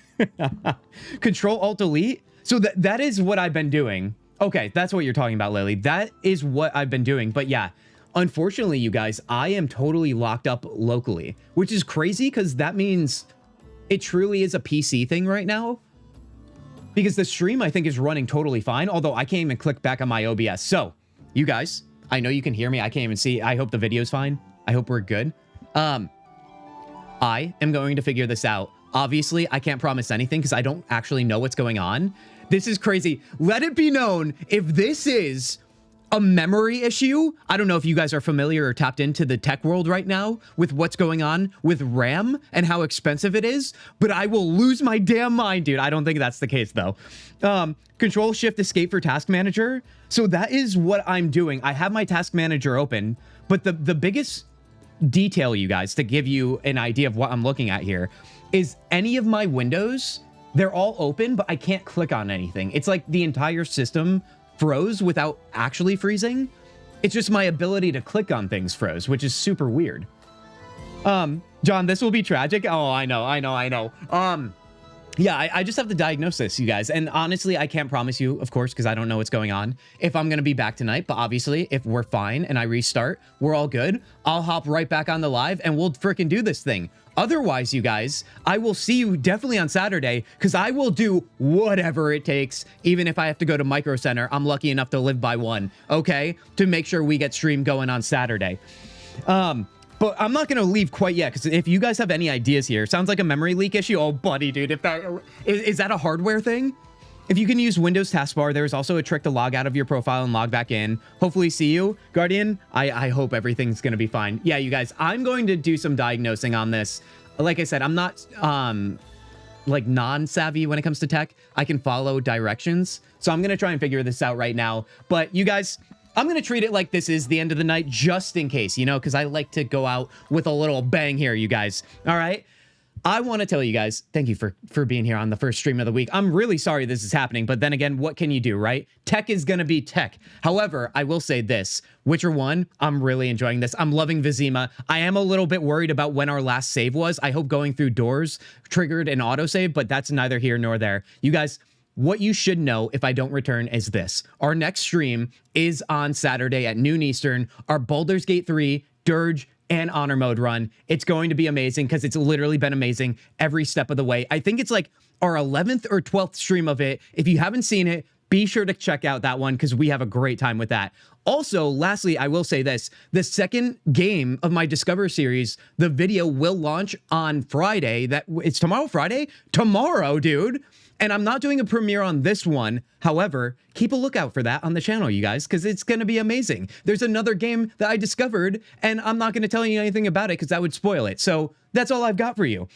Control-Alt-Delete. So that is what I've been doing. Okay, that's what you're talking about, Lily. That is what I've been doing. But yeah, unfortunately, you guys, I am totally locked up locally, which is crazy because that means it truly is a PC thing right now. Because the stream, I think, is running totally fine, although I can't even click back on my OBS. So, you guys, I know you can hear me. I can't even see. I hope the video's fine. I hope we're good. I am going to figure this out. Obviously, I can't promise anything because I don't actually know what's going on. This is crazy. Let it be known, if this is a memory issue, I don't know if you guys are familiar or tapped into the tech world right now with what's going on with RAM and how expensive it is, but I will lose my damn mind, dude. I don't think that's the case, though. Control-Shift-Escape for Task Manager. So that is what I'm doing. I have my Task Manager open, but the biggest detail, you guys, to give you an idea of what I'm looking at here, is any of my windows, they're all open, but I can't click on anything. It's like the entire system froze without actually freezing. It's just my ability to click on things froze, which is super weird. John, this will be tragic. Oh, I know. Yeah, I just have to diagnose this, you guys. And honestly, I can't promise you, of course, because I don't know what's going on, if I'm going to be back tonight. But obviously, if we're fine and I restart, we're all good. I'll hop right back on the live and we'll freaking do this thing. Otherwise, you guys, I will see you definitely on Saturday because I will do whatever it takes, even if I have to go to Micro Center. I'm lucky enough to live by one, okay? To make sure we get stream going on Saturday. But I'm not going to leave quite yet, because if you guys have any ideas here, sounds like a memory leak issue. Oh, buddy, dude, if that is that a hardware thing? If you can use Windows taskbar, there's also a trick to log out of your profile and log back in. Hopefully see you. Guardian, I hope everything's going to be fine. Yeah, you guys, I'm going to do some diagnosing on this. Like I said, I'm not like non-savvy when it comes to tech. I can follow directions. So I'm going to try and figure this out right now. But you guys, I'm going to treat it like this is the end of the night just in case, you know, because I like to go out with a little bang here, you guys. All right. I want to tell you guys, thank you for being here on the first stream of the week. I'm really sorry this is happening, but then again, what can you do, right? Tech is going to be tech. However, I will say this, Witcher 1, I'm really enjoying this. I'm loving Vizima. I am a little bit worried about when our last save was. I hope going through doors triggered an autosave, but that's neither here nor there. You guys, what you should know if I don't return is this. Our next stream is on Saturday at noon Eastern. Our Baldur's Gate 3, Dirge, and honor mode run. It's going to be amazing because it's literally been amazing every step of the way. I think it's like our 11th or 12th stream of it. If you haven't seen it, be sure to check out that one because we have a great time with that. Also, lastly, I will say this. The second game of my Discover series, the video will launch on Friday. It's tomorrow, Friday? Tomorrow, dude. And I'm not doing a premiere on this one. However, keep a lookout for that on the channel, you guys, because it's going to be amazing. There's another game that I discovered, and I'm not going to tell you anything about it because that would spoil it. So that's all I've got for you.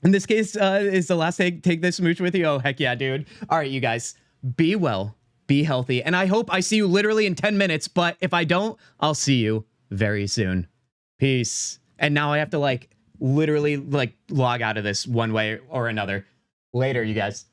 In this case, is the last take this smooch with you. Oh, heck yeah, dude. All right, you guys, be well, be healthy. And I hope I see you literally in 10 minutes. But if I don't, I'll see you very soon. Peace. And now I have to literally log out of this one way or another. Later, you guys.